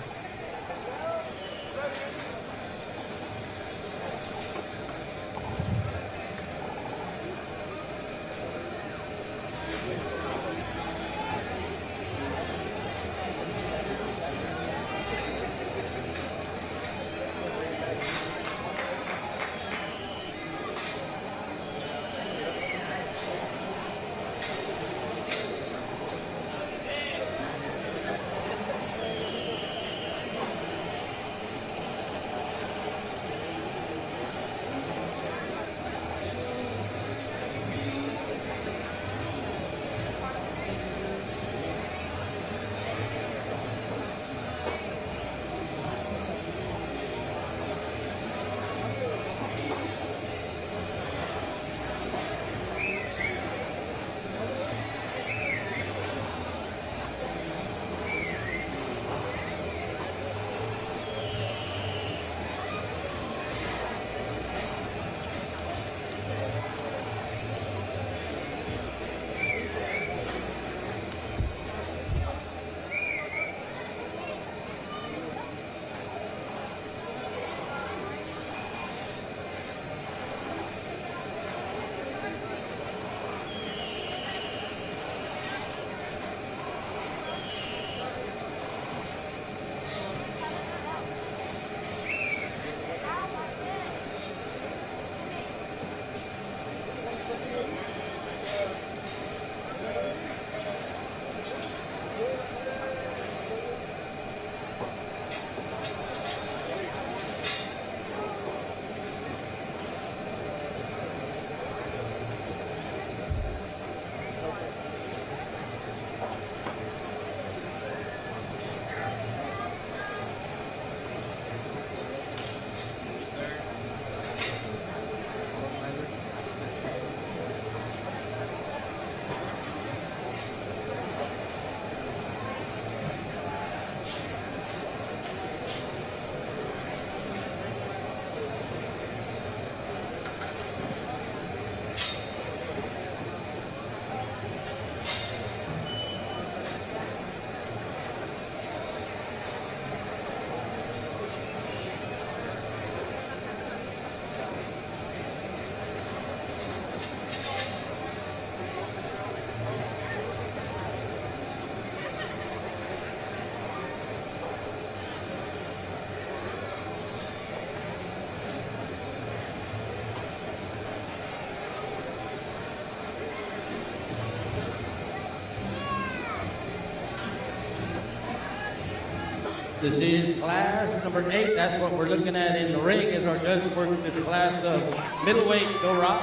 This is class number 8. That's what we're looking at in the ring as our judge works this class of middleweight Duroc,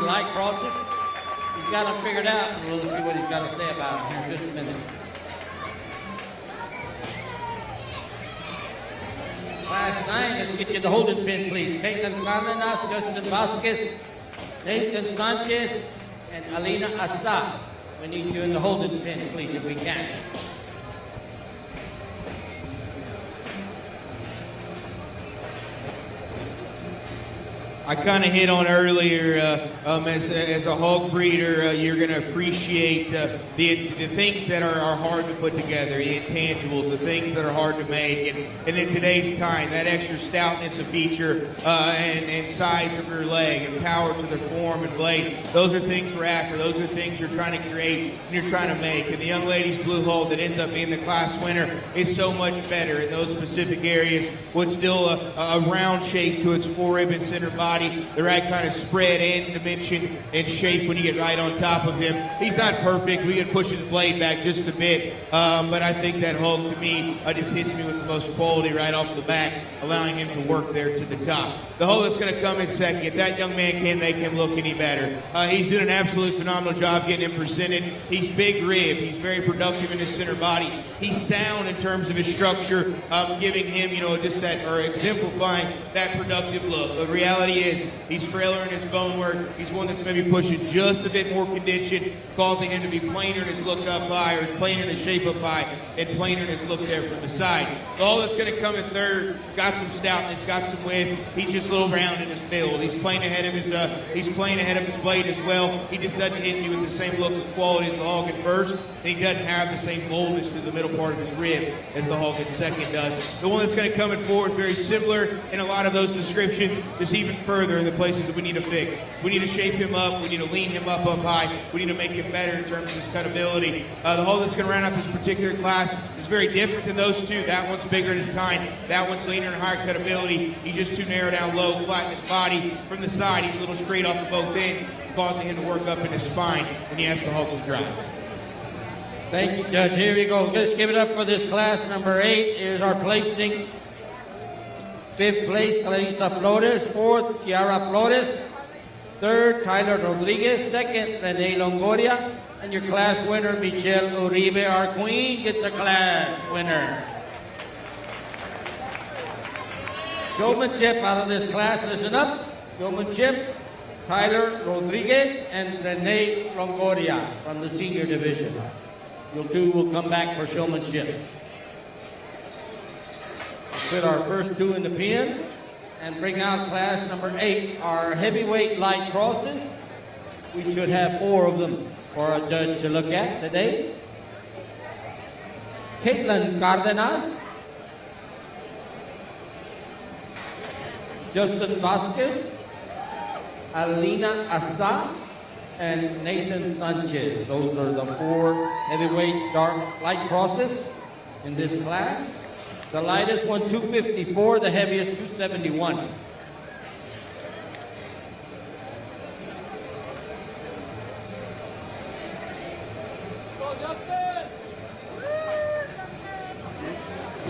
light crosses. He's got them figured out, and we'll see what he's got to say about it here in just a minute. Class 9, let's get you the holding pin, please. Caitlin Cardenas, Justin Vasquez, Nathan Sanchez, and Alina Asa. We need you in the holding pin, please, if we can. I kind of hit on earlier, as a hog breeder, you're going to appreciate the things that are hard to put together, the intangibles, the things that are hard to make. And in today's time, that extra stoutness of feature and size of your leg and power to the form and blade, those are things we're after. Those are things you're trying to create and you're trying to make. And the young lady's blue hole that ends up being the class winner is so much better in those specific areas with still a round shape to its four-ribbon center body. The right kind of spread and dimension and shape when you get right on top of him. He's not perfect. We can push his blade back just a bit, but I think that hole, to me, just hits me with the most quality right off the back, allowing him to work there to the top. The hole that's going to come in second, if that young man can't make him look any better. He's doing an absolutely phenomenal job getting him presented. He's big rib. He's very productive in his center body. He's sound in terms of his structure, giving him, just that, or exemplifying that productive look. The reality is, he's frailer in his bone work. He's one that's maybe pushing just a bit more condition, causing him to be plainer in his look up high, or plainer in his shape up high, and plainer in his look there from the side. The hole that's going to come in third, it's got some stoutness, got some width. He's just a little round in his build. He's playing ahead of his blade as well. He just doesn't hit you with the same look and quality as the hog at first, and he doesn't have the same boldness through the middle part of his rib as the hog at second does. The one that's going to come in forward, very similar in a lot of those descriptions, just even further in the places that we need to fix. We need to shape him up. We need to lean him up high. We need to make him better in terms of his cutability. The hole that's going to round out this particular class is very different than those two. That one's bigger in his kind. That one's leaner and higher cutability. He's just too narrow down low, flat in his body. From the side, he's a little straight off of both ends, causing him to work up in his spine when he has the hogs to drive. Thank you, Judge. Here we go. Let's give it up for this class number 8. Here's our placing. 5th place, Clarissa Flores. 4th, Ciara Flores. 3rd, Tyler Rodriguez. 2nd, Rene Longoria. And your class winner, Michelle Uribe. Our queen gets the class winner. Showmanship out of this class. Listen up. Showmanship, Tyler Rodriguez and Rene Longoria from the senior division. You two will come back for showmanship. Put our first two in the pen and bring out class number 8, our heavyweight light crosses. We should have 4 of them for our judge to look at today. Caitlin Cardenas, Justin Vasquez, Alina Asa, and Nathan Sanchez. Those are the 4 heavyweight dark light crosses in this class. The lightest one, 254, the heaviest, 271.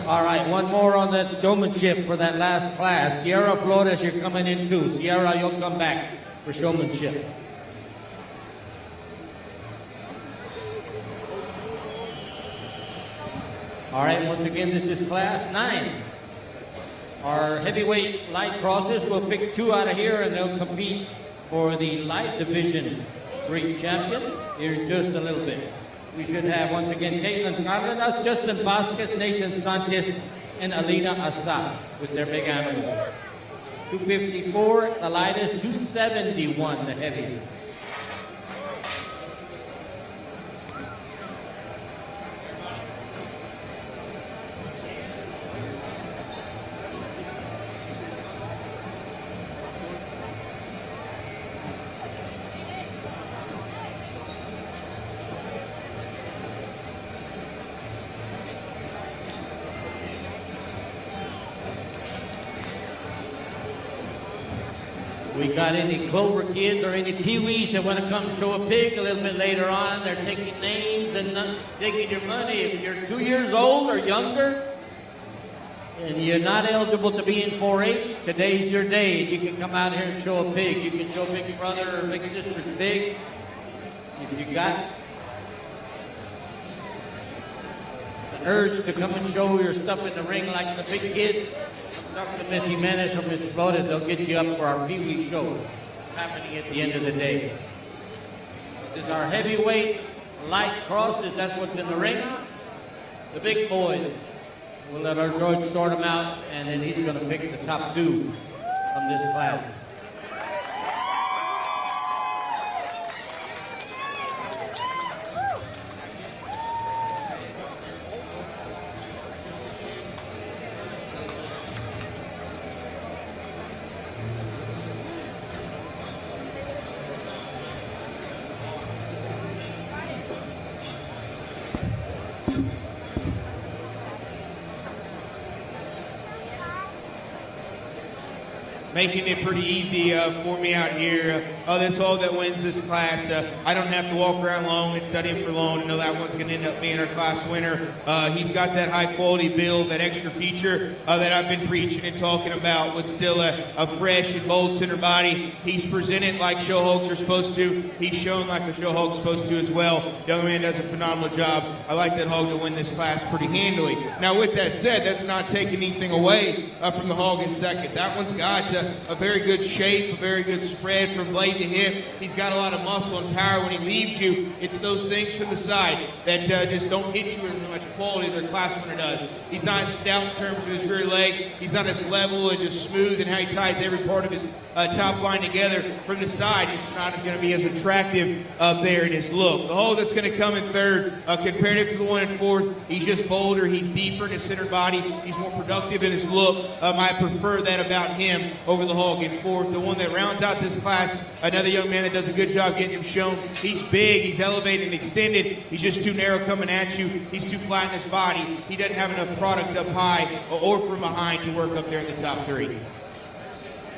All right, one more on that showmanship for that last class. Ciara Flores, you're coming in too. Ciara, you'll come back for showmanship. All right, once again, this is class 9. Our heavyweight light crosses, we'll pick 2 out of here and they'll compete for the light division ring champion here in just a little bit. We should have, once again, Caitlin Cardenas, Justin Vasquez, Nathan Sanchez, and Alina Asa with their big animals. 254, the lightest, 271, the heaviest. We got any Clover kids or any Pee-wees that want to come show a pig a little bit later on? They're taking names and taking your money. If you're 2 years old or younger, and you're not eligible to be in 4-H, today's your day. You can come out here and show a pig. You can show big brother or big sister's pig. If you got an urge to come and show your stuff in the ring like the big kids, talk to Miss Jimenez or Miss Flores. They'll get you up for our Pee Wee show happening at the end of the day. This is our heavyweight light crosses. That's what's in the ring. The big boys. We'll let our George sort them out, and then he's going to pick the top 2 from this class. Making it pretty easy for me out here. This hog that wins this class, I don't have to walk around long and study him for long to know that one's going to end up being our class winner. He's got that high quality build, that extra feature that I've been preaching and talking about with still a fresh and bold center body. He's presented like Show-Hogs are supposed to. He's shown like a Show-Hog's supposed to as well. Young man does a phenomenal job. I like that hog to win this class pretty handily. Now with that said, that's not taking anything away from the hog in second. That one's got a very good shape, a very good spread from blade to hip. He's got a lot of muscle and power. When he leaves you, it's those things from the side that just don't hit you with as much quality that a class winner does. He's not stout in terms of his rear leg. He's not as level and just smooth in how he ties every part of his top line together. From the side, it's not going to be as attractive up there in his look. The hog that's going to come in third, comparative to the one in fourth, he's just bolder. He's deeper in his center body. He's more productive in his look. I prefer that about him over the hog in fourth. The one that rounds out this class, another young man that does a good job getting him shown. He's big, he's elevated and extended. He's just too narrow coming at you. He's too flat in his body. He doesn't have enough product up high or from behind to work up there in the top 3.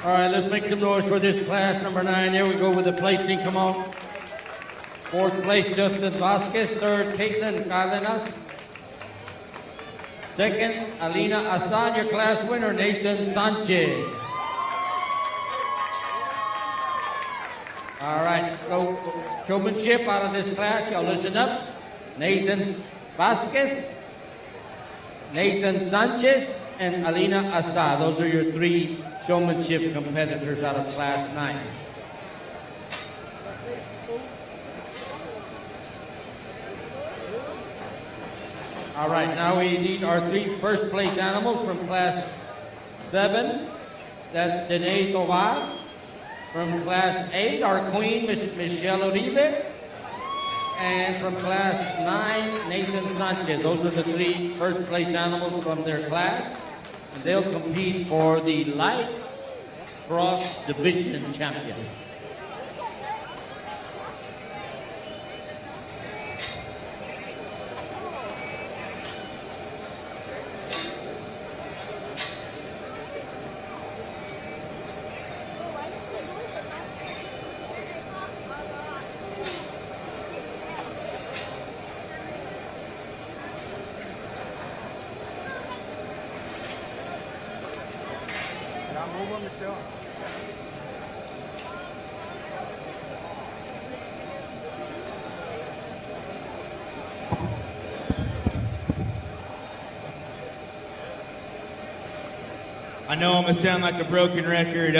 All right, let's make some noise for this class, number 9. There we go with the placing. Come on. 4th place, Justin Vasquez. 3rd, Caitlin Calenas. 2nd, Alina Asan. Your class winner, Nathan Sanchez. All right, so showmanship out of this class. Y'all listen up. Nathan Vasquez, Nathan Sanchez, and Alina Asa. Those are your 3 showmanship competitors out of class 9. All right, now we need our 3 first place animals from class 7. That's Danae Tovar. From class 8, our queen, Miss Michelle Uribe. And from class 9, Nathan Sanchez. Those are the 3 first place animals from their class. And they'll compete for the light cross division champion. I know I'm going to sound like a broken record,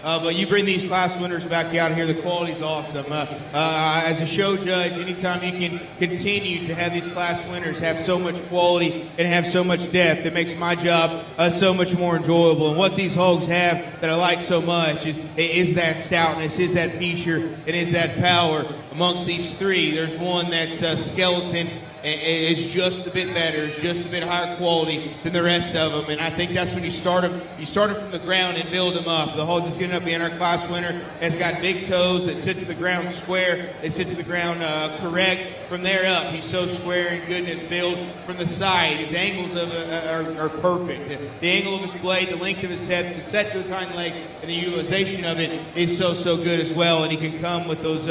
but you bring these class winners back out here, the quality's awesome. As a show judge, anytime you can continue to have these class winners have so much quality and have so much depth, it makes my job so much more enjoyable. And what these hogs have that I like so much is that stoutness, is that feature, and is that power. Amongst these 3, there's one that's skeleton, is just a bit better, is just a bit higher quality than the rest of them. And I think that's when you start them from the ground and build them up. The hog that's going to end up being our class winner has got big toes that sit to the ground square. They sit to the ground correct. From there up, he's so square and good in his build. From the side, his angles are perfect. The angle of his blade, the length of his head, the set to his hind leg, and the utilization of it is so good as well. And he can come with those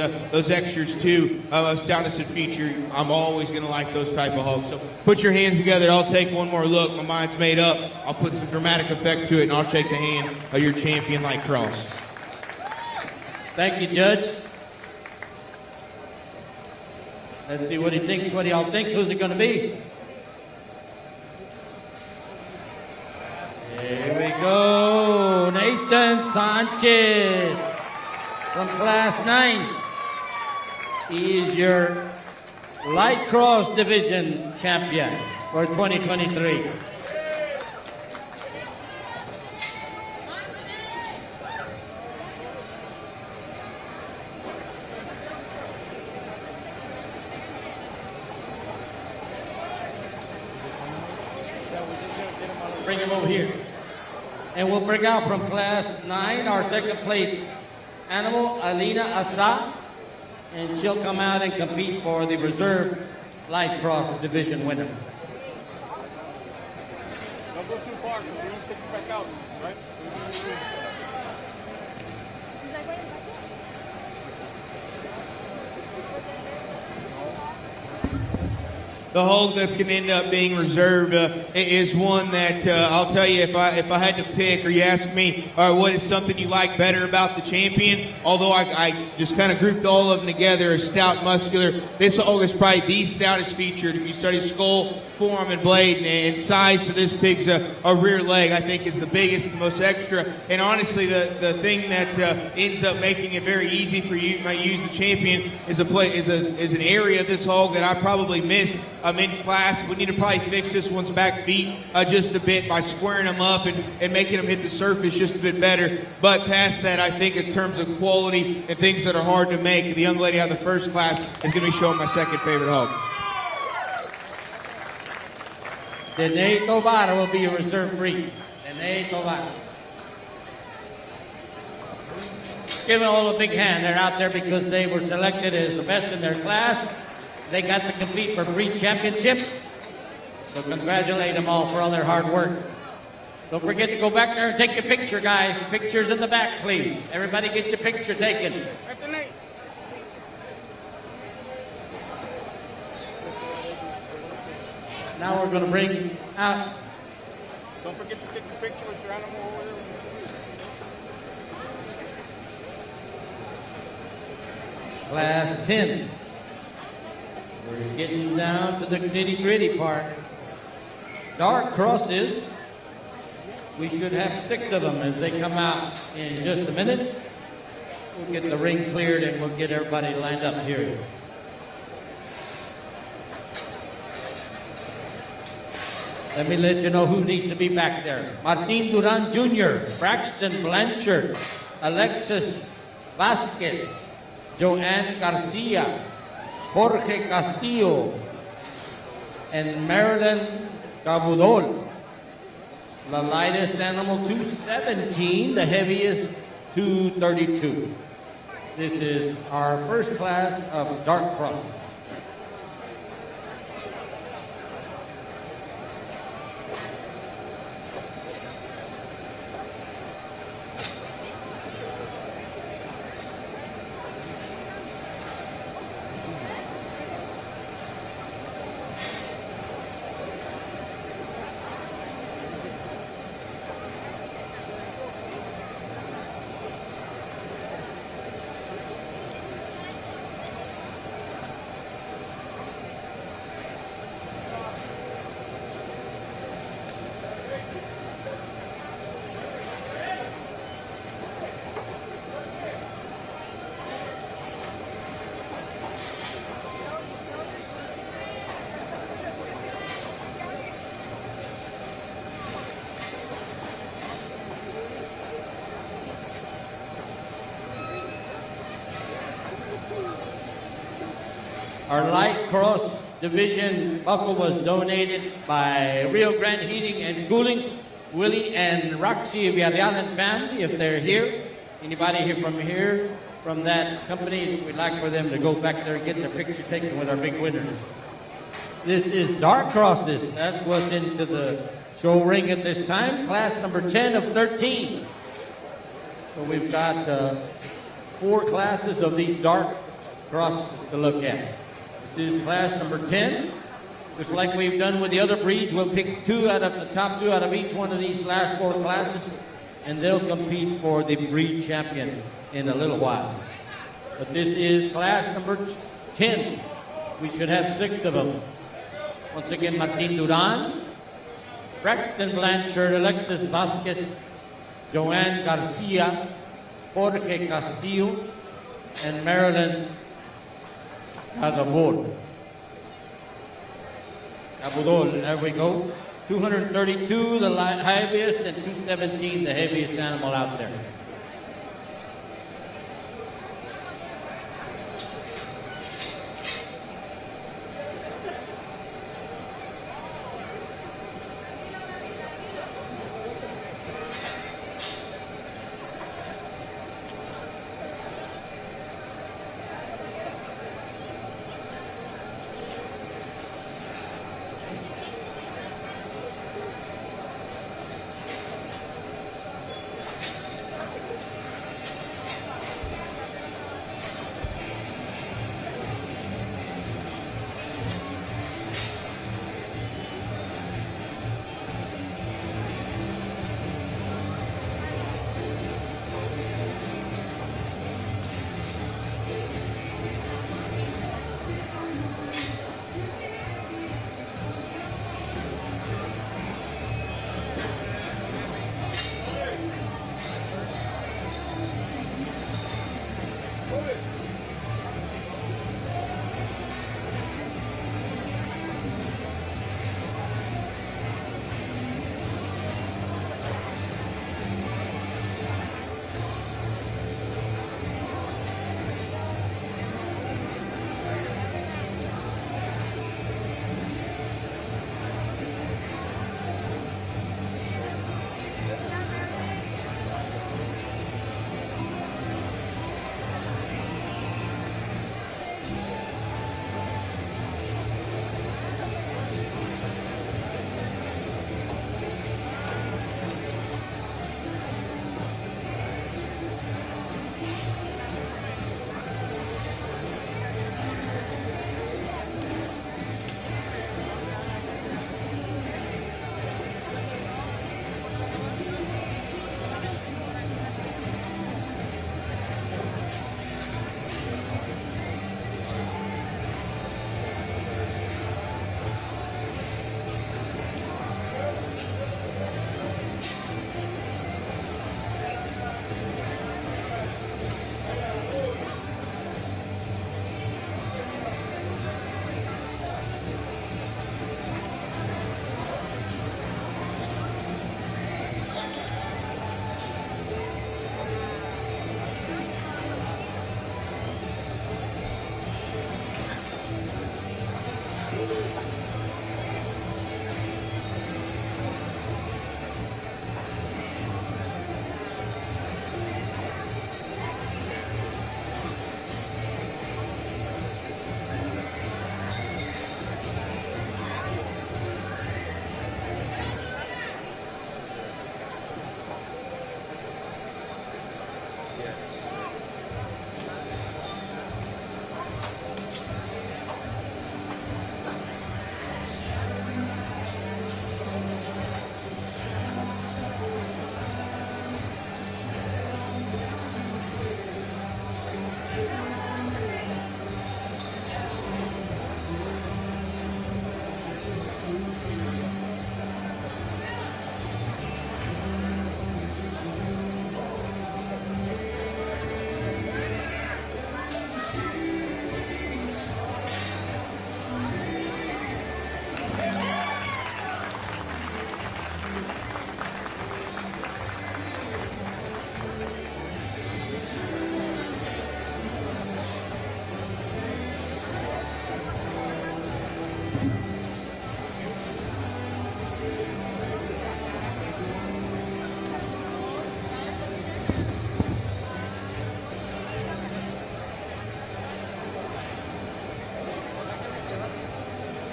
extra textures too of stoutness and feature. I'm always going to like those type of hogs. So put your hands together. I'll take one more look. My mind's made up. I'll put some dramatic effect to it, and I'll shake the hand of your champion like Cross. Thank you, Judge. Let's see what he thinks. What do y'all think? Who's it going to be? Here we go. Nathan Sanchez from Class 9. He is your Light Cross Division champion for 2023. Bring him over here. And we'll bring out from Class 9 our second place animal, Alina Asa. And she'll come out and compete for the Reserve Light Cross Division winner. Don't go too far, because we're going to take you back out, right? The hog that's going to end up being reserved is one that I'll tell you, if I had to pick, or you ask me, what is something you like better about the champion? Although I just kind of grouped all of them together as stout, muscular. This hog is probably the stoutest featured. If you study skull, forearm, and blade, and size to this pig's a rear leg, I think is the biggest, the most extra. And honestly, the thing that ends up making it very easy for you to use the champion is an area of this hog that I probably missed. In class. We need to probably fix this one's back feet just a bit by squaring them up and making them hit the surface just a bit better. But past that, I think in terms of quality and things that are hard to make, the young lady out of the first class is going to be showing my second favorite hog. Dene Tovar will be a reserve breed. Dene Tovar. Give them all a big hand. They're out there because they were selected as the best in their class. They got to compete for breed championship. So congratulate them all for all their hard work. Don't forget to go back there and take your picture, guys. Pictures in the back, please. Everybody get your picture taken. Now we're going to bring out. Don't forget to take a picture with your animal over there. Class 10. We're getting down to the nitty-gritty part. Dark crosses. We should have 6 of them as they come out in just a minute. We'll get the ring cleared and we'll get everybody lined up here. Let me let you know who needs to be back there. Martin Duran Jr., Braxton Blanchard, Alexis Vasquez, Joanne Garcia, Jorge Castillo, and Marilyn Cabudol. The lightest animal, 217. The heaviest, 232. This is our first class of dark crossing. Our light cross division buckle was donated by Rio Grande Heating and Cooling, Willie and Roxy Villarreal and family, if they're here. Anybody here from that company, we'd like for them to go back there and get their picture taken with our big winners. This is dark crosses. That's what's into the show ring at this time. Class number 10 of 13. So we've got 4 classes of these dark crosses to look at. This is class number 10. Just like we've done with the other breeds, we'll pick the top two out of each one of these last 4 classes, and they'll compete for the breed champion in a little while. But this is class number 10. We should have 6 of them. Once again, Martin Duran, Braxton Blanchard, Alexis Vasquez, Joanne Garcia, Jorge Castillo, and Marilyn Agabor. Abudol, there we go. 232, the heaviest, and 217, the heaviest animal out there.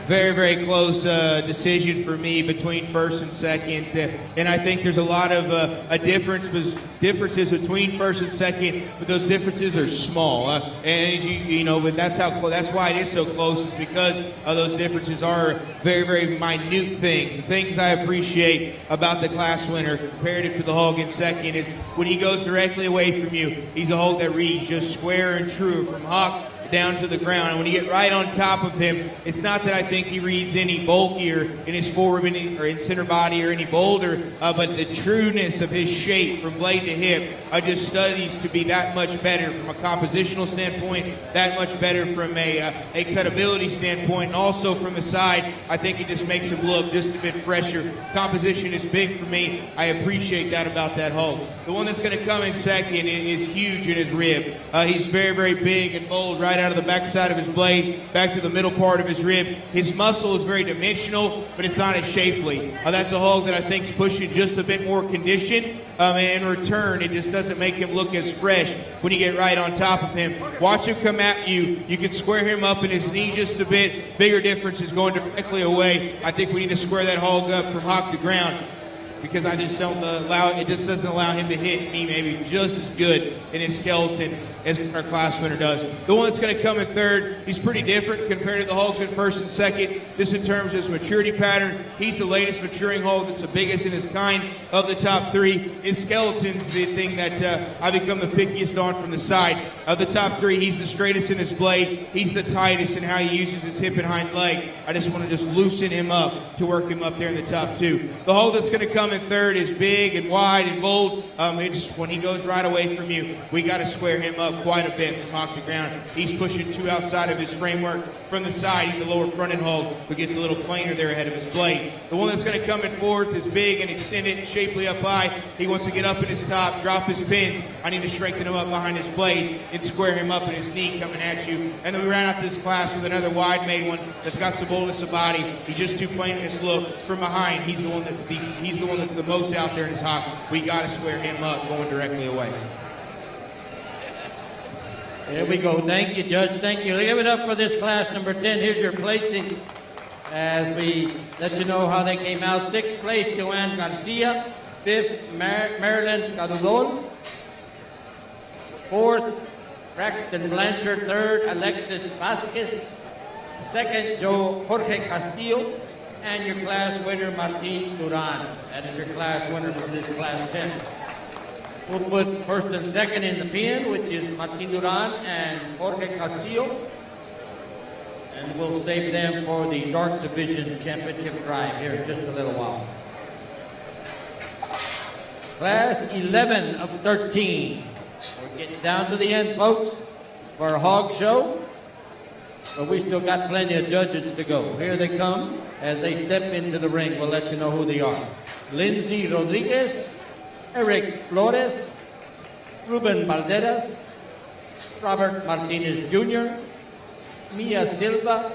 very, very close decision for me between first and second. And I think there's a lot of differences between first and second, but those differences are small. And as you know, but that's why it is so close, is because those differences are very, very minute things. The things I appreciate about the class winner comparative to the hog in second is when he goes directly away from you, he's a hog that reads just square and true from hock down to the ground. And when you get right on top of him, it's not that I think he reads any bulkier in his forward or in center body or any bolder, but the trueness of his shape from blade to hip just studies to be that much better from a compositional standpoint, that much better from a cutability standpoint, and also from the side. I think it just makes him look just a bit fresher. Composition is big for me. I appreciate that about that hog. The one that's going to come in second is huge in his rib. He's very, very big and bold right out of the backside of his blade, back to the middle part of his rib. His muscle is very dimensional, but it's not as shapely. That's a hog that I think is pushing just a bit more condition. And in return, it just doesn't make him look as fresh when you get right on top of him. Watch him come at you. You can square him up in his knee just a bit. Bigger difference is going directly away. I think we need to square that hog up from hock to ground, because I just don't it just doesn't allow him to hit me maybe just as good in his skeleton as our class winner does. The one that's going to come in third, he's pretty different compared to the hogs in first and second. Just in terms of his maturity pattern, he's the latest maturing hog that's the biggest in his kind of the top three. His skeleton's the thing that I become the pickiest on from the side. Of the top three, he's the straightest in his blade. He's the tightest in how he uses his hip and hind leg. I just want to loosen him up to work him up there in the top two. The hog that's going to come in third is big and wide and bold. When he goes right away from you, we got to square him up quite a bit from hock to ground. He's pushing two outside of his framework. From the side, he's a lower fronted hog who gets a little plainer there ahead of his blade. The one that's going to come in fourth is big and extended and shapely up high. He wants to get up in his top, drop his pins. I need to strengthen him up behind his blade and square him up in his knee coming at you. And then we ran out this class with another wide-made one that's got some boldness of body. He's just too plain in his look. From behind, he's the one that's the most out there in his hock. We got to square him up going directly away. There we go. Thank you, Judge. Thank you. Give it up for this class number 10. Here's your placing as we let you know how they came out. Sixth place, Joanne Garcia. Fifth, Marilyn Cadudol. Fourth, Braxton Blanchard. Third, Alexis Vasquez. Second, Jorge Castillo. And your class winner, Martin Duran. That is your class winner for this class 10. We'll put first and second in the pen, which is Martin Duran and Jorge Castillo. And we'll save them for the Dark Division Championship drive here in just a little while. Class 11 of 13. We're getting down to the end, folks, for our hog show. But we still got plenty of judges to go. Here they come. As they step into the ring, we'll let you know who they are. Lindsay Rodriguez, Eric Flores, Ruben Valderas, Robert Martinez Jr., Mia Silva,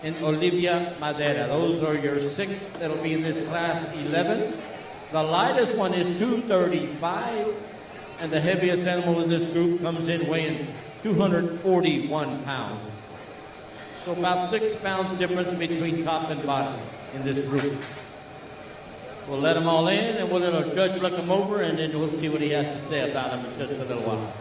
and Olivia Madera. Those are your six that'll be in this class 11. The lightest one is 235, and the heaviest animal in this group comes in weighing 241 pounds. So about 6 pounds difference between top and bottom in this group. We'll let them all in, and we'll let our judge look them over, and then we'll see what he has to say about them in just a little while.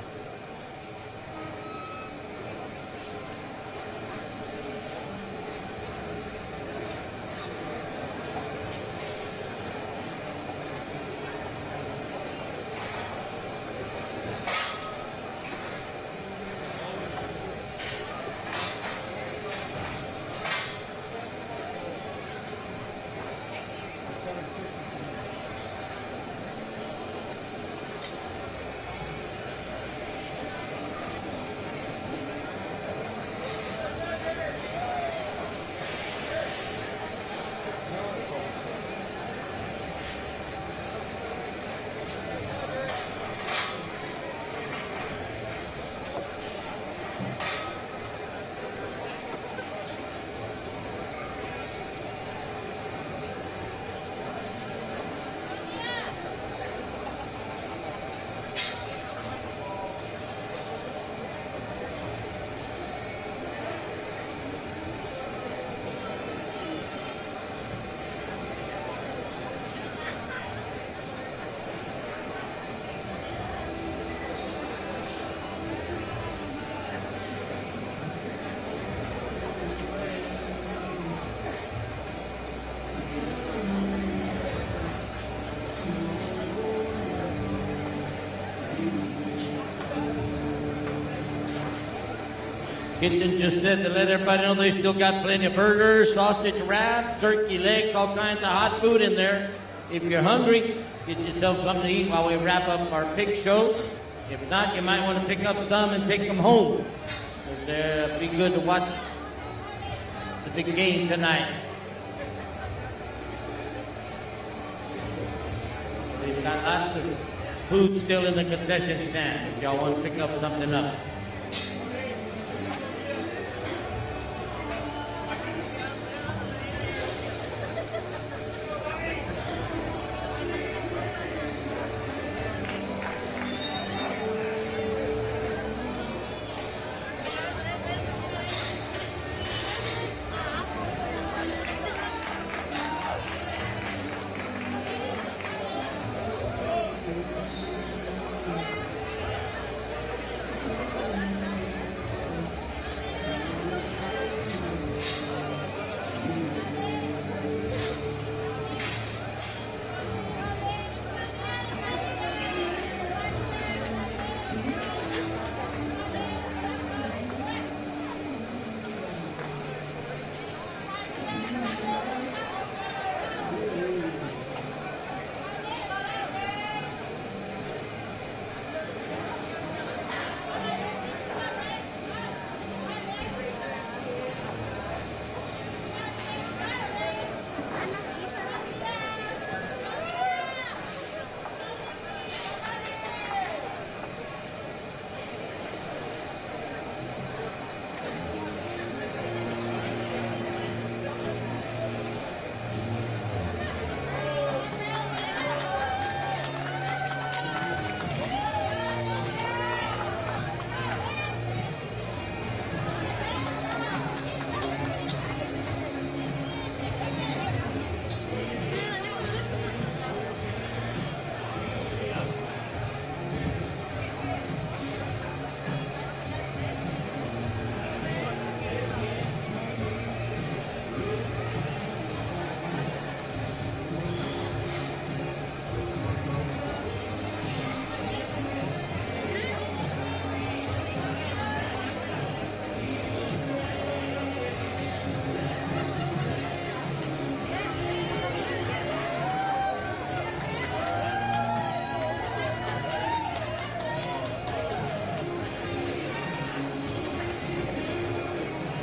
Kitchen just said to let everybody know they still got plenty of burgers, sausage wraps, turkey legs, all kinds of hot food in there. If you're hungry, get yourself something to eat while we wrap up our pig show. If not, you might want to pick up some and take them home. It'd be good to watch the big game tonight. We've got lots of food still in the concession stand if y'all want to pick up something up.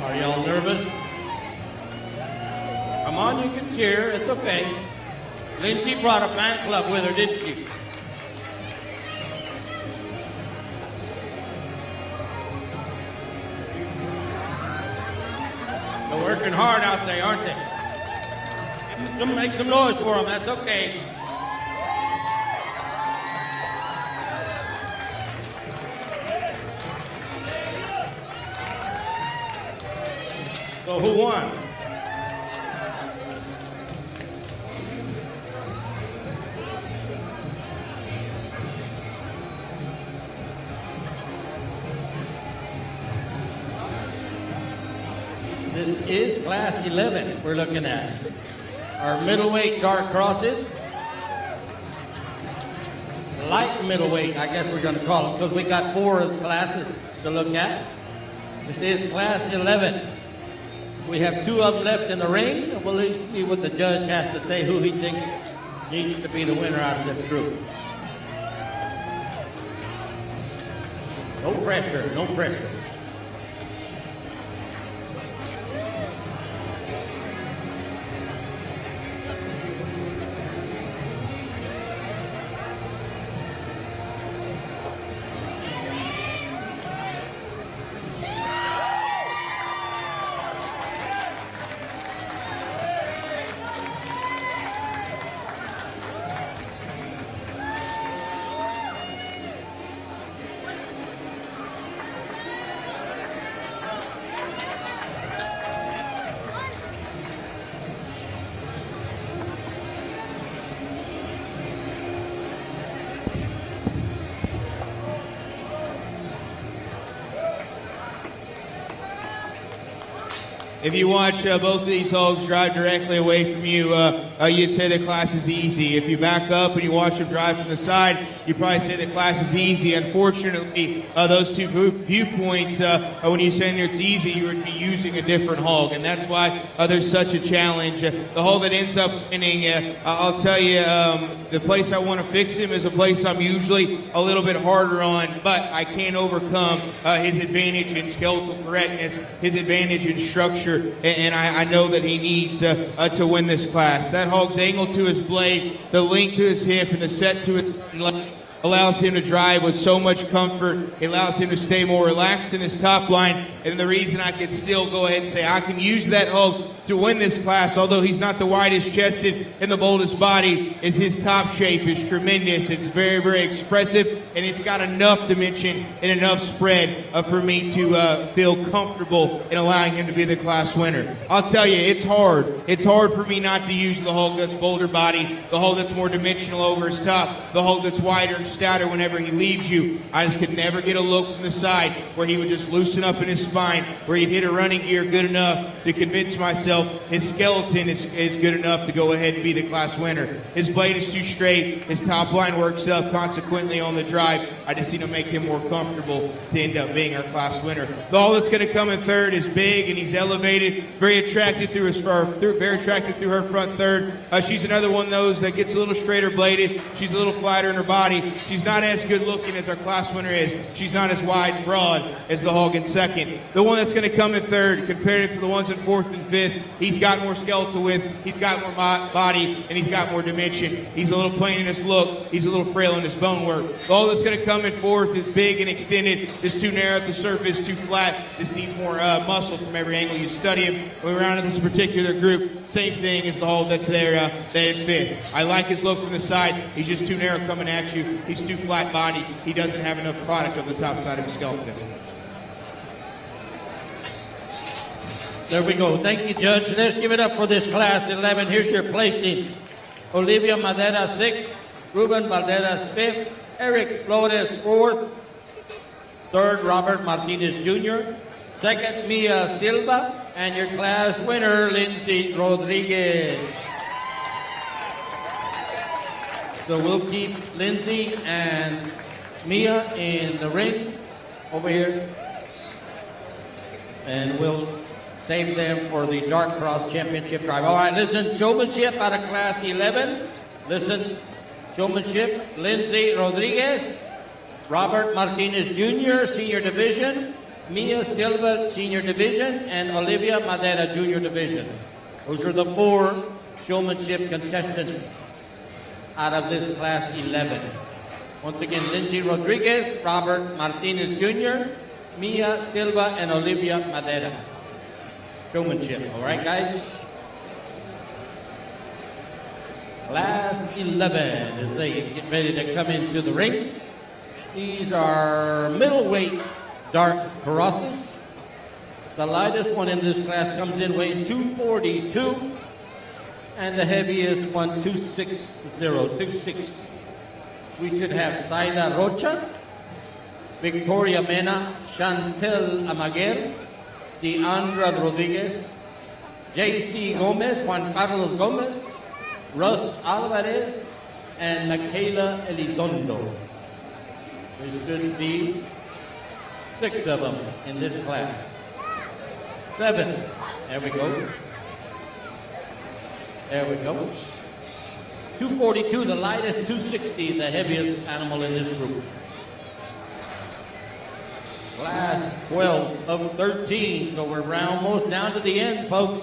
Are y'all nervous? Come on, you can cheer. It's okay. Lindsay brought a fan club with her, didn't she? They're working hard out there, aren't they? Make some noise for them. That's okay. So who won? This is class 11 we're looking at. Our middleweight dark crosses. Light middleweight, I guess we're going to call it, because we got 4 classes to look at. This is class 11. We have 2 of them left in the ring. We'll see what the judge has to say, who he thinks needs to be the winner out of this group. No pressure, no pressure. If you watch both of these hogs drive directly away from you, you'd say the class is easy. If you back up and you watch them drive from the side, you'd probably say the class is easy. Unfortunately, those two viewpoints, when you say it's easy, you would be using a different hog, and that's why there's such a challenge. The hog that ends up winning, I'll tell you, the place I want to fix him is a place I'm usually a little bit harder on, but I can't overcome his advantage in skeletal correctness, his advantage in structure, and I know that he needs to win this class. That hog's angle to his blade, the length to his hip, and the set to his allows him to drive with so much comfort. It allows him to stay more relaxed in his top line, and the reason I can still go ahead and say I can use that hog to win this class, although he's not the widest chested and the boldest body, is his top shape is tremendous. It's very, very expressive, and it's got enough dimension and enough spread for me to feel comfortable in allowing him to be the class winner. I'll tell you, it's hard. It's hard for me not to use the hog that's bolder body, the hog that's more dimensional over his top, the hog that's wider and stouter whenever he leaves you. I just could never get a look from the side where he would just loosen up in his spine, where he'd hit a running gear good enough to convince myself his skeleton is good enough to go ahead and be the class winner. His blade is too straight. His top line works up consequently on the drive. I just need to make him more comfortable to end up being our class winner. The hog that's going to come in third is big and he's elevated, very attractive through her front third. She's another one of those that gets a little straighter bladed. She's a little flatter in her body. She's not as good looking as our class winner is. She's not as wide and broad as the hog in second. The one that's going to come in third, comparative to the ones in fourth and fifth, he's got more skeletal width, he's got more body, and he's got more dimension. He's a little plain in his look, he's a little frail in his bone work. The hog that's going to come in fourth is big and extended, is too narrow at the surface, too flat. This needs more muscle from every angle you study him. When we round in this particular group, same thing as the hog that's there that in fifth. I like his look from the side. He's just too narrow coming at you. He's too flat body. He doesn't have enough product on the top side of his skeleton. There we go. Thank you, Judge. Let's give it up for this class 11. Here's your placing. Olivia Madera 6th, Ruben Valderas 5th, Eric Flores 4th, 3rd Robert Martinez Jr., 2nd Mia Silva, and your class winner Lindsay Rodriguez. So we'll keep Lindsay and Mia in the ring over here, and we'll save them for the Dark Cross Championship drive. All right, listen, Showmanship out of class 11. Listen, Showmanship, Lindsay Rodriguez, Robert Martinez Jr., Senior Division, Mia Silva, Senior Division, and Olivia Madera, Junior Division. Those are the 4 Showmanship contestants out of this class 11. Once again, Lindsay Rodriguez, Robert Martinez Jr., Mia Silva, and Olivia Madera. Showmanship, all right, guys? Class 11 as they get ready to come into the ring. These are middleweight dark crosses. The lightest one in this class comes in weighing 242, and the heaviest one 260. We should have Saida Rocha, Victoria Mena, Chantel Amaguer, Deandra Rodriguez, J.C. Gomez, Juan Carlos Gomez, Russ Alvarez, and Michaela Elizondo. There should be 6 of them in this class. 7. There we go. There we go. 242, the lightest, 260, the heaviest animal in this group. Class 12 of 13, so we're almost down to the end, folks.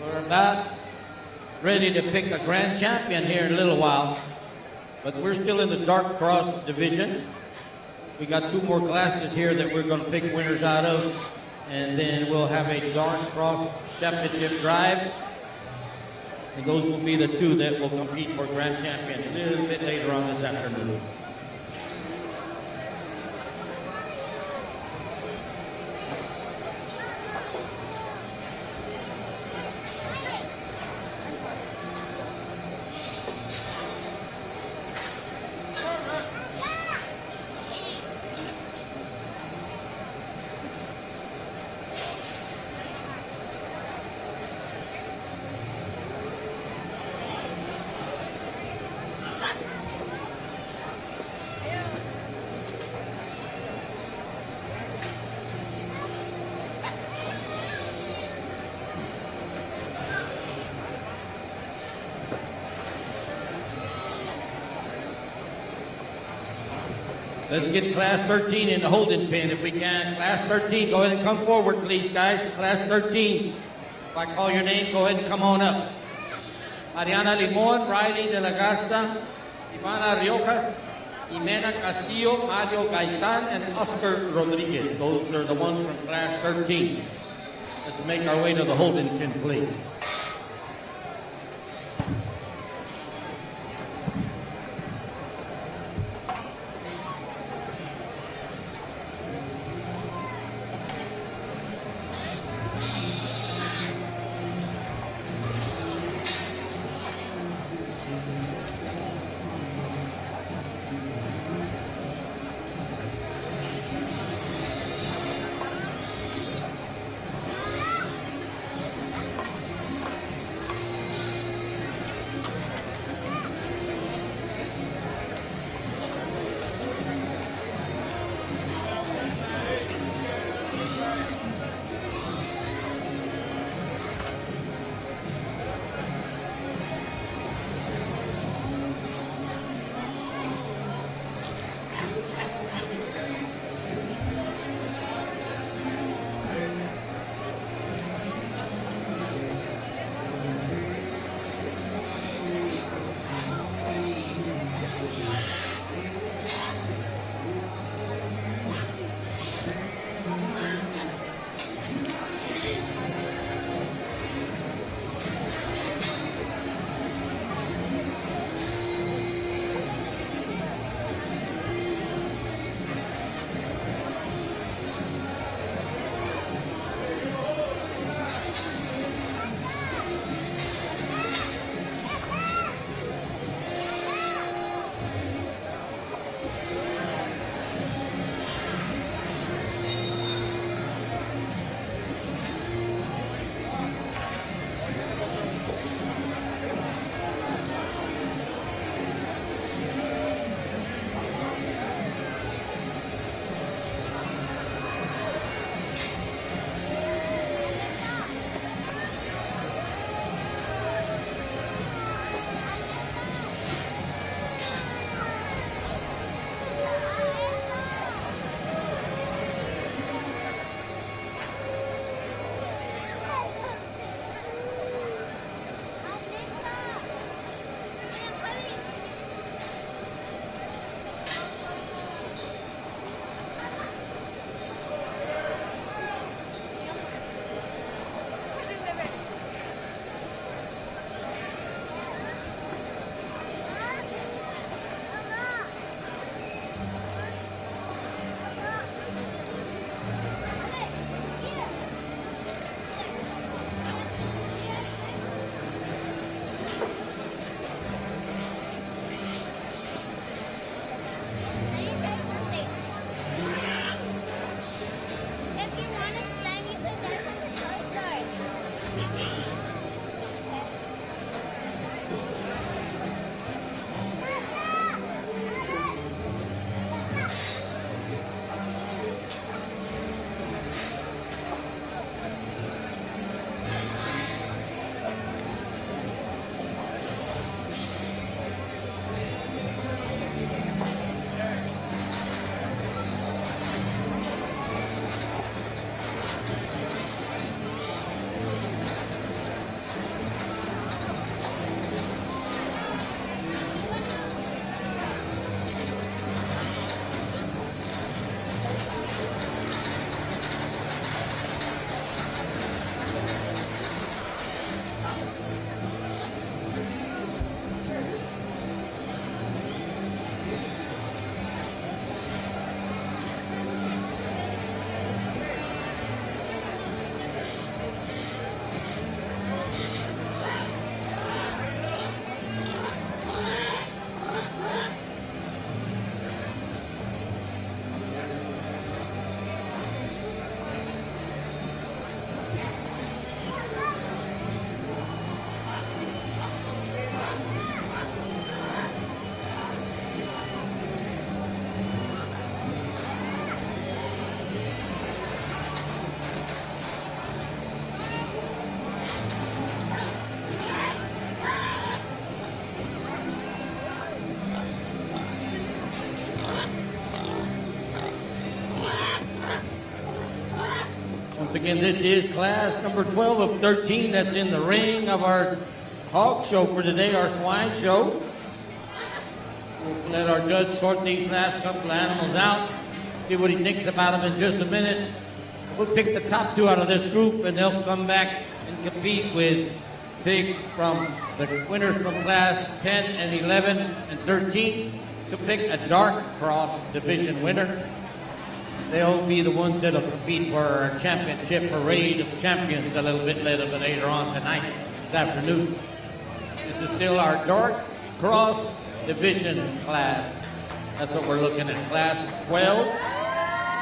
We're about ready to pick a grand champion here in a little while, but we're still in the Dark Cross division. We got 2 more classes here that we're going to pick winners out of, and then we'll have a Dark Cross Championship drive, and those will be the 2 that will compete for grand champion a little bit later on this afternoon. Let's get Class 13 in the holding pen if we can. Class 13, go ahead and come forward, please, guys. Class 13. If I call your name, go ahead and come on up. Ariana Limon, Riley De La Garza, Ivana Riojas, Jimena Castillo, Mario Gaitan, and Oscar Rodriguez. Those are the ones from Class 13. Let's make our way to the holding pen, please. again, this is class number 12 of 13 that's in the ring of our hog show for today, our swine show. We'll let our judge sort these last couple of animals out, see what he thinks about them in just a minute. We'll pick the top 2 out of this group, and they'll come back and compete with pigs from the winners from class 10 and 11 and 13 to pick a dark cross division winner. They'll be the ones that'll compete for our championship parade of champions a little bit later on tonight, this afternoon. This is still our dark cross division class. That's what we're looking at, class 12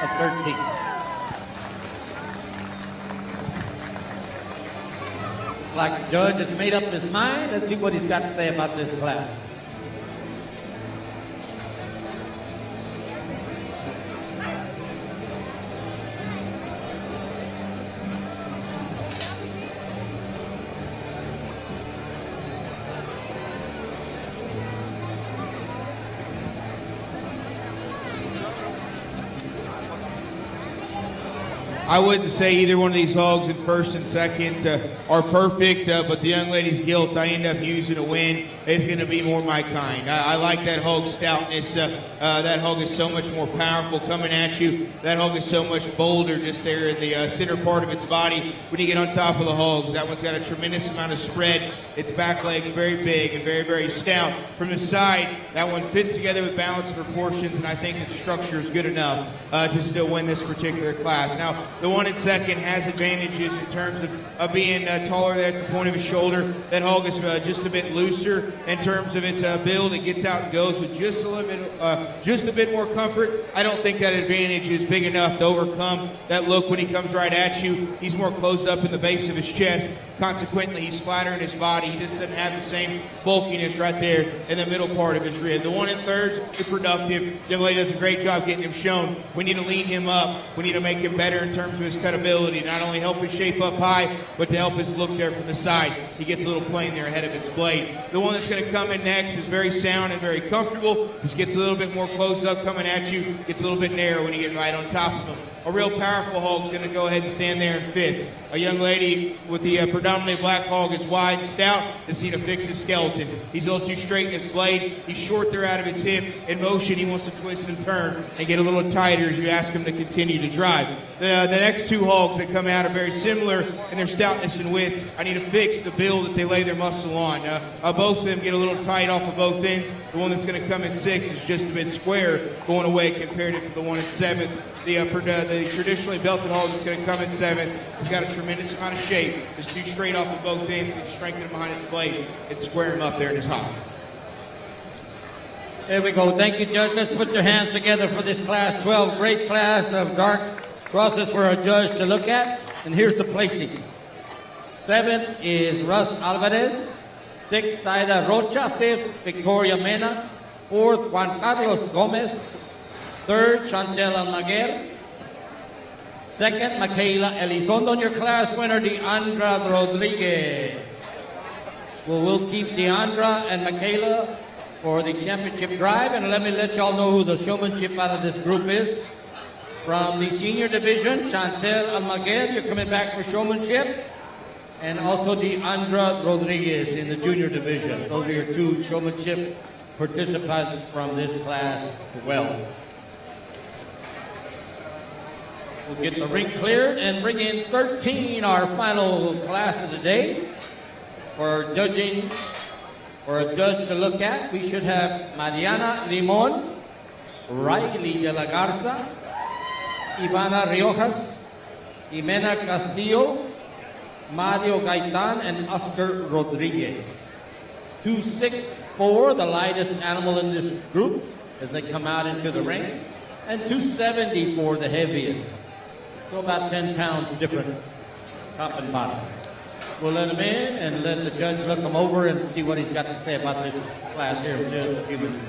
of 13. Like the judge has made up his mind. Let's see what he's got to say about this class. I wouldn't say either one of these hogs in first and second are perfect, but the young lady's guilt I end up using to win is going to be more my kind. I like that hog's stoutness. That hog is so much more powerful coming at you. That hog is so much bolder just there in the center part of its body when you get on top of the hogs. That one's got a tremendous amount of spread. Its back leg's very big and very, very stout. From the side, that one fits together with balanced proportions, and I think its structure is good enough to still win this particular class. Now, the one in second has advantages in terms of being taller at the point of his shoulder. That hog is just a bit looser in terms of its build. It gets out and goes with just a bit more comfort. I don't think that advantage is big enough to overcome that look when he comes right at you. He's more closed up in the base of his chest. Consequently, he's flatter in his body. He just doesn't have the same bulkiness right there in the middle part of his rib. The one in third's productive. Young lady does a great job getting him shown. We need to lean him up. We need to make him better in terms of his cutability. Not only help his shape up high, but to help his look there from the side. He gets a little plane there ahead of its blade. The one that's going to come in next is very sound and very comfortable. This gets a little bit more closed up coming at you. Gets a little bit narrow when you get right on top of him. A real powerful hog is going to go ahead and stand there in fifth. A young lady with the predominantly black hog is wide and stout. Has seen to fix his skeleton. He's a little too straight in his blade. He's short there out of his hip. In motion, he wants to twist and turn and get a little tighter as you ask him to continue to drive. The next 2 hogs that come out are very similar in their stoutness and width. I need to fix the build that they lay their muscle on. Both of them get a little tight off of both ends. The one that's going to come in 6th is just a bit square going away compared to the one at 7th. The traditionally belted hog that's going to come in 7th has got a tremendous amount of shape. It's too straight off of both ends. You strengthen him behind its blade and square him up there in his hop. There we go. Thank you, Judge. Let's put your hands together for this class 12. Great class of dark crosses for our judge to look at. And here's the placing. 7th is Russ Alvarez. 6th, Saida Rocha. 5th, Victoria Mena. 4th, Juan Carlos Gomez. 3rd, Chantel Almaguer. 2nd, Michaela Elizondo. And your class winner, Deandra Rodriguez. Well, we'll keep Deandra and Michaela for the championship drive. And let me let y'all know who the showmanship out of this group is. From the senior division, Chantel Almaguer, you're coming back for showmanship. And also Deandra Rodriguez in the junior division. Those are your 2 showmanship participants from this class 12. We'll get the ring cleared and bring in 13, our final class of the day. For judging, for a judge to look at, we should have Mariana Limon, Riley de la Garza, Ivana Riojas, Jimena Castillo, Mario Gaitan, and Oscar Rodriguez. 264, the lightest animal in this group as they come out into the ring, and 274, the heaviest. So about 10 pounds different, top and bottom. We'll let him in and let the judge look him over and see what he's got to say about this class here in just a few minutes.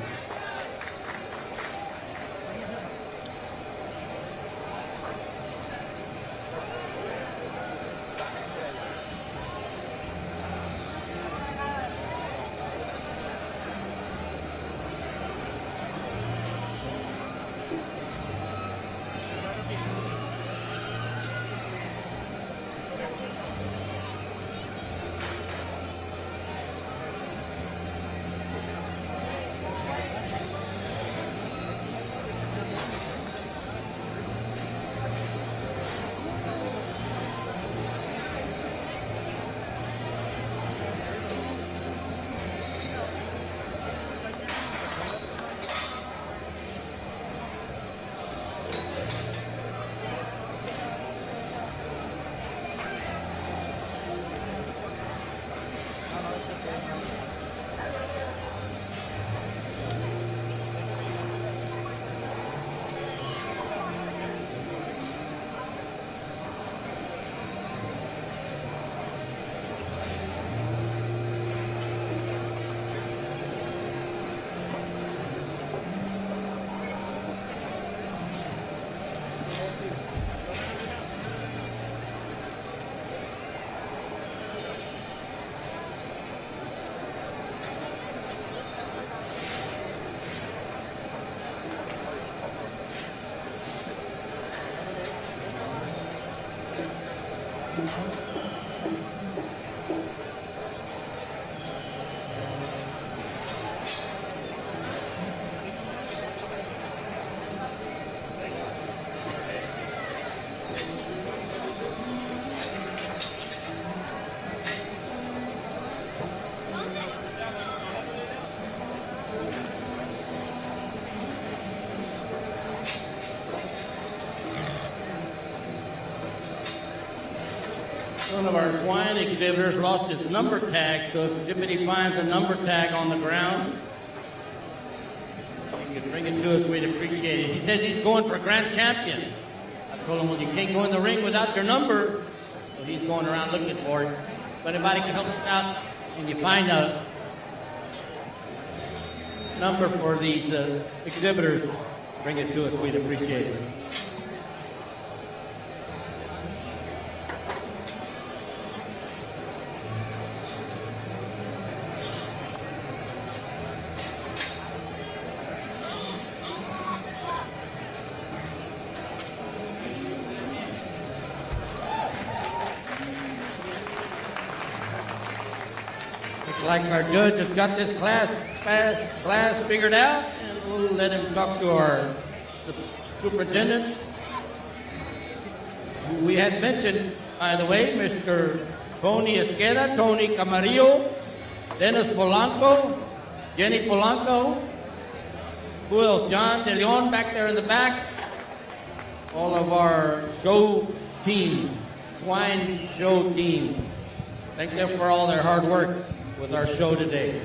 of our swine exhibitors lost his number tag, so if anybody finds a number tag on the ground, you can bring it to us, we'd appreciate it. He says he's going for grand champion. I told him, well, you can't go in the ring without your number. So he's going around looking for it. But anybody can help him out, and you find a number for these exhibitors, bring it to us, we'd appreciate it. Like our judge has got this class figured out, and we'll let him talk to our superintendents. We had mentioned, by the way, Mr. Tony Esqueda, Tony Camarillo, Dennis Polanco, Jenny Polanco, who else? John De Leon back there in the back. All of our show team, swine show team. Thank them for all their hard work with our show today.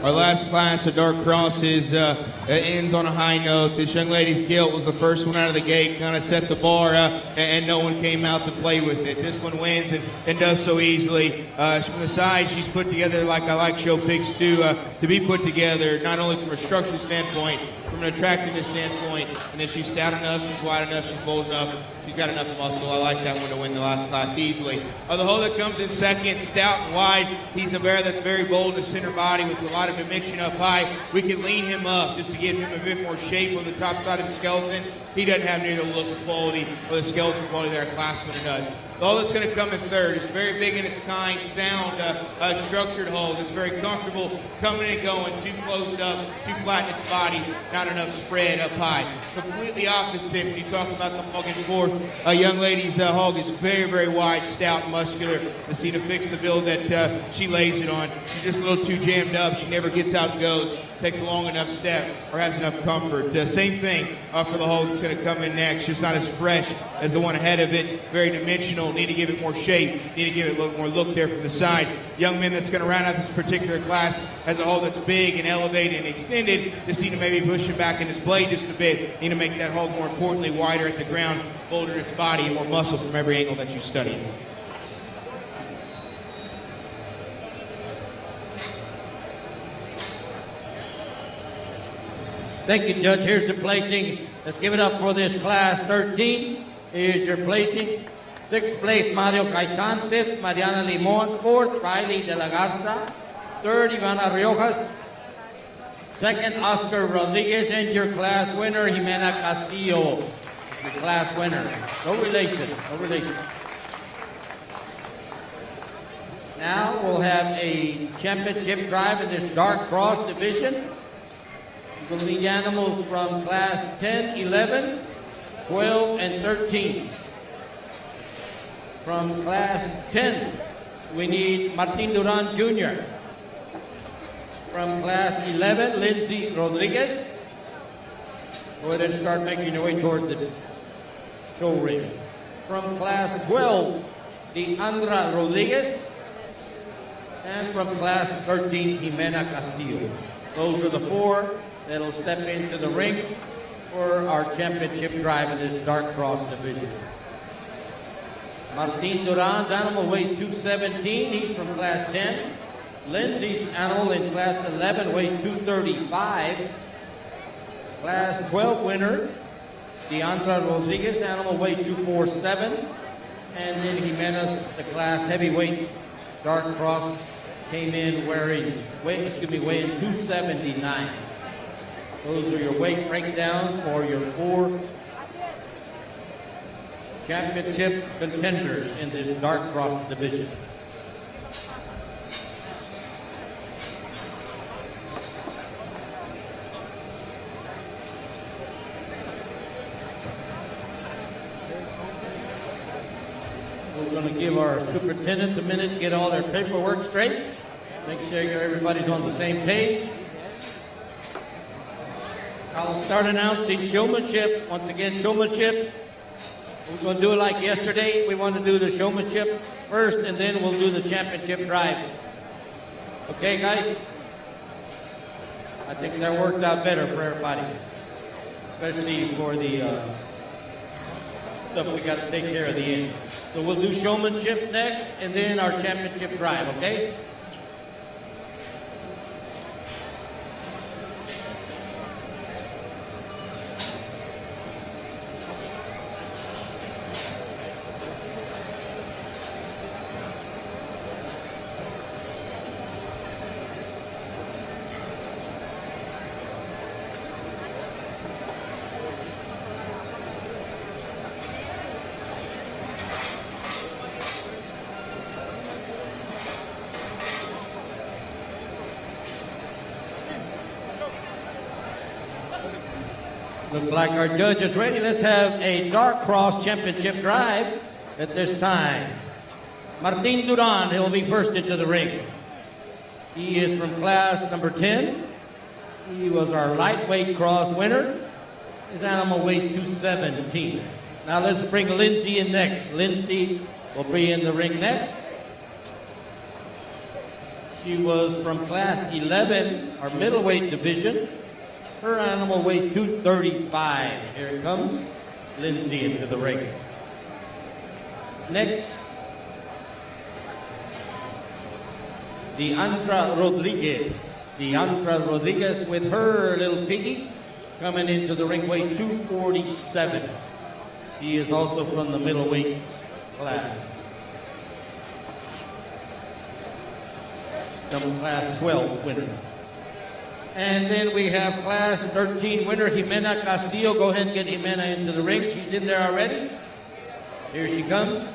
Our last class of dark crosses ends on a high note. This young lady's gilt was the first one out of the gate, kind of set the bar, and no one came out to play with it. This one wins and does so easily. From the side, she's put together like I like show pigs to be put together, not only from a structure standpoint, from an attractiveness standpoint, and then she's stout enough, she's wide enough, she's bold enough, she's got enough muscle. I like that one to win the last class easily. The hole that comes in second, stout and wide. He's a bear that's very bold in the center body with a lot of dimension up high. We can lean him up just to give him a bit more shape on the top side of the skeleton. He doesn't have near the look quality or the skeleton quality that our classman does. The hull that's going to come in third is very big in its kind, sound, structured hull that's very comfortable coming and going, too closed up, too flat in its body, not enough spread up high. Completely opposite when you talk about the hog in fourth. A young lady's hog is very, very wide, stout, muscular. Let's see to fix the build that she lays it on. She's just a little too jammed up. She never gets out and goes, takes a long enough step, or has enough comfort. Same thing for the hog that's going to come in next. Just not as fresh as the one ahead of it. Very dimensional. Need to give it more shape. Need to give it a little more look there from the side. Young man that's going to round out this particular class has a hole that's big and elevated and extended. Just need to maybe push it back in his blade just a bit. Need to make that hole more importantly wider at the ground, bolder in its body, and more muscle from every angle that you study. Thank you, Judge. Here's the placing. Let's give it up for this class 13. Here's your placing. Sixth place, Mario Caitan. Fifth, Mariana Limon. Fourth, Riley De La Garza. Third, Ivana Riojas. Second, Oscar Rodriguez. And your class winner, Jimena Castillo. Your class winner. No relation. No relation. Now we'll have a championship drive in this dark cross division. We'll need animals from class 10, 11, 12, and 13. From class 10, we need Martin Duran Jr. From class 11, Lindsay Rodriguez. Go ahead and start making your way toward the show ring. From class 12, Deandra Rodriguez. And from class 13, Jimena Castillo. Those are the four that'll step into the ring for our championship drive in this dark cross division. Martin Duran's animal weighs 217. He's from class 10. Lindsay's animal in class 11 weighs 235. Class 12 winner, Deandra Rodriguez, animal weighs 247. And then Jimenez, the class heavyweight dark cross, came in weighing 279. Those are your weight breakdown for your four championship contenders in this dark cross division. We're going to give our superintendents a minute to get all their paperwork straight. Make sure everybody's on the same page. I'll start announcing Showmanship. Once again, Showmanship. We're going to do it like yesterday. We want to do the Showmanship first, and then we'll do the championship drive. Okay, guys? I think that worked out better for everybody, especially for the stuff we got to take care of the end. So we'll do Showmanship next, and then our championship drive, okay? Looks like our judge is ready. Let's have a dark cross championship drive at this time. Martin Duran, he'll be first into the ring. He is from class number 10. He was our lightweight cross winner. His animal weighs 217. Now let's bring Lindsay in next. Lindsay will be in the ring next. She was from class 11, our middleweight division. Her animal weighs 235. Here it comes. Lindsay into the ring. Next, Deandra Rodriguez. Deandra Rodriguez with her little piggy coming into the ring, weighs 247. She is also from the middleweight class. From class 12 winner. And then we have class 13 winner, Jimena Castillo. Go ahead and get Jimena into the ring. She's in there already. Here she comes.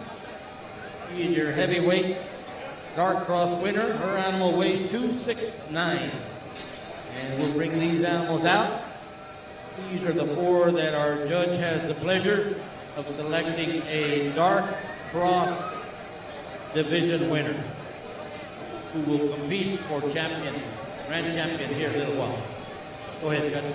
She is your heavyweight dark cross winner. Her animal weighs 269. And we'll bring these animals out. These are the four that our judge has the pleasure of selecting a dark cross division winner who will compete for champion. Grand champion here in a little while. Go ahead, Judge.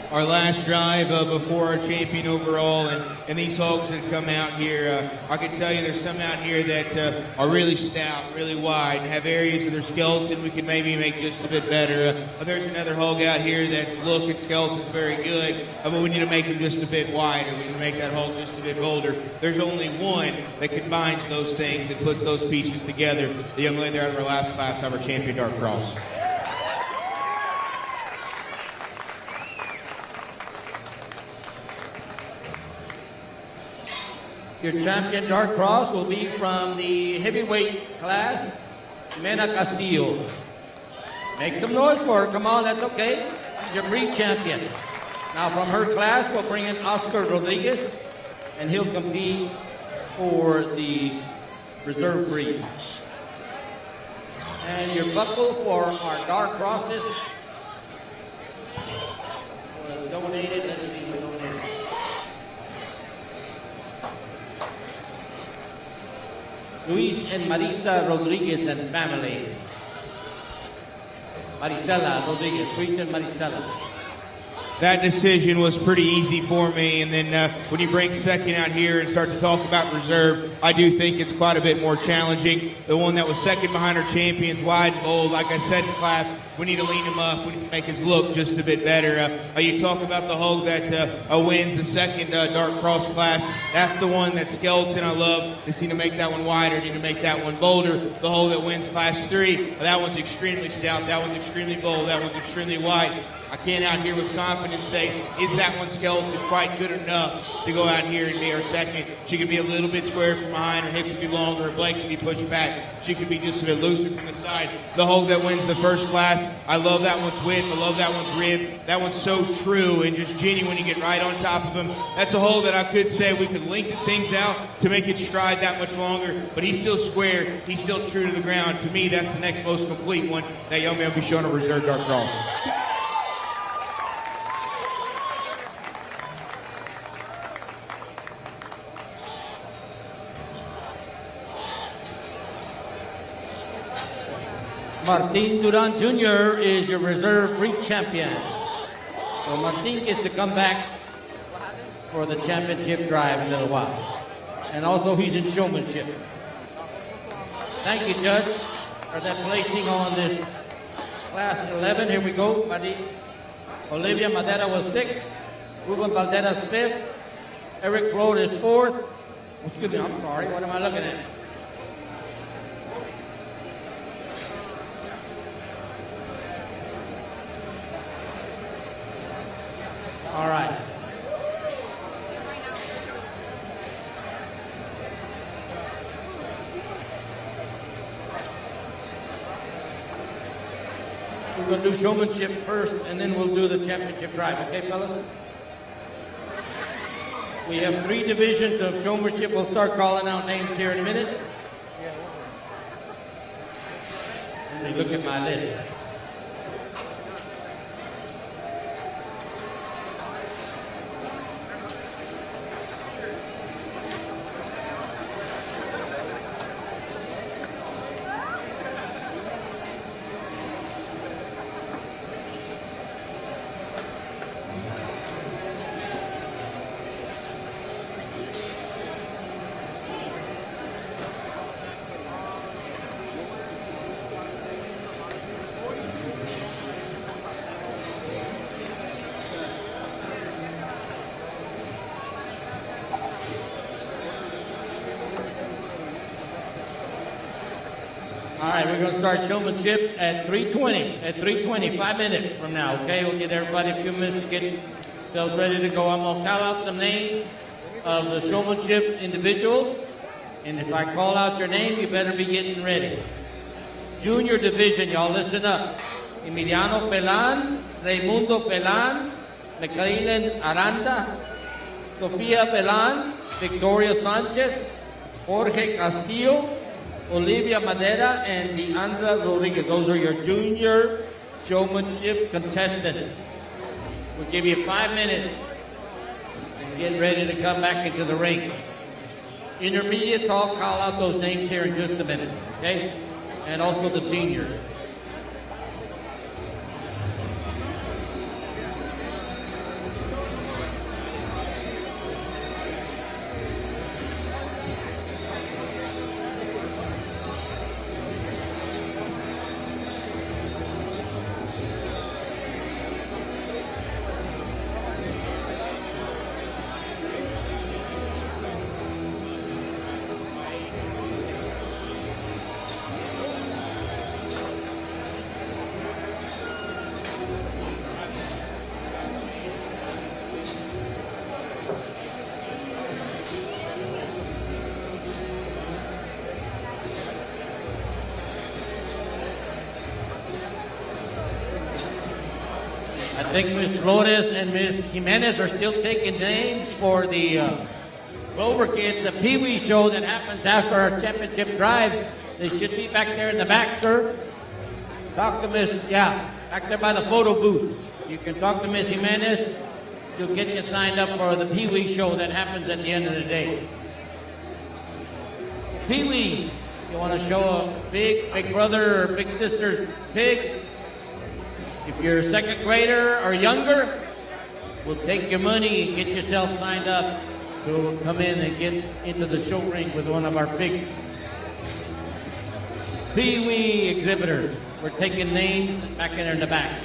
Our last drive before our champion overall, and these hogs that come out here, I can tell you there's some out here that are really stout, really wide, and have areas of their skeleton we can maybe make just a bit better. There's another hog out here that's look and skeleton's very good, but we need to make him just a bit wider. We need to make that hog just a bit bolder. There's only one that combines those things and puts those pieces together. The young lady there out of our last class, our champion Dark Cross. Your champion dark cross will be from the heavyweight class, Jimena Castillo. Make some noise for her. Come on, that's okay. She's your breed champion. Now from her class, we'll bring in Oscar Rodriguez, and he'll compete for the reserve breed. And your buckle for our dark crosses was donated. Let's see who donated. Luis and Marisa Rodriguez and family. Marisela Rodriguez, Luis and Marisela. That decision was pretty easy for me, and then when you bring second out here and start to talk about reserve, I do think it's quite a bit more challenging. The one that was second behind our champions, wide and bold, like I said in class, we need to lean him up. We need to make his look just a bit better. You talk about the hog that wins the second dark cross class. That's the one that skeleton I love. Just need to make that one wider. Need to make that one bolder. The hog that wins class 3, that one's extremely stout. That one's extremely bold. That one's extremely wide. I can't out here with confidence say, is that one skeleton quite good enough to go out here and be our second? She could be a little bit square from behind, her hip could be longer, her blade could be pushed back. She could be just a bit looser from the side. The hog that wins the first class, I love that one's width, I love that one's rib. That one's so true and just genuine. You get right on top of him. That's a hog that I could say we could lengthen things out to make it stride that much longer, but he's still square, he's still true to the ground. To me, that's the next most complete one. That young man will be showing a reserve dark cross. Martin Duran Jr. is your reserve breed champion. So Martin gets to come back for the championship drive in a little while. And also he's in showmanship. Thank you, Judge, for that placing on this class 11. Here we go. Olivia Madera was 6th. Ruben Valderas 5th. Eric Broad is 4th. Excuse me, I'm sorry. What am I looking at? All right. We're going to do showmanship first, and then we'll do the championship drive. Okay, fellas? We have 3 divisions of showmanship. We'll start calling out names here in a minute. Let me look at my list. All right, we're going to start showmanship at 3:20. At 3:20, 5 minutes from now, okay? We'll get everybody a few minutes to get themselves ready to go. I'm going to call out some names of the showmanship individuals. And if I call out your name, you better be getting ready. Junior division, y'all listen up. Emiliano Pelan, Raimundo Pelan, Micaelen Aranda, Sofia Pelan, Victoria Sanchez, Jorge Castillo, Olivia Madera, and Deandra Rodriguez. Those are your junior showmanship contestants. We'll give you 5 minutes and get ready to come back into the ring. Intermediates, I'll call out those names here in just a minute, okay? And also the seniors. I think Ms. Flores and Ms. Jimenez are still taking names for the Clover Kids, the Pee Wee show that happens after our championship drive. They should be back there in the back, sir. Talk to Ms. Back there by the photo booth. You can talk to Ms. Jimenez. She'll get you signed up for the Pee Wee show that happens at the end of the day. Pee Wee, you want to show a big brother or big sister's pig? If you're a second grader or younger, we'll take your money and get yourself signed up to come in and get into the show ring with one of our pigs. Pee Wee exhibitors, we're taking names back in there in the back.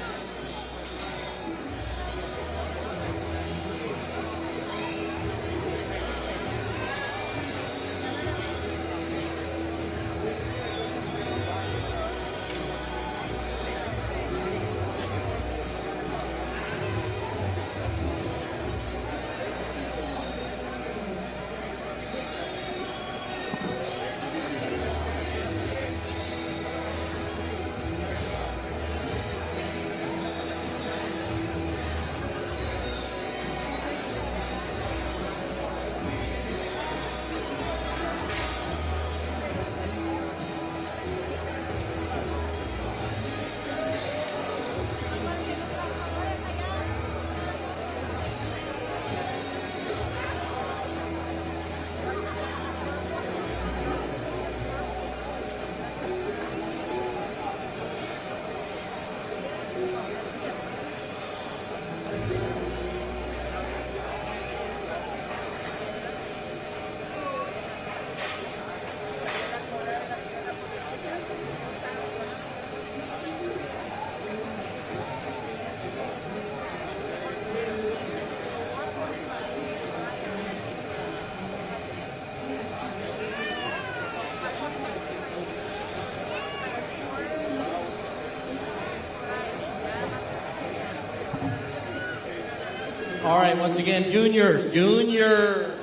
All right, once again, juniors, junior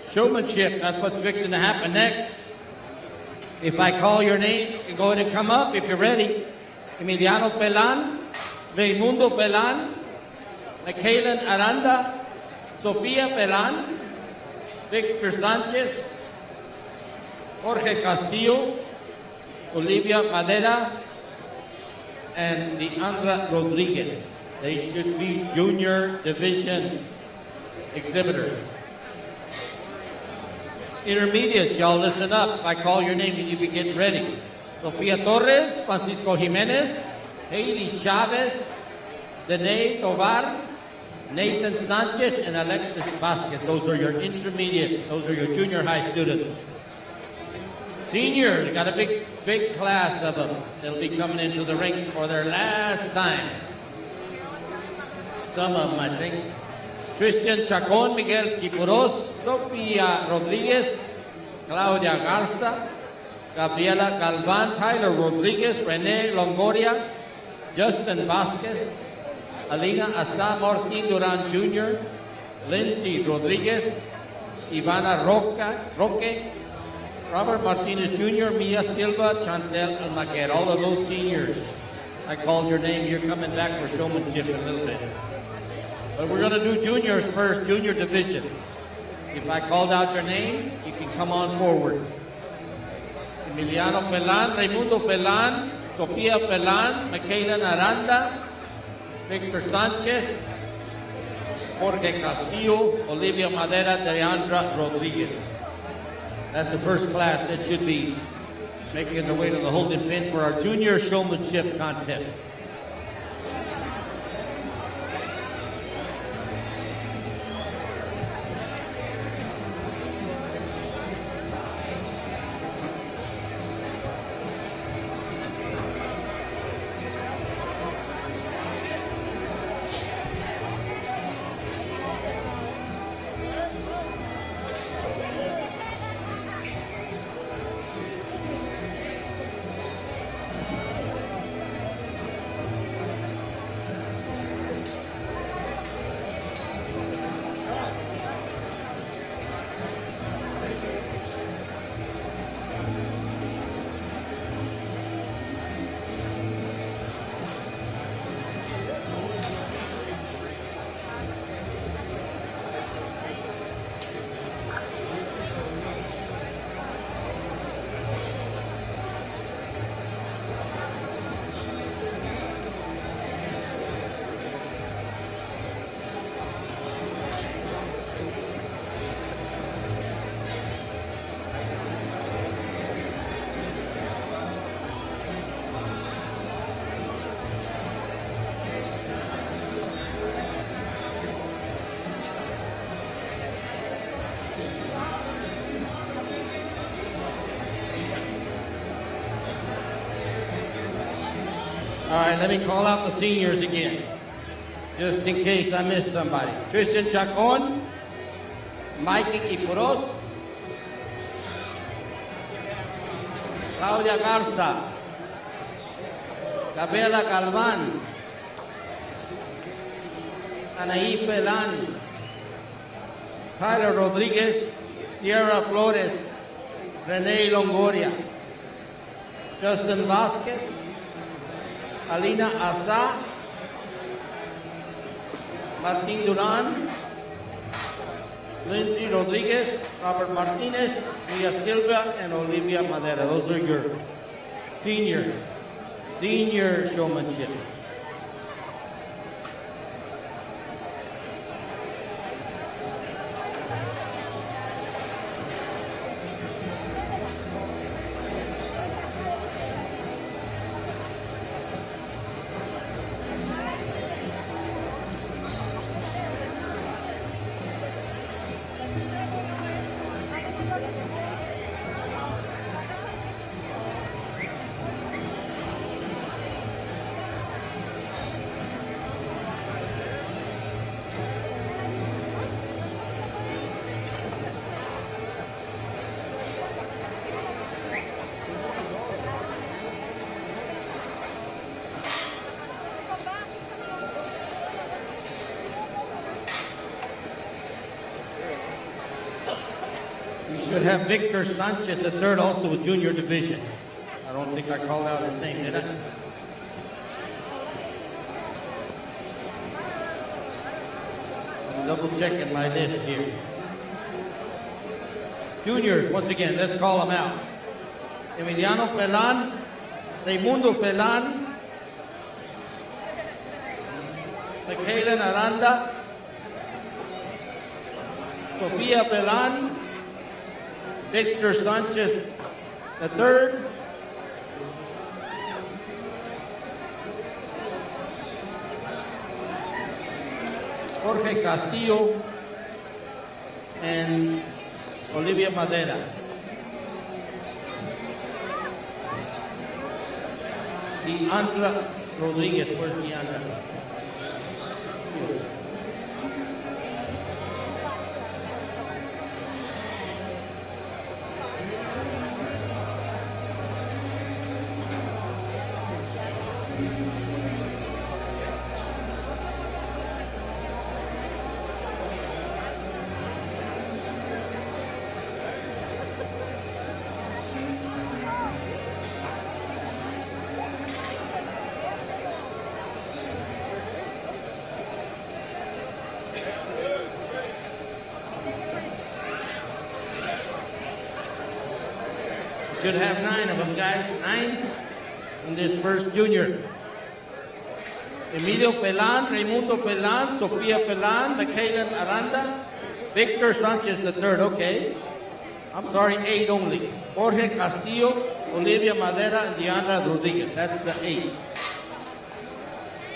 showmanship. That's what's fixing to happen next. If I call your name, you can go ahead and come up if you're ready. Emiliano Pelan, Raimundo Pelan, Michaelan Aranda, Sofia Pelan, Victor Sanchez, Jorge Castillo, Olivia Madera, and Leandra Rodriguez. They should be junior division exhibitors. Intermediates, y'all listen up. If I call your name, and you be getting ready. Sofia Torres, Francisco Jimenez, Haley Chavez, Dene Tovar, Nathan Sanchez, and Alexis Vasquez. Those are your intermediate. Those are your junior high students. Seniors, got a big class of them. They'll be coming into the ring for their last time. Some of them, I think. Christian Chacon, Miguel Quipuros, Sofia Rodriguez, Claudia Garza, Gabriela Galvan, Tyler Rodriguez, Rene Longoria, Justin Vasquez, Alina Asa Martin Duran Jr., Lindsay Rodriguez, Ivana Roque, Robert Martinez Jr., Mia Silva, Chantel Almaquer, all of those seniors. I called your name, you're coming back for showmanship in a little bit. But we're gonna do juniors first, junior division. If I called out your name, you can come on forward. Emiliano Pelan, Raimundo Pelan, Sofia Pelan, Michaela Aranda, Victor Sanchez, Jorge Castillo, Olivia Madera, Leandra Rodriguez. That's the first class that should be making their way to the holding pin for our junior showmanship contest. All right, let me call out the seniors again, just in case I missed somebody. Christian Chacon, Mikey Quipuros, Claudia Garza, Gabriela Galvan, Anaí Pelan, Tyler Rodriguez, Sierra Flores, Rene Longoria, Justin Vasquez, Alina Asa, Martin Duran, Lindsay Rodriguez, Robert Martinez, Mia Silva, and Olivia Madera. Those are your senior showmanship. should have Victor Sanchez, the third, also with junior division. I don't think I called out his name, did I? I'm double checking my list here. Juniors, once again, let's call them out. Emiliano Pelan, Raimundo Pelan, Michaela Aranda, Sofia Pelan, Victor Sanchez the third, Jorge Castillo, and Olivia Madera. Deandra Rodriguez, where's Deandra? Should have 9 of them, guys. 9 in this first junior. Emilio Pelan, Raimundo Pelan, Sofia Pelan, Michaela Aranda, Victor Sanchez the third. Okay. I'm sorry, 8 only. Jorge Castillo, Olivia Madera, and Deandra Rodriguez. That's the 8.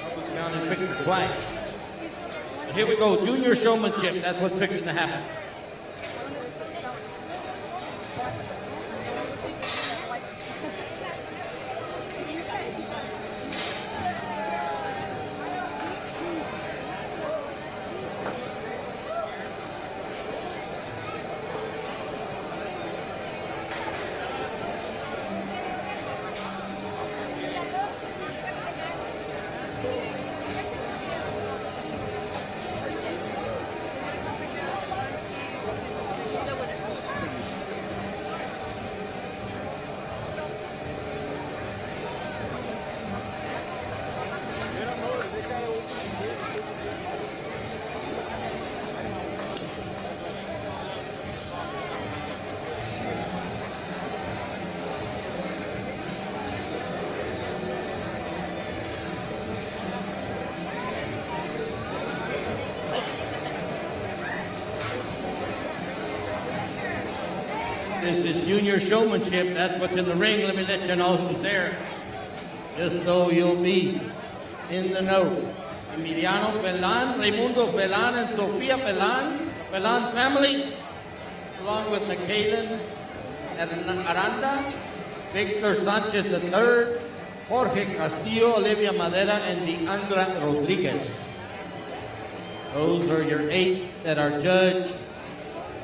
I was counting Victor twice. Here we go. Junior showmanship. That's what's fixing to happen. This is junior showmanship. That's what's in the ring. Let me let you know who's there. Just so you'll be in the know. Emiliano Pelan, Raimundo Pelan, and Sofia Pelan. Pelan family, along with Michaela Aranda, Victor Sanchez III, Jorge Castillo, Olivia Madera, and Deandra Rodriguez. Those are your 8 that our judge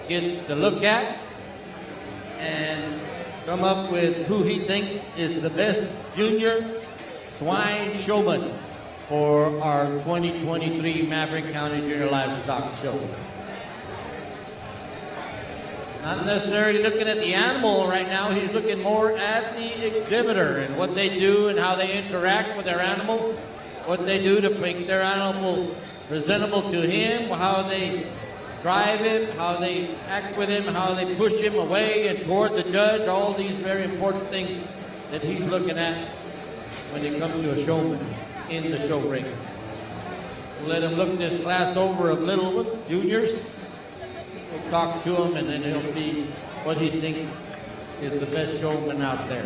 gets to look at and come up with who he thinks is the best junior swine showman for our 2023 Maverick County Junior Livestock Show. Not necessarily looking at the animal right now, he's looking more at the exhibitor and what they do and how they interact with their animal, what they do to make their animal presentable to him, how they drive him, how they act with him, how they push him away and toward the judge, all these very important things that he's looking at when it comes to a showman in the show ring. We'll let him look this class over of little ones, juniors. We'll talk to him and then he'll see what he thinks is the best showman out there.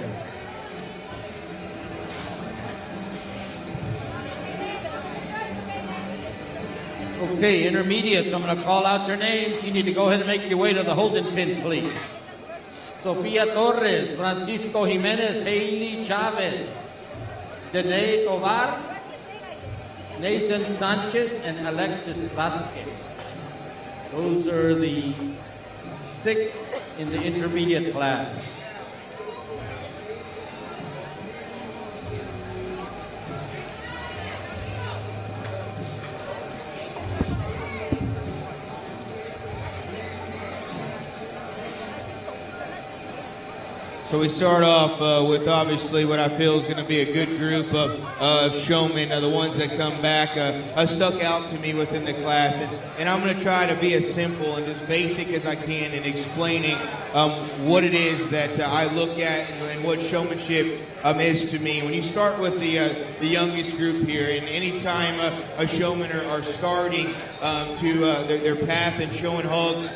Okay, intermediates, I'm going to call out your names. You need to go ahead and make your way to the holding pin, please. Sofia Torres, Francisco Jimenez, Haley Chavez, Dene Tovar, Nathan Sanchez, and Alexis Vasquez. Those are the 6 in the intermediate class. So we start off with obviously what I feel is going to be a good group of showmen, the ones that come back, stuck out to me within the class. And I'm going to try to be as simple and as basic as I can in explaining what it is that I look at and what showmanship is to me. When you start with the youngest group here, and anytime a showman are starting to their path and showing hogs,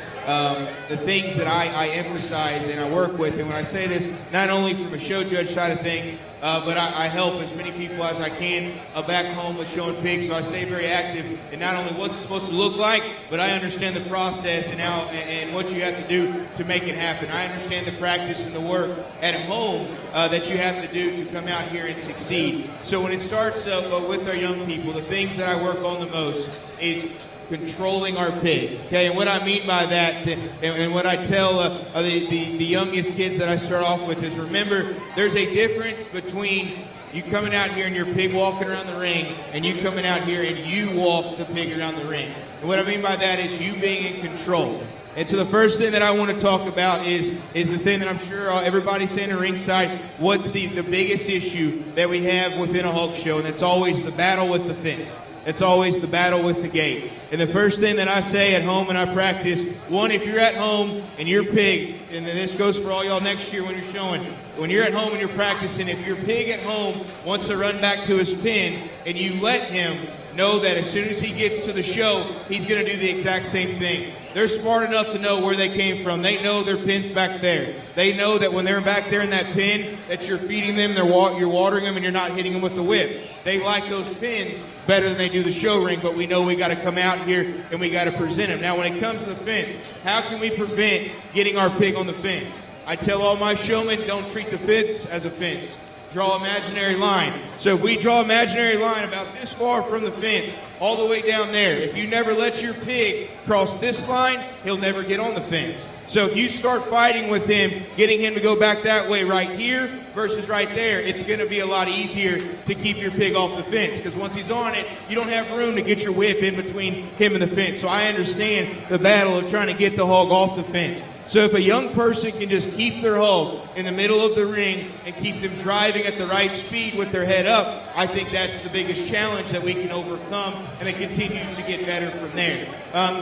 the things that I emphasize and I work with, and when I say this, not only from a show judge side of things, but I help as many people as I can back home with showing pigs, so I stay very active in not only what's it supposed to look like, but I understand the process and how and what you have to do to make it happen. I understand the practice and the work at home that you have to do to come out here and succeed. So when it starts with our young people, the things that I work on the most is controlling our pig. Okay, and what I mean by that, and what I tell the youngest kids that I start off with is, remember, there's a difference between you coming out here and your pig walking around the ring, and you coming out here and you walk the pig around the ring. And what I mean by that is you being in control. And so the first thing that I want to talk about is the thing that I'm sure everybody's saying at ringside, what's the biggest issue that we have within a hog show, and it's always the battle with the fence. It's always the battle with the gate. And the first thing that I say at home when I practice, one, if you're at home and your pig, and then this goes for all y'all next year when you're showing, when you're at home and you're practicing, if your pig at home wants to run back to his pen and you let him, know that as soon as he gets to the show, he's going to do the exact same thing. They're smart enough to know where they came from. They know their pen's back there. They know that when they're back there in that pen, that you're feeding them, you're watering them, and you're not hitting them with the whip. They like those pens better than they do the show ring, but we know we got to come out here and we got to present them. Now, when it comes to the fence, how can we prevent getting our pig on the fence? I tell all my showmen, don't treat the fence as a fence. Draw imaginary line. So if we draw imaginary line about this far from the fence, all the way down there, if you never let your pig cross this line, he'll never get on the fence. So if you start fighting with him, getting him to go back that way right here versus right there, it's going to be a lot easier to keep your pig off the fence, because once he's on it, you don't have room to get your whip in between him and the fence. So I understand the battle of trying to get the hog off the fence. So if a young person can just keep their hog in the middle of the ring and keep them driving at the right speed with their head up, I think that's the biggest challenge that we can overcome, and they continue to get better from there.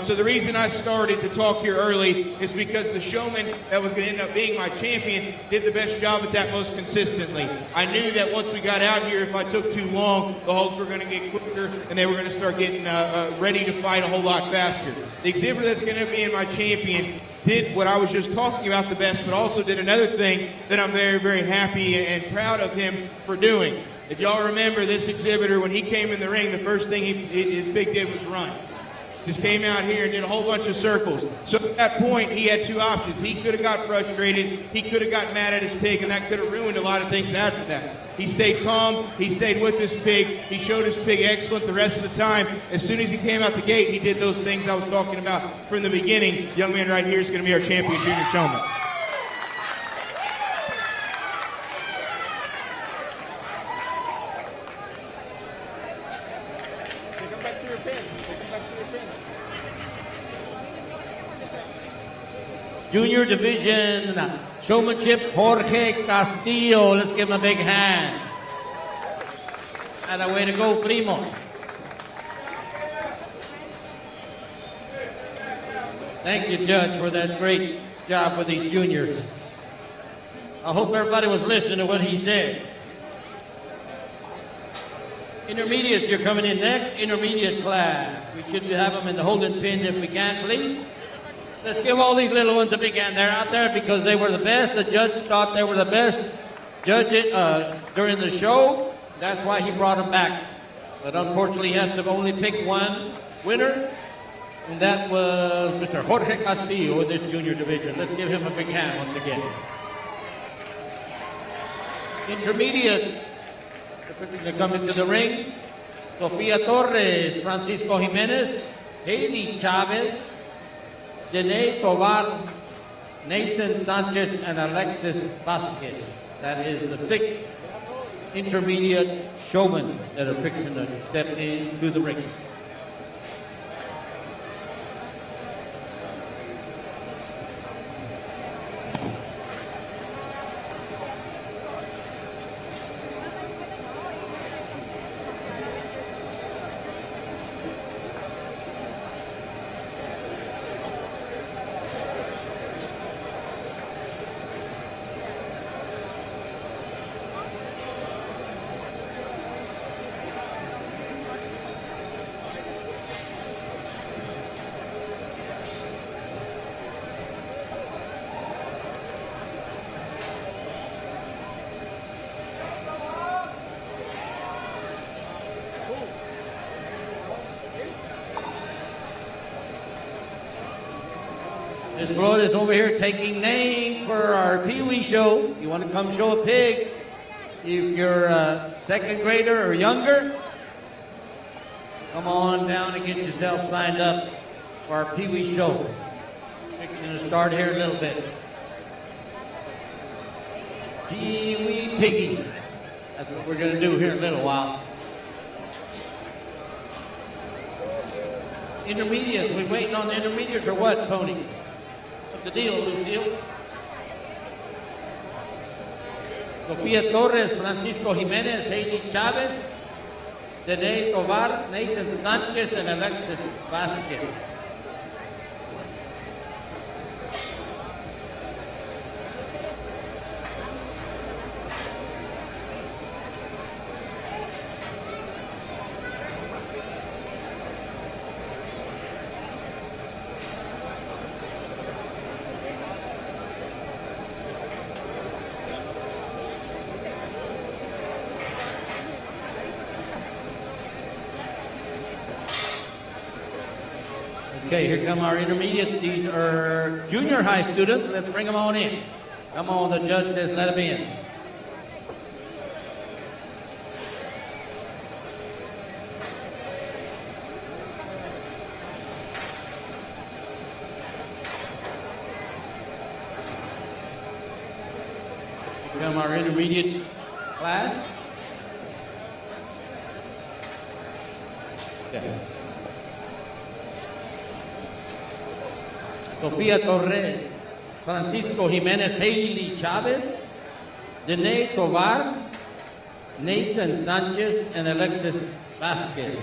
So the reason I started to talk here early is because the showman that was going to end up being my champion did the best job at that most consistently. I knew that once we got out here, if I took too long, the hogs were going to get quicker and they were going to start getting ready to fight a whole lot faster. The exhibitor that's going to be in my champion did what I was just talking about the best, but also did another thing that I'm very, very happy and proud of him for doing. If y'all remember, this exhibitor, when he came in the ring, the first thing his pig did was run. Just came out here and did a whole bunch of circles. So at that point, he had two options. He could have got frustrated, he could have got mad at his pig, and that could have ruined a lot of things after that. He stayed calm, he stayed with his pig, he showed his pig excellent the rest of the time. As soon as he came out the gate, he did those things I was talking about from the beginning. Young man right here is going to be our champion junior showman. Junior Division Showmanship, Jorge Castillo. Let's give him a big hand. And a way to go, primo. Thank you, Judge, for that great job with these juniors. I hope everybody was listening to what he said. Intermediates, you're coming in next. Intermediate class. We should have them in the holding pin if we can, please. Let's give all these little ones a big hand. They're out there because they were the best. The judge thought they were the best judge during the show. That's why he brought them back. But unfortunately, he has to only pick one winner, and that was Mr. Jorge Castillo in this junior division. Let's give him a big hand once again. Intermediates, they're coming to the ring. Sofia Torres, Francisco Jimenez, Haley Chavez, Janae Tovar, Nathan Sanchez, and Alexis Vasquez. That is the 6 intermediate showmen that are fixing to step into the ring. Miss Flores over here taking names for our Pee Wee show. You want to come show a pig? If you're a second grader or younger, come on down and get yourself signed up for our Pee Wee show. Fixing to start here in a little bit. Pee Wee Piggies. That's what we're going to do here in a little while. Intermediate. We waiting on the intermediates or what, Tony? What's the deal, Lucille? Sofia Torres, Francisco Jimenez, Hailey Chavez, Dene Tovar, Nathan Sanchez, and Alexis Vasquez. Okay, here come our intermediates. These are junior high students. Let's bring them on in. Come on, the judge says let them in. Here come our intermediate class. Yeah. Sofia Torres, Francisco Jimenez, Hailey Chavez, Dene Tovar, Nathan Sanchez, and Alexis Vasquez.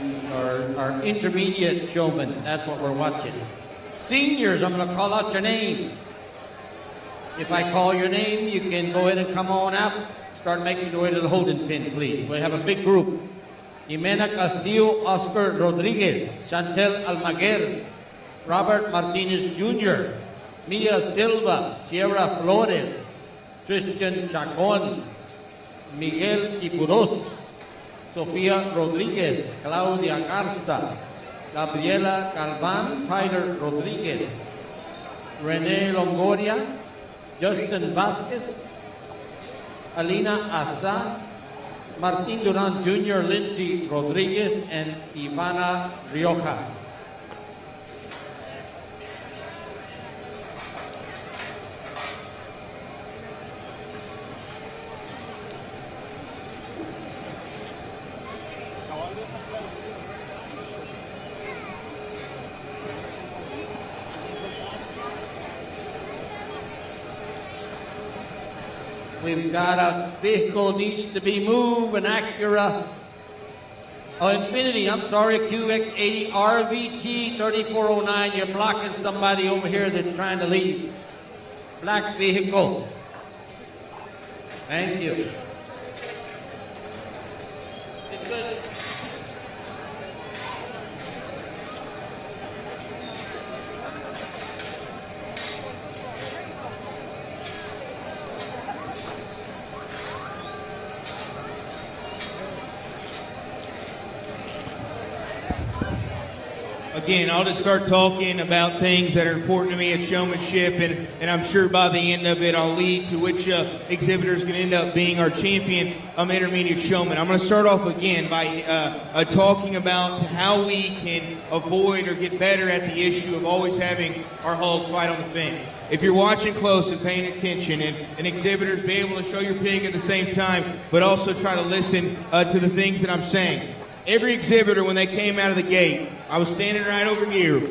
These are our intermediate showmen. That's what we're watching. Seniors, I'm going to call out your name. If I call your name, you can go ahead and come on out. Start making your way to the holding pin, please. We have a big group. Jimena Castillo, Oscar Rodriguez, Chantel Almaguer, Robert Martinez Jr., Mia Silva, Sierra Flores, Christian Chacon, Miguel Ipuros, Sofia Rodriguez, Claudia Garza, Gabriela Galvan, Tyler Rodriguez, Rene Longoria, Justin Vasquez, Alina Asa, Martin Duran Jr., Lindsay Rodriguez, and Ivana Riojas. We've got a vehicle needs to be moved, an Acura, Infinity, I'm sorry, QX80 RVT 3409. You're blocking somebody over here that's trying to leave. Black vehicle. Thank you. Again, I'll just start talking about things that are important to me at Showmanship, and I'm sure by the end of it, I'll lead to which exhibitor is going to end up being our champion intermediate showman. I'm going to start off again by talking about how we can avoid or get better at the issue of always having our hog fight on the fence. If you're watching close and paying attention, and exhibitors be able to show your pig at the same time, but also try to listen to the things that I'm saying. Every exhibitor, when they came out of the gate, I was standing right over here.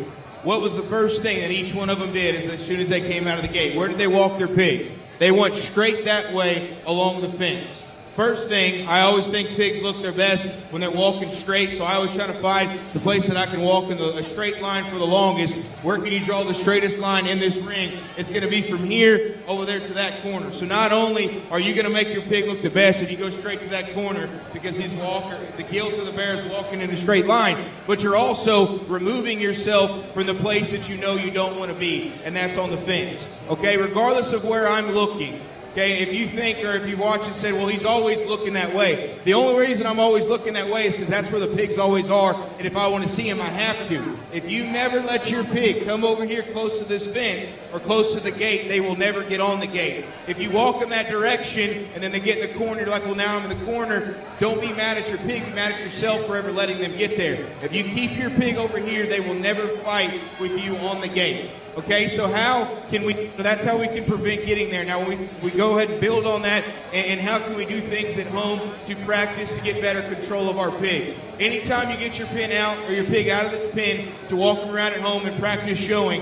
What was the first thing that each one of them did as soon as they came out of the gate? Where did they walk their pigs? They went straight that way along the fence. First thing, I always think pigs look their best when they're walking straight, so I always try to find the place that I can walk in a straight line for the longest. Where can you draw the straightest line in this ring? It's going to be from here over there to that corner. So not only are you going to make your pig look the best if you go straight to that corner because he's the gilt of the bear is walking in a straight line, but you're also removing yourself from the place that you know you don't want to be, and that's on the fence. Okay, regardless of where I'm looking, Okay, if you think or if you watch and say, well, he's always looking that way. The only reason I'm always looking that way is because that's where the pigs always are, and if I want to see him, I have to. If you never let your pig come over here close to this fence or close to the gate, they will never get on the gate. If you walk in that direction and then they get in the corner, you're like, well, now I'm in the corner, don't be mad at your pig, be mad at yourself for ever letting them get there. If you keep your pig over here, they will never fight with you on the gate. Okay, so how can we, that's how we can prevent getting there. Now, we go ahead and build on that, and how can we do things at home to practice to get better control of our pigs? Anytime you get your pin out, or your pig out of its pen, to walk around at home and practice showing,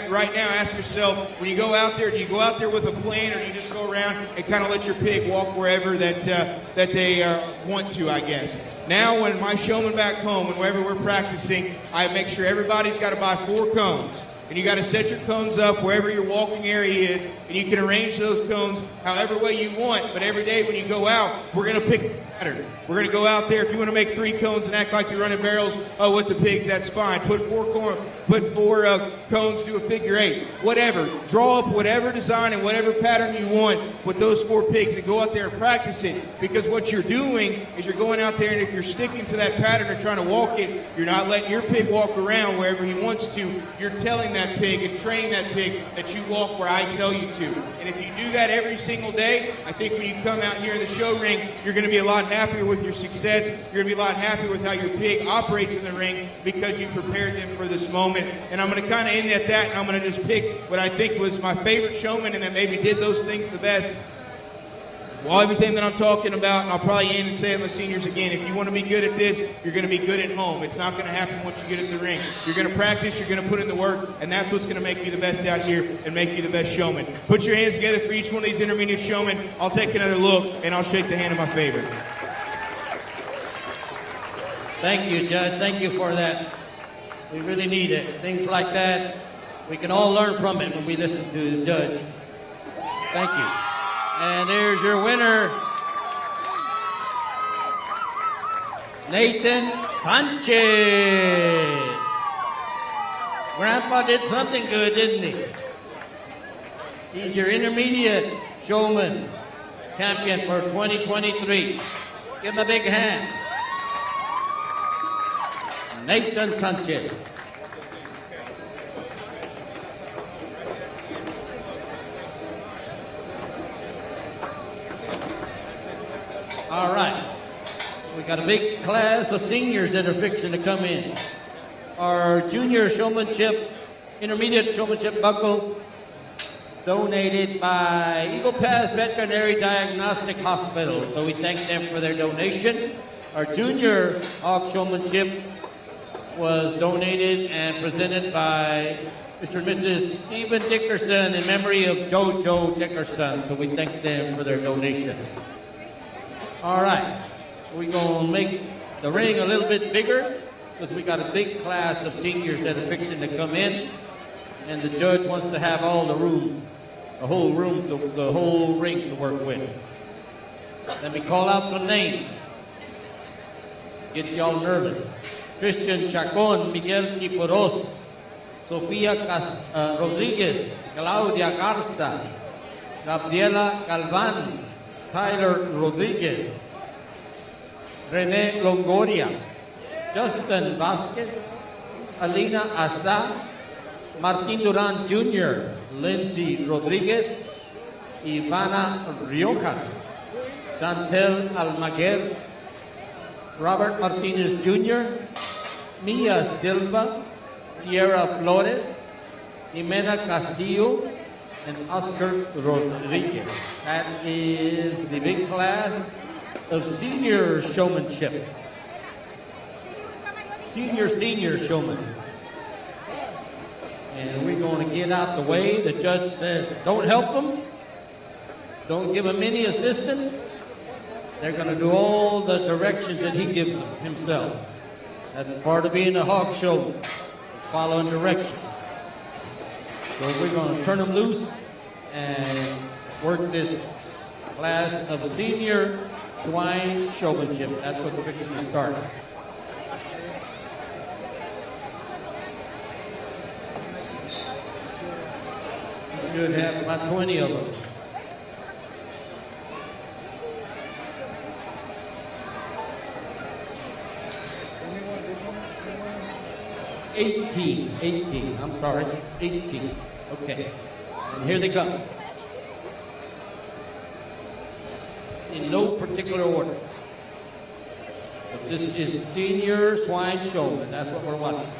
right now ask yourself, when you go out there, do you go out there with a plan, or do you just go around and kind of let your pig walk wherever that they want to, I guess? Now, when my showman back home, and wherever we're practicing, I make sure everybody's got to buy 4 cones. And you got to set your cones up wherever your walking area is, and you can arrange those cones however way you want. But every day when you go out, we're going to pick a pattern. We're going to go out there. If you want to make 3 cones and act like you're running barrels with the pigs, that's fine. Put 4 cones, do a figure 8. Whatever. Draw up whatever design and whatever pattern you want with those 4 pigs, and go out there and practice it. Because what you're doing is you're going out there, and if you're sticking to that pattern or trying to walk it, you're not letting your pig walk around wherever he wants to. You're telling that pig and training that pig that you walk where I tell you to. And if you do that every single day, I think when you come out here in the show ring, you're going to be a lot happier with your success. You're going to be a lot happier with how your pig operates in the ring, because you prepared them for this moment. And I'm going to kind of end at that, and I'm going to just pick what I think was my favorite showman and that maybe did those things the best. Well, everything that I'm talking about, and I'll probably end and say it to the seniors again, if you want to be good at this, you're going to be good at home. It's not going to happen once you get in the ring. You're going to practice, you're going to put in the work, and that's what's going to make you the best out here and make you the best showman. Put your hands together for each one of these intermediate showmen. I'll take another look, and I'll shake the hand of my favorite. Thank you, Judge. Thank you for that. We really need it. Things like that, we can all learn from it when we listen to the judge. Thank you. And there's your winner, Nathan Sanchez. Grandpa did something good, didn't he? He's your intermediate showman champion for 2023. Give him a big hand. Nathan Sanchez. All right. We got a big class of seniors that are fixing to come in. Our junior showmanship, intermediate showmanship buckle, donated by Eagle Pass Veterinary Diagnostic Hospital. So we thank them for their donation. Our junior hog showmanship was donated and presented by Mr. and Mrs. Stephen Dickerson in memory of JoJo Dickerson. So we thank them for their donation. All right, we're going to make the ring a little bit bigger because we got a big class of seniors that are fixing to come in, and the judge wants to have all the room, the whole ring to work with. Let me call out some names. Get y'all nervous. Christian Chacon, Miguel Tiporos, Sofia Rodriguez, Claudia Garza, Gabriela Galvan, Tyler Rodriguez, Rene Longoria, Justin Vasquez, Alina Asa, Martin Duran Jr., Lindsay Rodriguez, Ivana Riojas, Chantel Almaguer, Robert Martinez Jr., Mia Silva, Sierra Flores, Jimena Castillo, and Oscar Rodriguez. That is the big class of senior showmanship. Senior showman. And we're going to get out the way. The judge says, don't help them. Don't give them any assistance. They're going to do all the directions that he gives them himself. That's part of being a hog show, following directions. So we're going to turn them loose and work this class of senior swine showmanship. That's what we're fixing to start. We should have about 20 of them. 18. 18. I'm sorry. 18. Okay. And here they come. In no particular order. But this is Senior Swine Showman. That's what we're watching.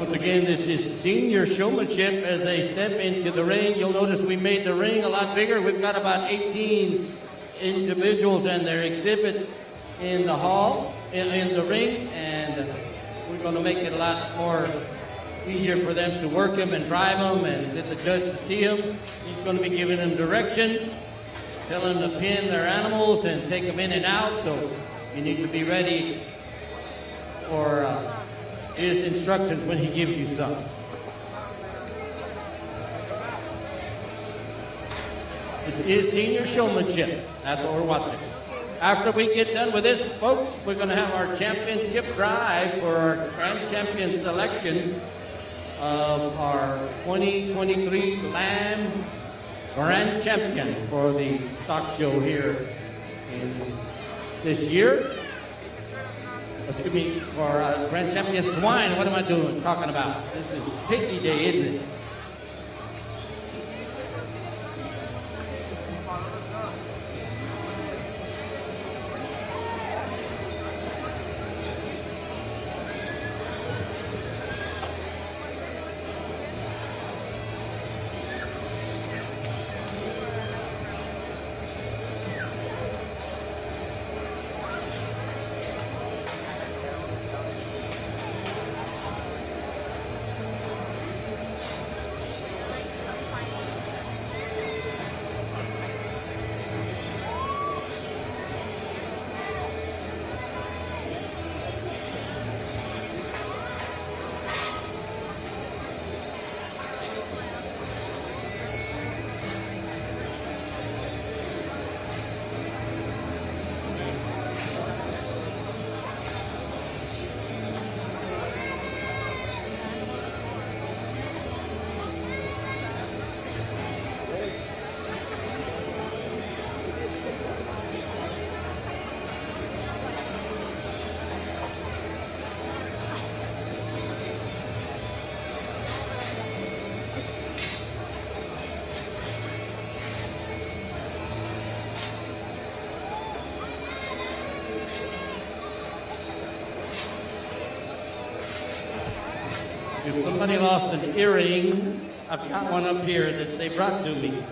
Once again, this is Senior Showmanship. As they step into the ring, you'll notice we made the ring a lot bigger. We've got about 18 individuals and their exhibits in the hall, in the ring, and we're going to make it a lot more easier for them to work them and drive them and get the judge to see them. He's going to be giving them directions, telling them to pin their animals and take them in and out, so you need to be ready for his instructions when he gives you some. This is Senior Showmanship. That's what we're watching. After we get done with this, folks, we're going to have our championship drive for our grand champion selection of our 2023 Lamb Grand Champion for the stock show here in this year. Excuse me, for Grand Champion Swine. What am I doing? Talking about? This is Piggy Day, isn't it? If somebody lost an earring, I've got one up here that they brought to me.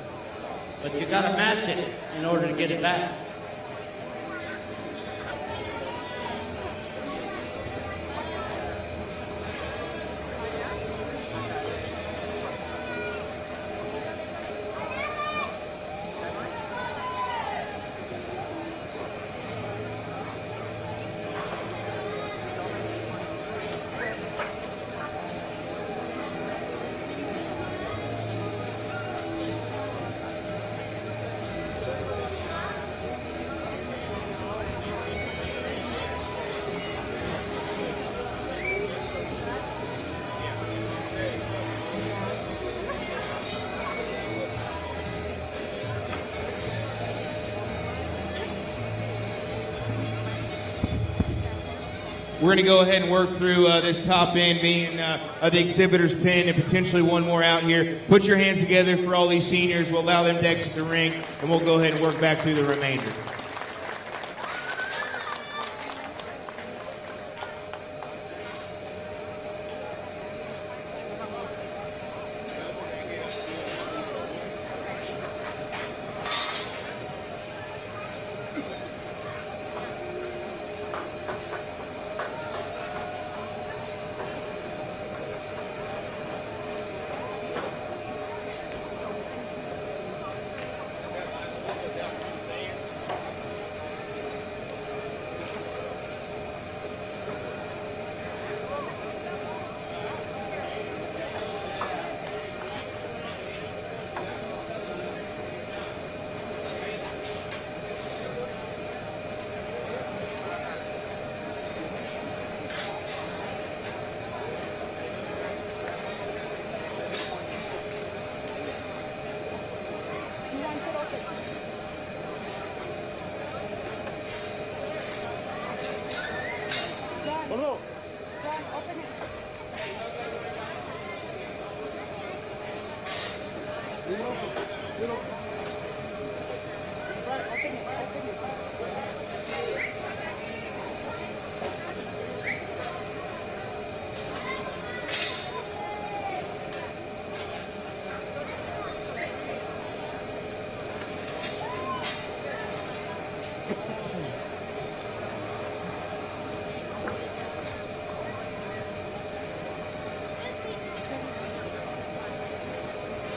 But you got to match it in order to get it back. We're going to go ahead and work through this top end being the exhibitor's pin and potentially one more out here. Put your hands together for all these seniors. We'll allow them to exit the ring, and we'll go ahead and work back through the remainder.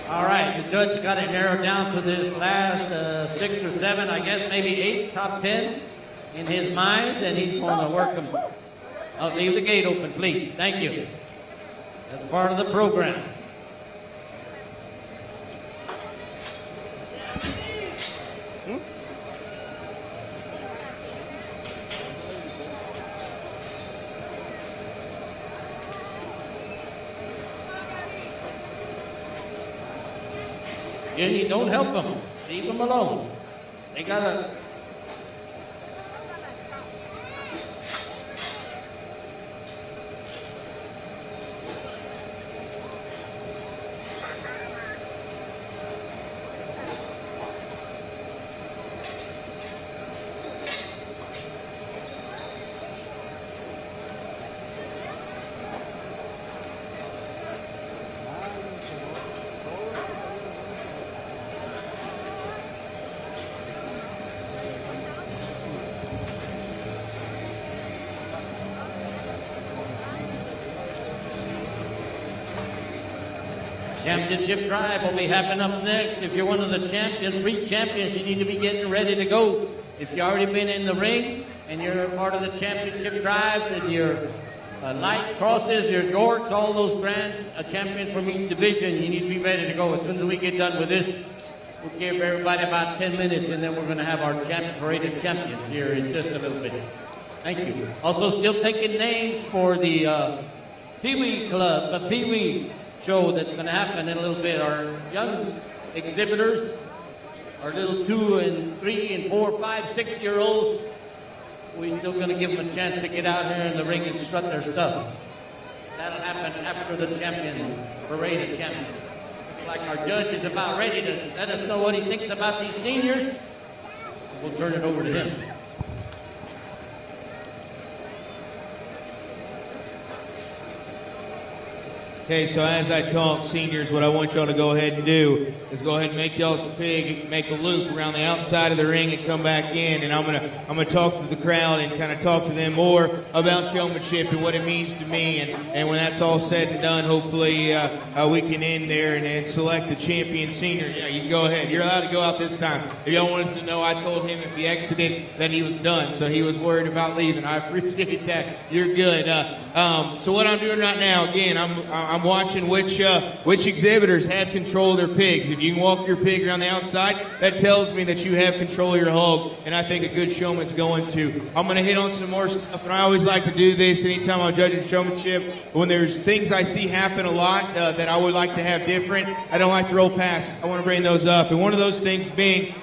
All right, the judge got it narrowed down to this last 6 or 7, I guess maybe 8, top 10 in his mind, and he's going to work them. I'll leave the gate open, please. Thank you. That's part of the program. You don't help them. Leave them alone. They gotta. Championship drive will be happening up next. If you're one of the champions, pre-champions, you need to be getting ready to go. If you've already been in the ring and you're part of the championship drive and your light crosses, your Durocs, all those grand champions from each division, you need to be ready to go. As soon as we get done with this, we'll give everybody about 10 minutes and then we're going to have our parade of champions here in just a little bit. Thank you. Also still taking names for the Pee Wee Club, the Pee Wee show that's going to happen in a little bit. Our young exhibitors, our little 2 and 3 and 4, 5, 6-year-olds, we're still going to give them a chance to get out here in the ring and strut their stuff. That'll happen after the champion, parade of champions. Looks like our judge is about ready to let us know what he thinks about these seniors. We'll turn it over to him. Okay, so as I talk, seniors, what I want y'all to go ahead and do is go ahead and make y'all's pig make a loop around the outside of the ring and come back in. And I'm gonna talk to the crowd and kind of talk to them more about showmanship and what it means to me. And when that's all said and done, hopefully we can end there and select the champion senior. Yeah, you can go ahead. You're allowed to go out this time. If y'all wanted to know, I told him if he exited that he was done, so he was worried about leaving. I appreciate that. You're good. So what I'm doing right now, again, I'm watching which exhibitors have control of their pigs. If you can walk your pig around the outside, that tells me that you have control of your hog, and I think a good showman's going to. I'm going to hit on some more stuff, and I always like to do this anytime I'm judging showmanship. When there's things I see happen a lot that I would like to have different, I don't like to roll past. I want to bring those up, and one of those things being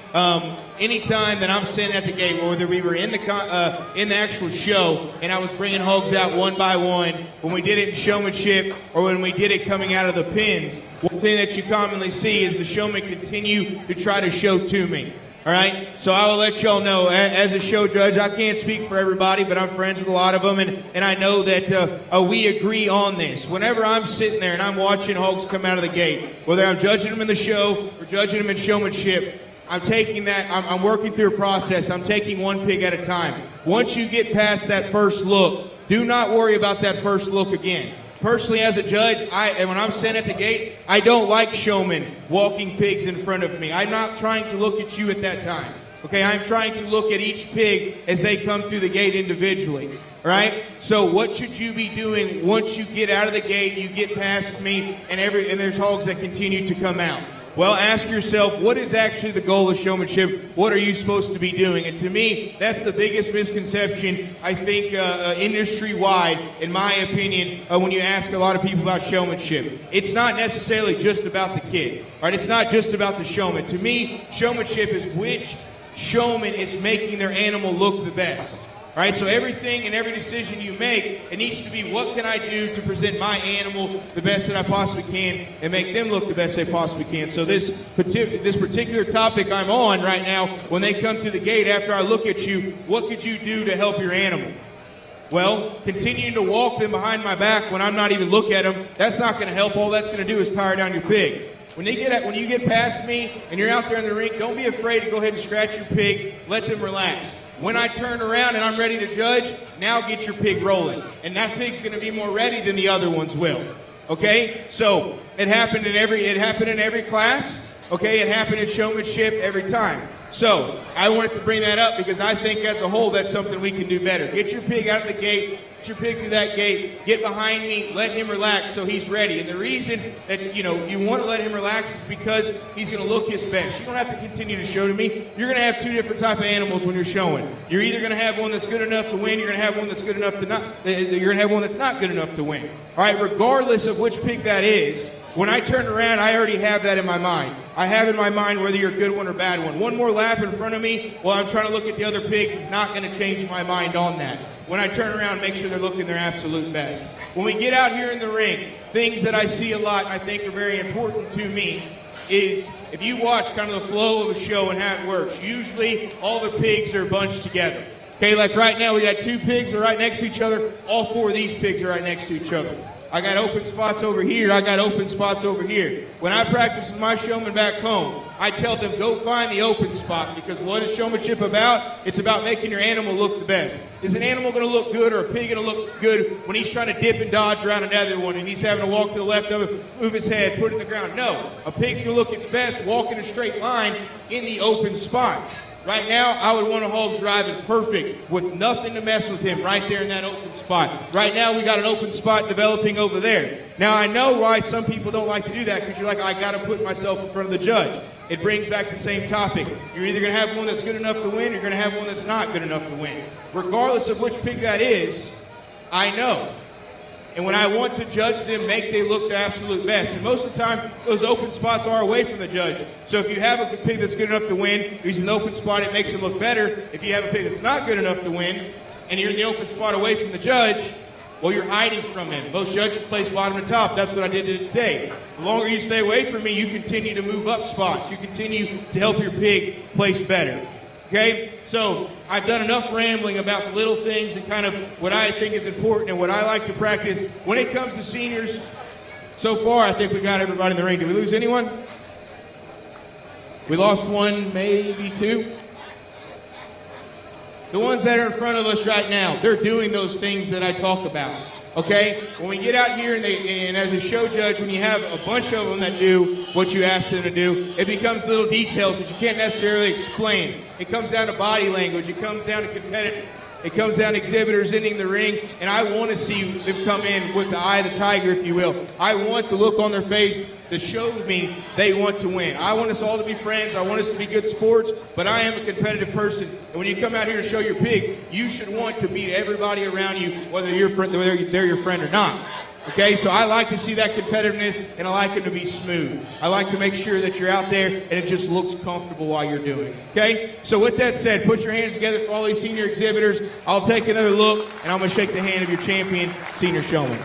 anytime that I'm standing at the gate, whether we were in the actual show and I was bringing hogs out one by one, when we did it in showmanship or when we did it coming out of the pens, one thing that you commonly see is the showman continue to try to show to me. All right, so I will let y'all know, as a show judge, I can't speak for everybody, but I'm friends with a lot of them, and I know that we agree on this. Whenever I'm sitting there and I'm watching hogs come out of the gate, whether I'm judging them in the show or judging them in showmanship, I'm taking that, I'm working through a process. I'm taking one pig at a time. Once you get past that first look, do not worry about that first look again. Personally, as a judge, when I'm sitting at the gate, I don't like showmen walking pigs in front of me. I'm not trying to look at you at that time. Okay, I'm trying to look at each pig as they come through the gate individually. All right? So what should you be doing once you get out of the gate, you get past me, and there's hogs that continue to come out? Well, ask yourself, what is actually the goal of showmanship? What are you supposed to be doing? And to me, that's the biggest misconception, I think, industry-wide, in my opinion, when you ask a lot of people about showmanship. It's not necessarily just about the kid. Right? It's not just about the showman. To me, showmanship is which showman is making their animal look the best. All right, so everything and every decision you make, it needs to be, what can I do to present my animal the best that I possibly can and make them look the best they possibly can. So this particular topic I'm on right now, when they come through the gate, after I look at you, what could you do to help your animal? Well, continuing to walk them behind my back when I'm not even looking at them, that's not going to help. All that's going to do is tire down your pig. When you get past me and you're out there in the ring, don't be afraid to go ahead and scratch your pig. Let them relax. When I turn around and I'm ready to judge, now get your pig rolling. And that pig's going to be more ready than the other ones will. Okay? So it happened in every class. Okay? It happened in showmanship every time. So I wanted to bring that up because I think as a whole that's something we can do better. Get your pig out of the gate. Get your pig through that gate. Get behind me. Let him relax so he's ready. And the reason that you want to let him relax is because he's going to look his best. You don't have to continue to show to me. You're going to have two different type of animals when you're showing. You're either going to have one that's good enough to win. You're going to have one that's good enough to not. You're going to have one that's not good enough to win. All right. Regardless of which pig that is, when I turn around, I already have that in my mind. I have in my mind whether you're a good one or bad one. One more lap in front of me while I'm trying to look at the other pigs is not going to change my mind on that. When I turn around, make sure they're looking their absolute best. When we get out here in the ring, things that I see a lot and I think are very important to me is if you watch kind of the flow of a show and how it works, usually all the pigs are bunched together. Okay, like right now we got two pigs that are right next to each other. All four of these pigs are right next to each other. I got open spots over here. I got open spots over here. When I practice with my showman back home, I tell them, go find the open spot, because what is showmanship about? It's about making your animal look the best. Is an animal going to look good or a pig going to look good when he's trying to dip and dodge around another one and he's having to walk to the left of it, move his head, put it in the ground? No. A pig's going to look its best walking a straight line in the open spots. Right now, I would want a hog driving perfect with nothing to mess with him right there in that open spot. Right now, we got an open spot developing over there. Now, I know why some people don't like to do that, because you're like, I got to put myself in front of the judge. It brings back the same topic. You're either going to have one that's good enough to win, or you're going to have one that's not good enough to win. Regardless of which pig that is, I know. And when I want to judge them, they look their absolute best. And most of the time, those open spots are away from the judge. So if you have a pig that's good enough to win, he's in the open spot, it makes him look better. If you have a pig that's not good enough to win, and you're in the open spot away from the judge, well, you're hiding from him. Most judges place bottom and top. That's what I did today. The longer you stay away from me, you continue to move up spots. You continue to help your pig place better. Okay? So I've done enough rambling about the little things and kind of what I think is important and what I like to practice. When it comes to seniors, So far, I think we got everybody in the ring. Did we lose anyone? We lost one, maybe two. The ones that are in front of us right now, they're doing those things that I talk about. Okay? When we get out here and as a show judge, when you have a bunch of them that do what you ask them to do, it becomes little details that you can't necessarily explain. It comes down to body language. It comes down to competitive. It comes down to exhibitors ending the ring, and I want to see them come in with the eye of the tiger, if you will. I want the look on their face that shows me they want to win. I want us all to be friends. I want us to be good sports, but I am a competitive person. And when you come out here to show your pig, you should want to beat everybody around you, whether they're your friend or not. Okay, so I like to see that competitiveness, and I like it to be smooth. I like to make sure that you're out there and it just looks comfortable while you're doing it. Okay, so with that said, put your hands together for all these senior exhibitors. I'll take another look, and I'm going to shake the hand of your champion, Senior Showman.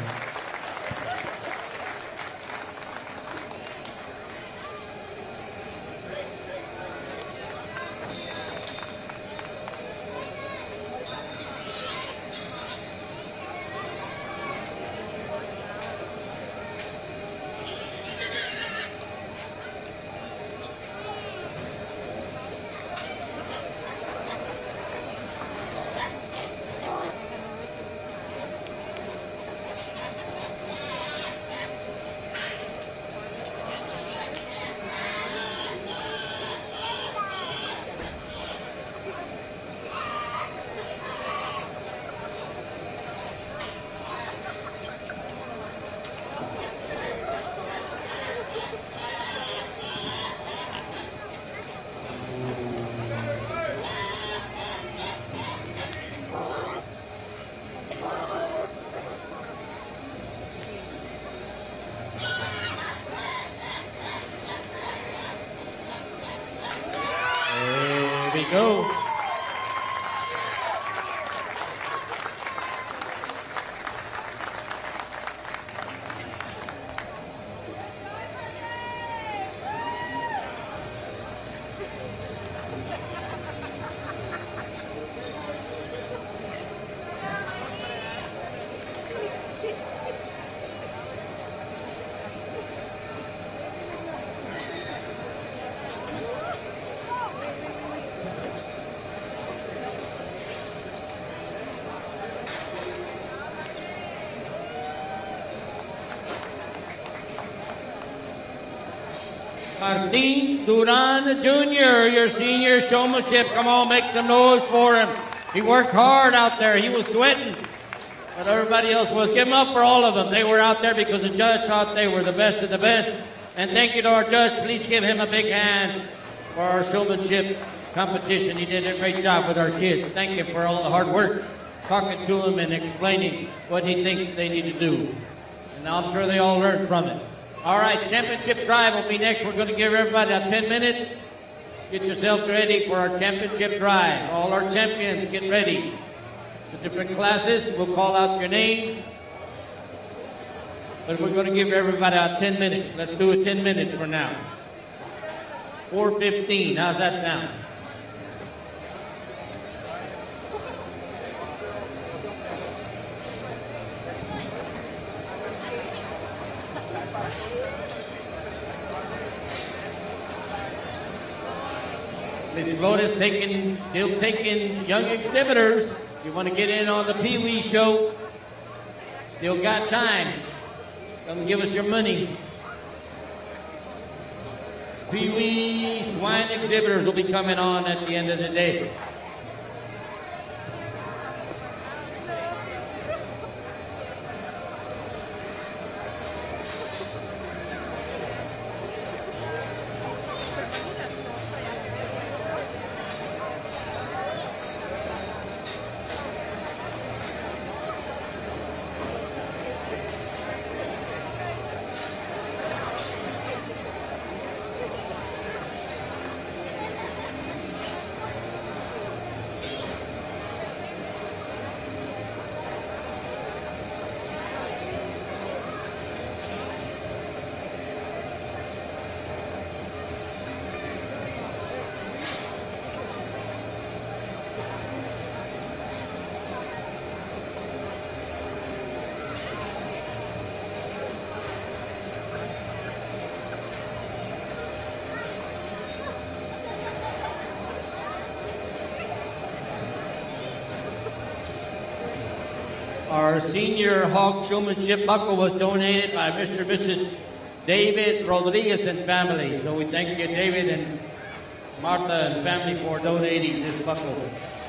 Go. Martin Duran Jr., your senior showmanship. Come on, make some noise for him. He worked hard out there. He was sweating, but everybody else was. Give him up for all of them. They were out there because the judge thought they were the best of the best. And thank you to our judge. Please give him a big hand for our showmanship competition. He did a great job with our kids. Thank you for all the hard work, talking to him and explaining what he thinks they need to do. And I'm sure they all learned from it. All right, championship drive will be next. We're going to give everybody 10 minutes. Get yourself ready for our championship drive. All our champions, get ready. The different classes, we'll call out your name. But we're going to give everybody 10 minutes. Let's do it 10 minutes for now. 4:15, how's that sound? This vote is still taking young exhibitors. If you want to get in on the Pee Wee show, still got time. Come give us your money. Pee Wee swine exhibitors will be coming on at the end of the day. Our senior hog showmanship buckle was donated by Mr. and Mrs. David Rodriguez and family. So we thank you, David and Martha and family, for donating this buckle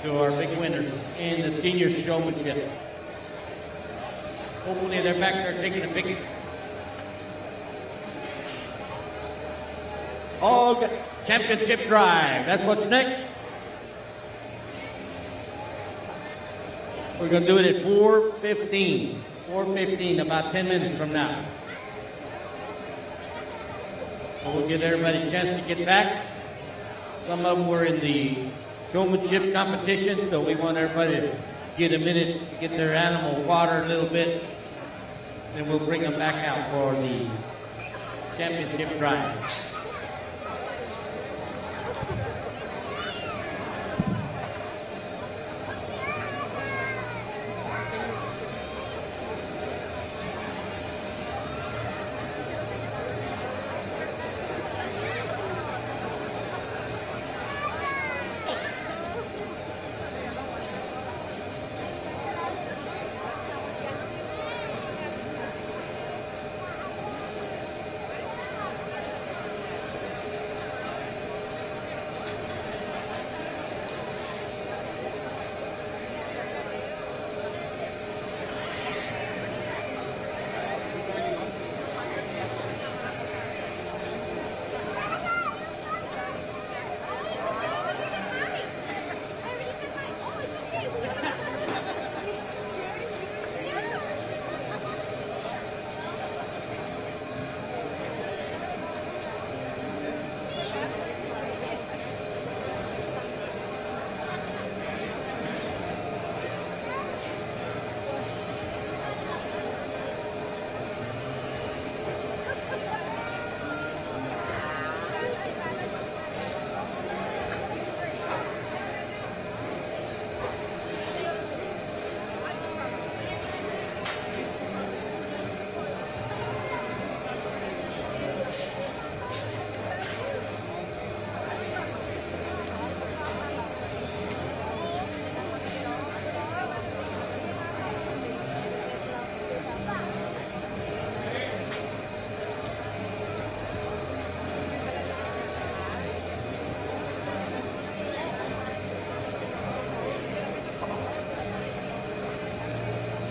to our big winners in the senior showmanship. Hopefully they're back there taking a picture. Hog championship drive. That's what's next. We're going to do it at 4:15. 4:15, about 10 minutes from now. So we'll give everybody a chance to get back. Some of them were in the showmanship competition, so we want everybody to get a minute to get their animal watered a little bit. Then we'll bring them back out for the championship drive.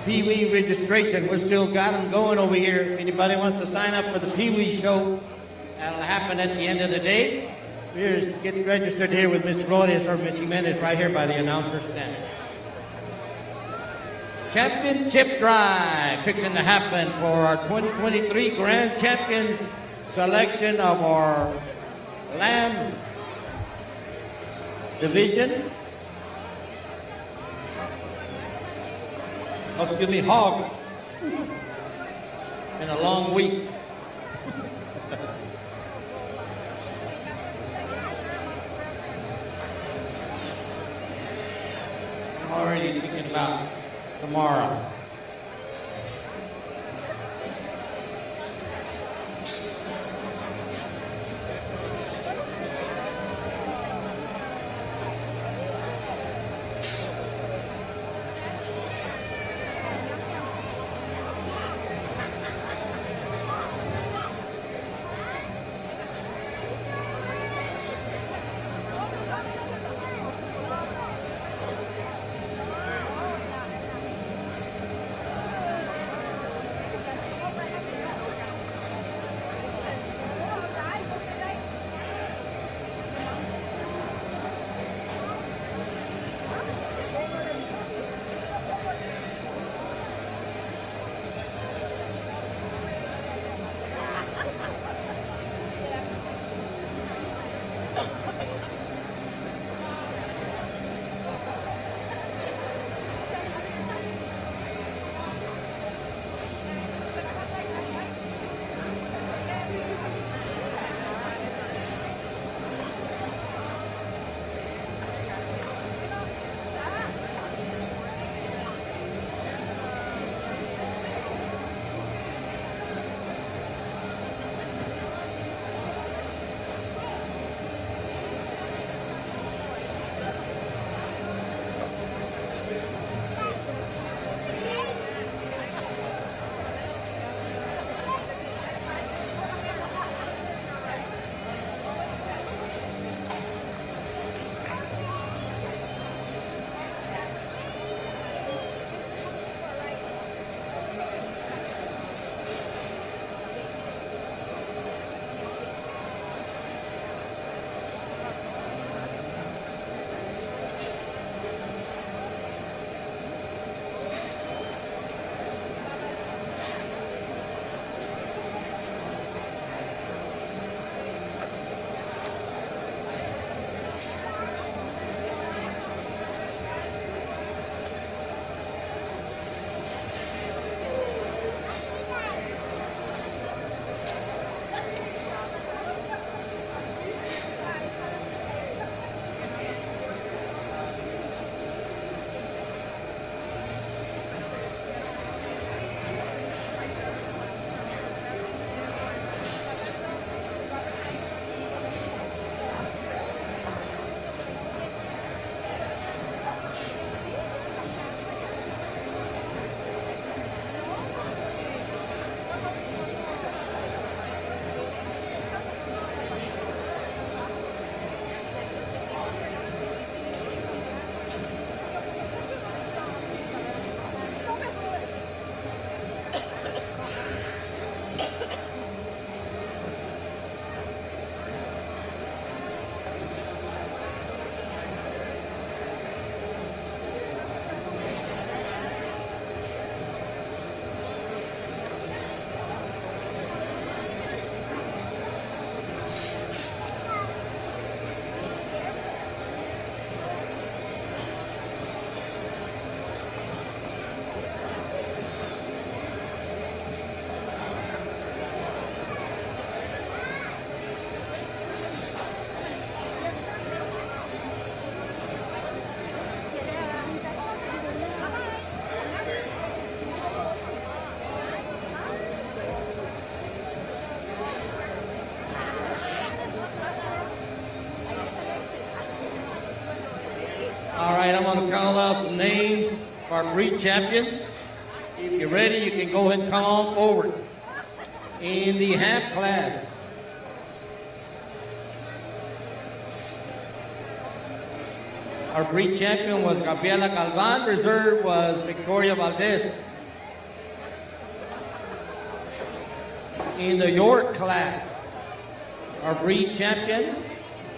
Pee-wee registration. We still got them going over here. If anybody wants to sign up for the Pee-wee show, that'll happen at the end of the day. Here's, get registered here with Miss Flores or Miss Jimenez right here by the announcer stand. Championship drive fixing to happen for our 2023 Grand Champion selection of our Lamb division. Oh, excuse me, hog. Been a long week. I'm already thinking about tomorrow. All right, I'm going to call out some names of our breed champions. If you're ready, you can go ahead and come on forward. In the half class, our breed champion was Gabriela Galvan. Reserve was Victoria Valdez. In the York class, our breed champion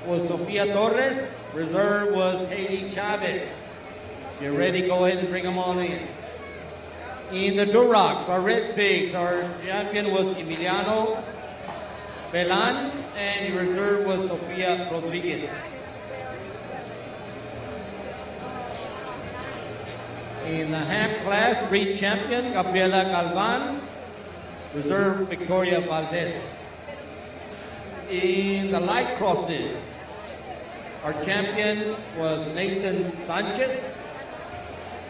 was Sofia Torres. Reserve was Hailey Chavez. If you're ready, go ahead and bring them on in. In the Durocs, our red pigs, our champion was Emiliano Belan, and the reserve was Sofia Rodriguez. In the half class, breed champion, Gabriela Galvan, reserve Victoria Valdez. In the light crosses, our champion was Nathan Sanchez,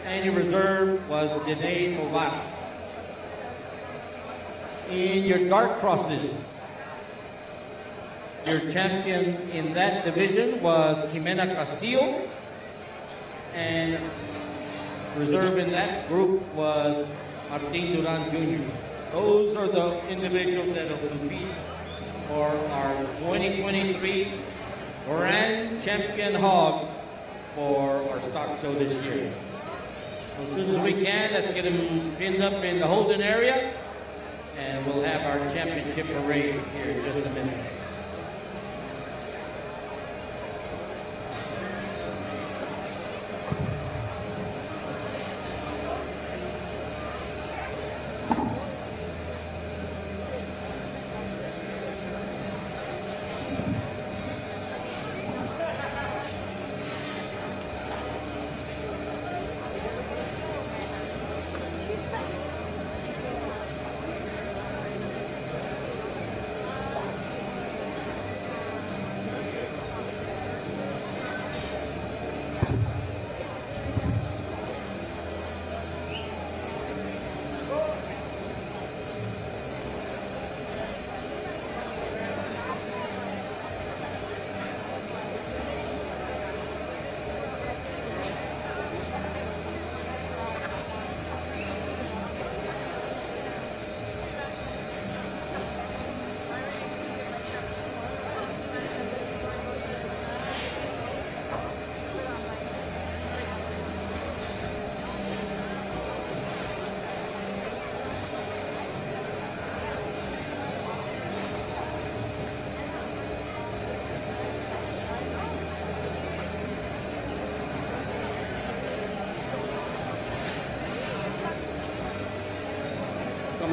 and the reserve was Dene Tovar. In your dark crosses, your champion in that division was Jimena Castillo, and reserve in that group was Martin Duran Jr. Those are the individuals that will compete for our 2023 Grand Champion Hog for our stock show this year. So as soon as we can, let's get them pinned up in the holding area, and we'll have our championship parade here in just a minute.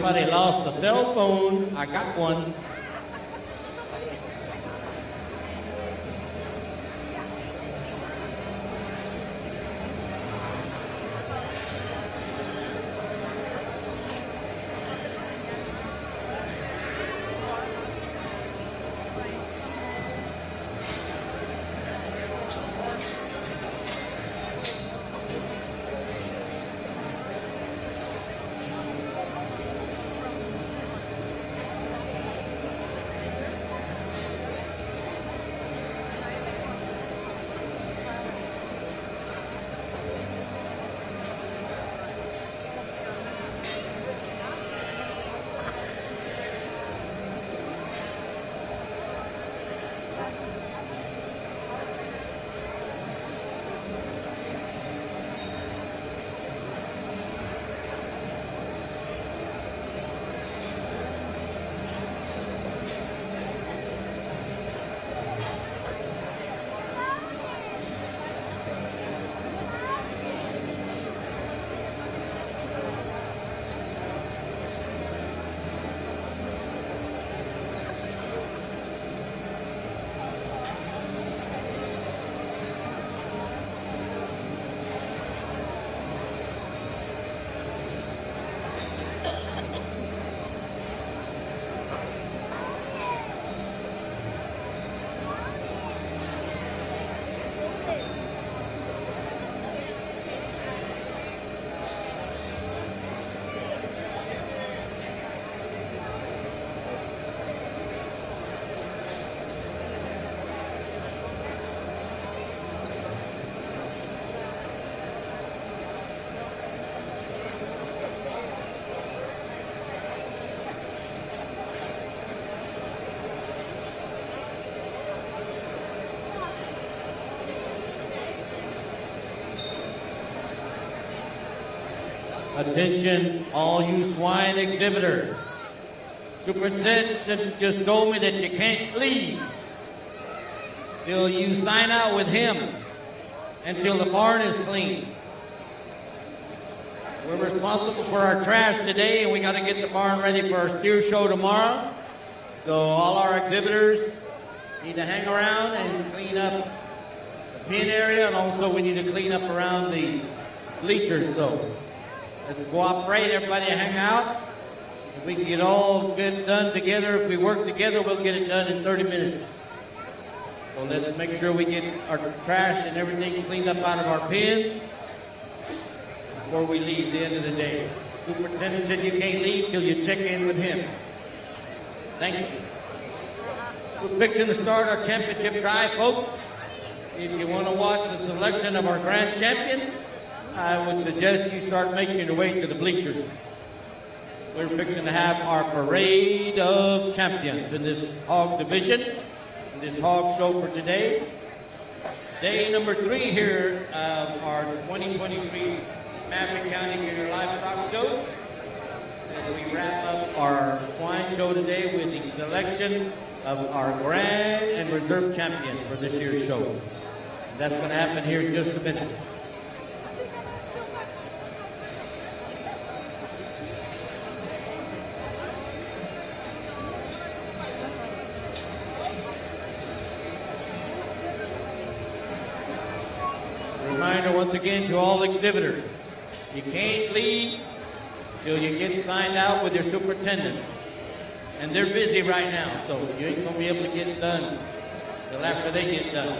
Somebody lost a cell phone. I got one. Attention, all you swine exhibitors. Superintendent just told me that you can't leave till you sign out with him until the barn is clean. We're responsible for our trash today, and we got to get the barn ready for our steer show tomorrow. So all our exhibitors need to hang around and clean up the pen area, and also we need to clean up around the bleachers. So let's cooperate, everybody hang out. If we can get all good done together, if we work together, we'll get it done in 30 minutes. So let's make sure we get our trash and everything cleaned up out of our pens before we leave the end of the day. Superintendent said you can't leave till you check in with him. Thank you. We're fixing to start our championship drive, folks. If you want to watch the selection of our grand champion, I would suggest you start making your way to the bleachers. We're fixing to have our parade of champions in this hog division, in this hog show for today. Day number 3 here of our 2023 Maverick County Junior Livestock Show. As we wrap up our swine show today with the selection of our grand and reserve champions for this year's show. And that's going to happen here in just a minute. Reminder once again to all exhibitors, you can't leave till you get signed out with your superintendent. And they're busy right now, so you ain't gonna be able to get it done till after they get done.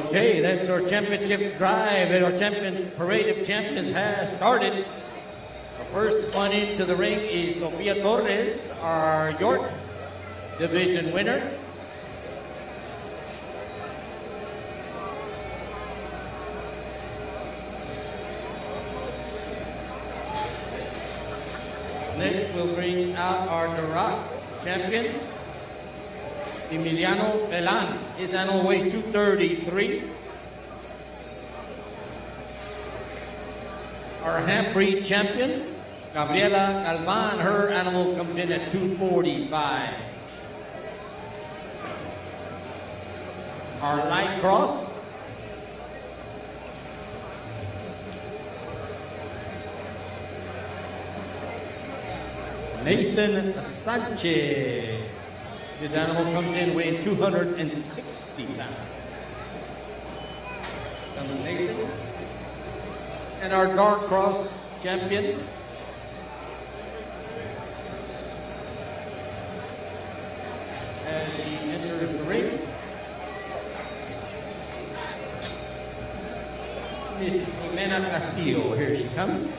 Okay, that's our championship drive. Our parade of champions has started. The first one into the ring is Sofia Torres, our York division winner. Next, we'll bring out our Duroc champion, Emiliano Velan. His animal weighs 233. Our half-breed champion, Gabriela Galvan, her animal comes in at 245. Our light cross, Nathan Sanchez. His animal comes in weighing 260 pounds. Comes Nathan. And our dark cross champion, as he enters the ring, Miss Jimena Castillo. Here she comes.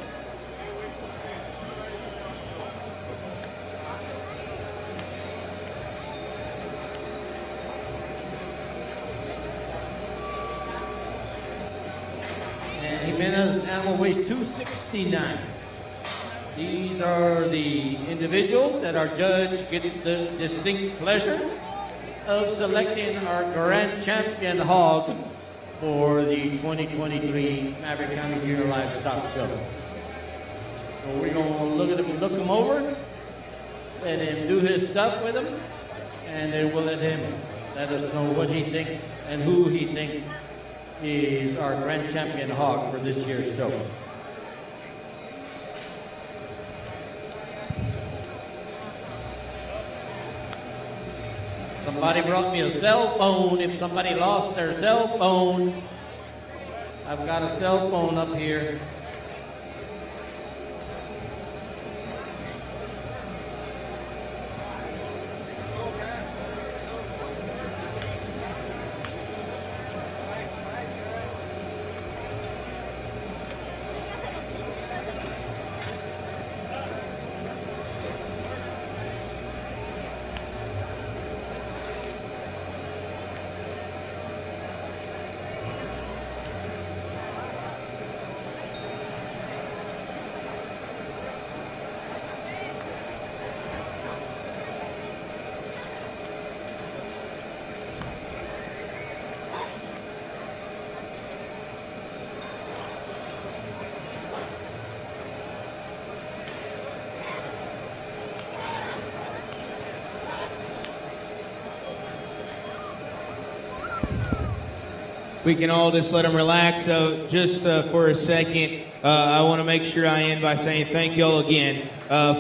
Jimena's animal weighs 269. These are the individuals that our judge gets the distinct pleasure of selecting our grand champion hog for the 2023 Maverick County Junior Livestock Show. So we're going to look him over, let him do his stuff with him, and then we'll let him let us know what he thinks and who he thinks is our grand champion hog for this year's show. Somebody brought me a cell phone. If somebody lost their cell phone, I've got a cell phone up here. We can all just let them relax. So just for a second, I want to make sure I end by saying thank y'all again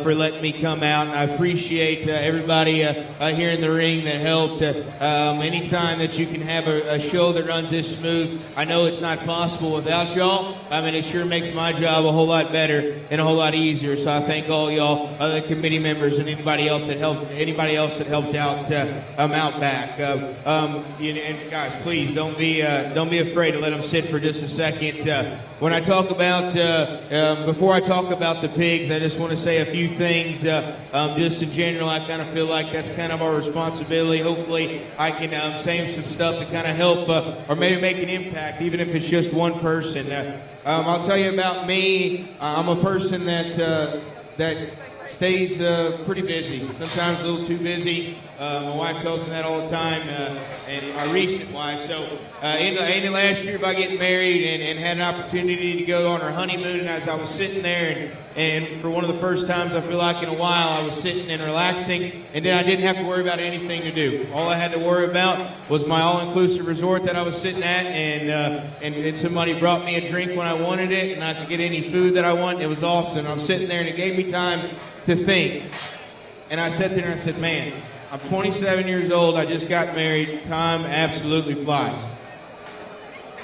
for letting me come out. I appreciate everybody here in the ring that helped. Anytime that you can have a show that runs this smooth, I know it's not possible without y'all. I mean, it sure makes my job a whole lot better and a whole lot easier. So I thank all y'all, the committee members, and anybody else that helped out out back. And guys, please don't be afraid to let them sit for just a second. When I talk about, before I talk about the pigs, I just want to say a few things. Just in general, I kind of feel like that's kind of our responsibility. Hopefully, I can say some stuff to kind of help or maybe make an impact, even if it's just one person. I'll tell you about me. I'm a person that stays pretty busy, sometimes a little too busy. My wife tells me that all the time, and my recent wife. So in the last year by getting married and had an opportunity to go on our honeymoon, and as I was sitting there and for one of the first times I feel like in a while, I was sitting and relaxing, and then I didn't have to worry about anything to do. All I had to worry about was my all-inclusive resort that I was sitting at, and somebody brought me a drink when I wanted it, and I could get any food that I wanted. It was awesome. I'm sitting there, and it gave me time to think. And I sat there and I said, man, I'm 27 years old. I just got married. Time absolutely flies.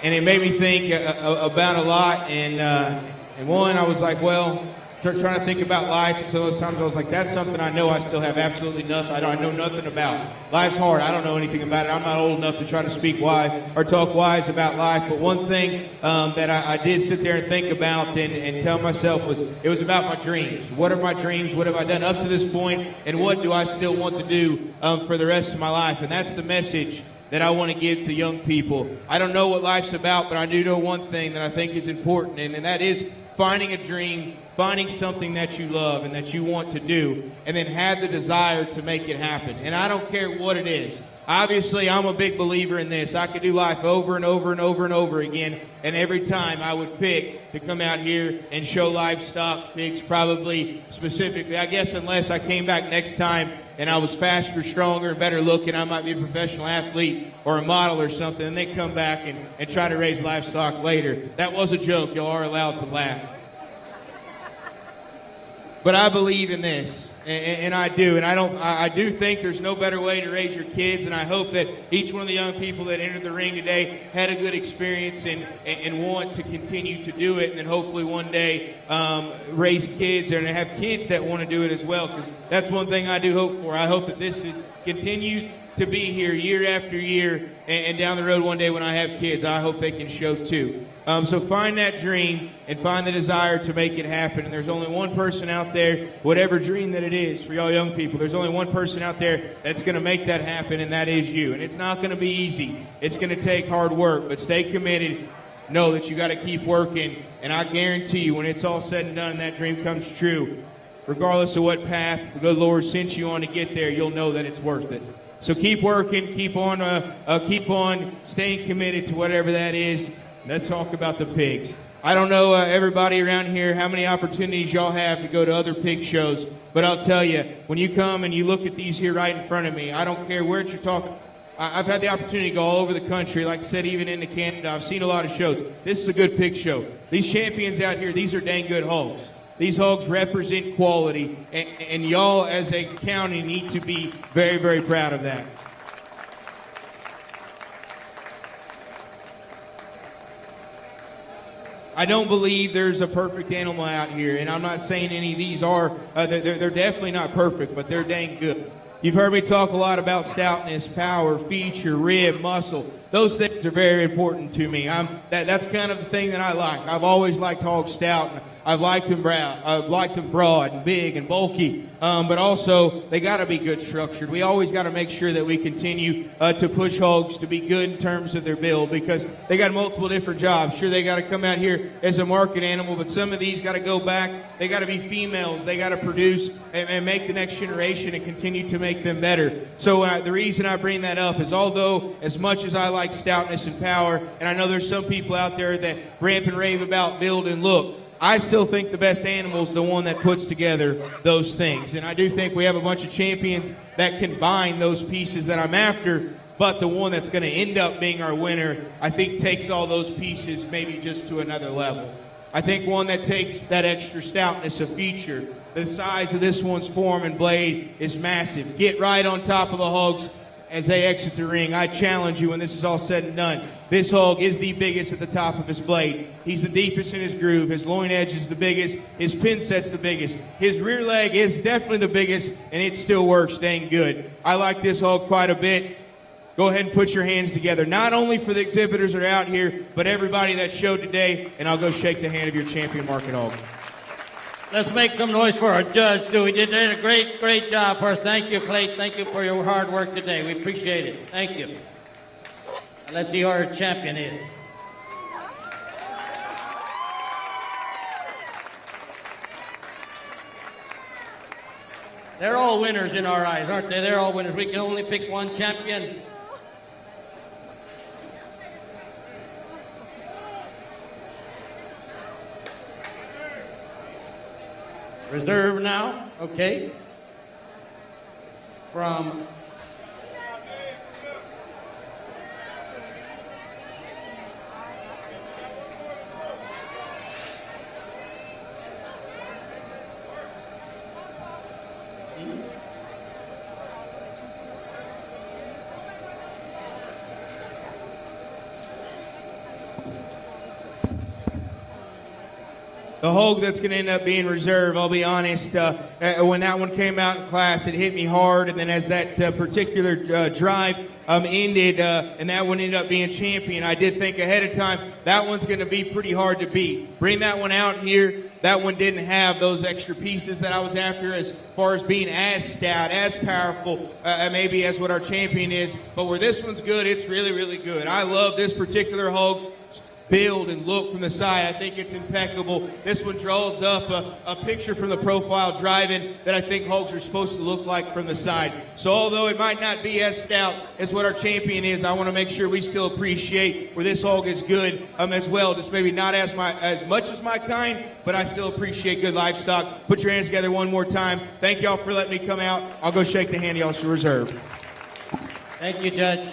And it made me think about a lot. And one, I was like, well, trying to think about life, and so those times I was like, that's something I know I still have absolutely nothing. I know nothing about. Life's hard. I don't know anything about it. I'm not old enough to try to speak wise or talk wise about life. But one thing that I did sit there and think about and tell myself was it was about my dreams. What are my dreams? What have I done up to this point? And what do I still want to do for the rest of my life? And that's the message that I want to give to young people. I don't know what life's about, but I do know one thing that I think is important, and that is finding a dream, finding something that you love and that you want to do, and then have the desire to make it happen. And I don't care what it is. Obviously, I'm a big believer in this. I could do life over and over and over and over again, and every time I would pick to come out here and show livestock pigs, probably specifically. I guess unless I came back next time and I was faster, stronger, and better looking, I might be a professional athlete or a model or something, and they come back and try to raise livestock later. That was a joke. Y'all are allowed to laugh. But I believe in this, and I do, and I do think there's no better way to raise your kids, and I hope that each one of the young people that entered the ring today had a good experience and want to continue to do it, and then hopefully one day raise kids and have kids that want to do it as well, because that's one thing I do hope for. I hope that this continues to be here year after year, and down the road one day when I have kids, I hope they can show too. So find that dream and find the desire to make it happen. And there's only one person out there, whatever dream that it is for y'all young people, there's only one person out there that's going to make that happen, and that is you. And it's not going to be easy. It's going to take hard work, but stay committed. Know that you got to keep working, and I guarantee you when it's all said and done and that dream comes true, regardless of what path the good Lord sent you on to get there, you'll know that it's worth it. So keep working, keep on staying committed to whatever that is. Let's talk about the pigs. I don't know everybody around here how many opportunities y'all have to go to other pig shows, but I'll tell you, when you come and you look at these here right in front of me, I don't care where you're talking. I've had the opportunity to go all over the country, like I said, even into Canada. I've seen a lot of shows. This is a good pig show. These champions out here, these are dang good hogs. These hogs represent quality, and y'all as a county need to be very, very proud of that. I don't believe there's a perfect animal out here, and I'm not saying any of these are. They're definitely not perfect, but they're dang good. You've heard me talk a lot about stoutness, power, feature, rib, muscle. Those things are very important to me. That's kind of the thing that I like. I've always liked hogs stout. I've liked them broad and big and bulky, but also they got to be good structured. We always got to make sure that we continue to push hogs to be good in terms of their build, because they got multiple different jobs. Sure, they got to come out here as a market animal, but some of these got to go back. They got to be females. They got to produce and make the next generation and continue to make them better. So the reason I bring that up is, although as much as I like stoutness and power, and I know there's some people out there that ramp and rave about build and look, I still think the best animal is the one that puts together those things. And I do think we have a bunch of champions that combine those pieces that I'm after, but the one that's going to end up being our winner, I think, takes all those pieces maybe just to another level. I think one that takes that extra stoutness of feature, the size of this one's form and blade is massive. Get right on top of the hogs as they exit the ring. I challenge you when this is all said and done. This hog is the biggest at the top of his blade. He's the deepest in his groove. His loin edge is the biggest. His pin set's the biggest. His rear leg is definitely the biggest, and it still works dang good. I like this hog quite a bit. Go ahead and put your hands together, not only for the exhibitors that are out here, but everybody that showed today, and I'll go shake the hand of your champion market hog. Let's make some noise for our judge, too. He did a great job for us. Thank you, Clay. Thank you for your hard work today. We appreciate it. Thank you. And let's see who our champion is. They're all winners in our eyes, aren't they? They're all winners. We can only pick one champion. Reserve now, okay. From the hog that's going to end up being reserve, I'll be honest, when that one came out in class, it hit me hard. And then as that particular drive ended and that one ended up being champion, I did think ahead of time, that one's going to be pretty hard to beat. Bring that one out here. That one didn't have those extra pieces that I was after as far as being as stout, as powerful, maybe as what our champion is. But where this one's good, it's really, really good. I love this particular hog build and look from the side. I think it's impeccable. This one draws up a picture from the profile driving that I think hogs are supposed to look like from the side. So although it might not be as stout as what our champion is, I want to make sure we still appreciate where this hog is good as well. Just maybe not as much as my kind, but I still appreciate good livestock. Put your hands together one more time. Thank y'all for letting me come out. I'll go shake the hand of y'all to reserve. Thank you, Judge.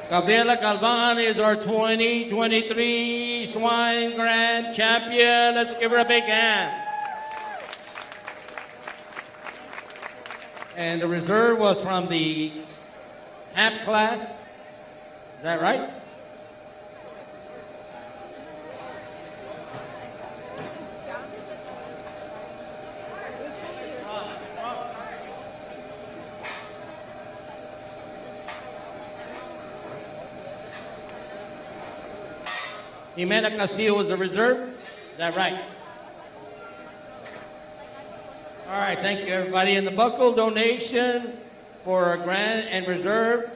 Gabriela Galvan is our 2023 Swine Grand Champion. Let's give her a big hand. And the reserve was from the Hamp class. Is that right? Jimena Castillo was the reserve. Is that right? All right, thank you, everybody. And the buckle donation for a grand and reserve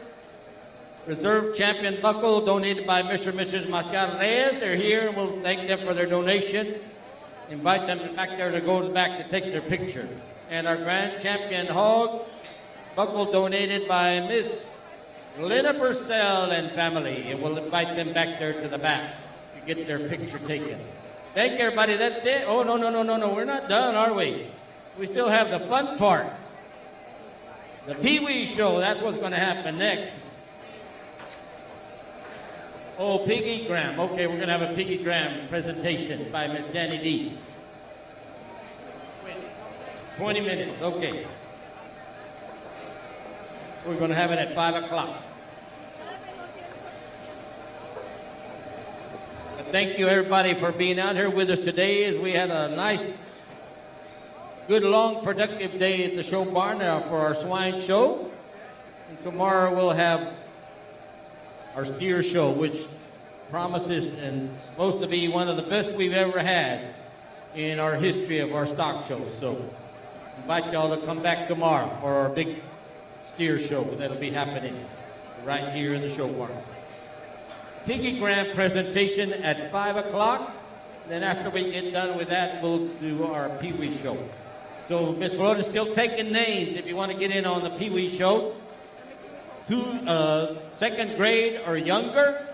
champion buckle donated by Mr. and Mrs. Machado Reyes. They're here, and we'll thank them for their donation. Invite them back there to go back to take their picture. And our grand champion hog buckle donated by Miss Lynna Purcell and family. And we'll invite them back there to the back to get their picture taken. Thank you, everybody. That's it. Oh, no. We're not done, are we? We still have the fun part. The Pee-wee show. That's what's going to happen next. Oh, Piggy Graham. Okay, we're going to have a Piggy Graham presentation by Miss Danny D. 20 minutes. Okay. We're going to have it at 5 o'clock. Thank you, everybody, for being out here with us today as we had a nice, good, long, productive day at the show barn for our swine show. And tomorrow we'll have our steer show, which promises and is supposed to be one of the best we've ever had in our history of our stock shows. So invite y'all to come back tomorrow for our big steer show that'll be happening right here in the show barn. Piggy Graham presentation at 5 o'clock. Then after we get done with that, we'll do our Pee-wee show. So Miss Florida's still taking names if you want to get in on the Pee-wee show. 2nd grade or younger,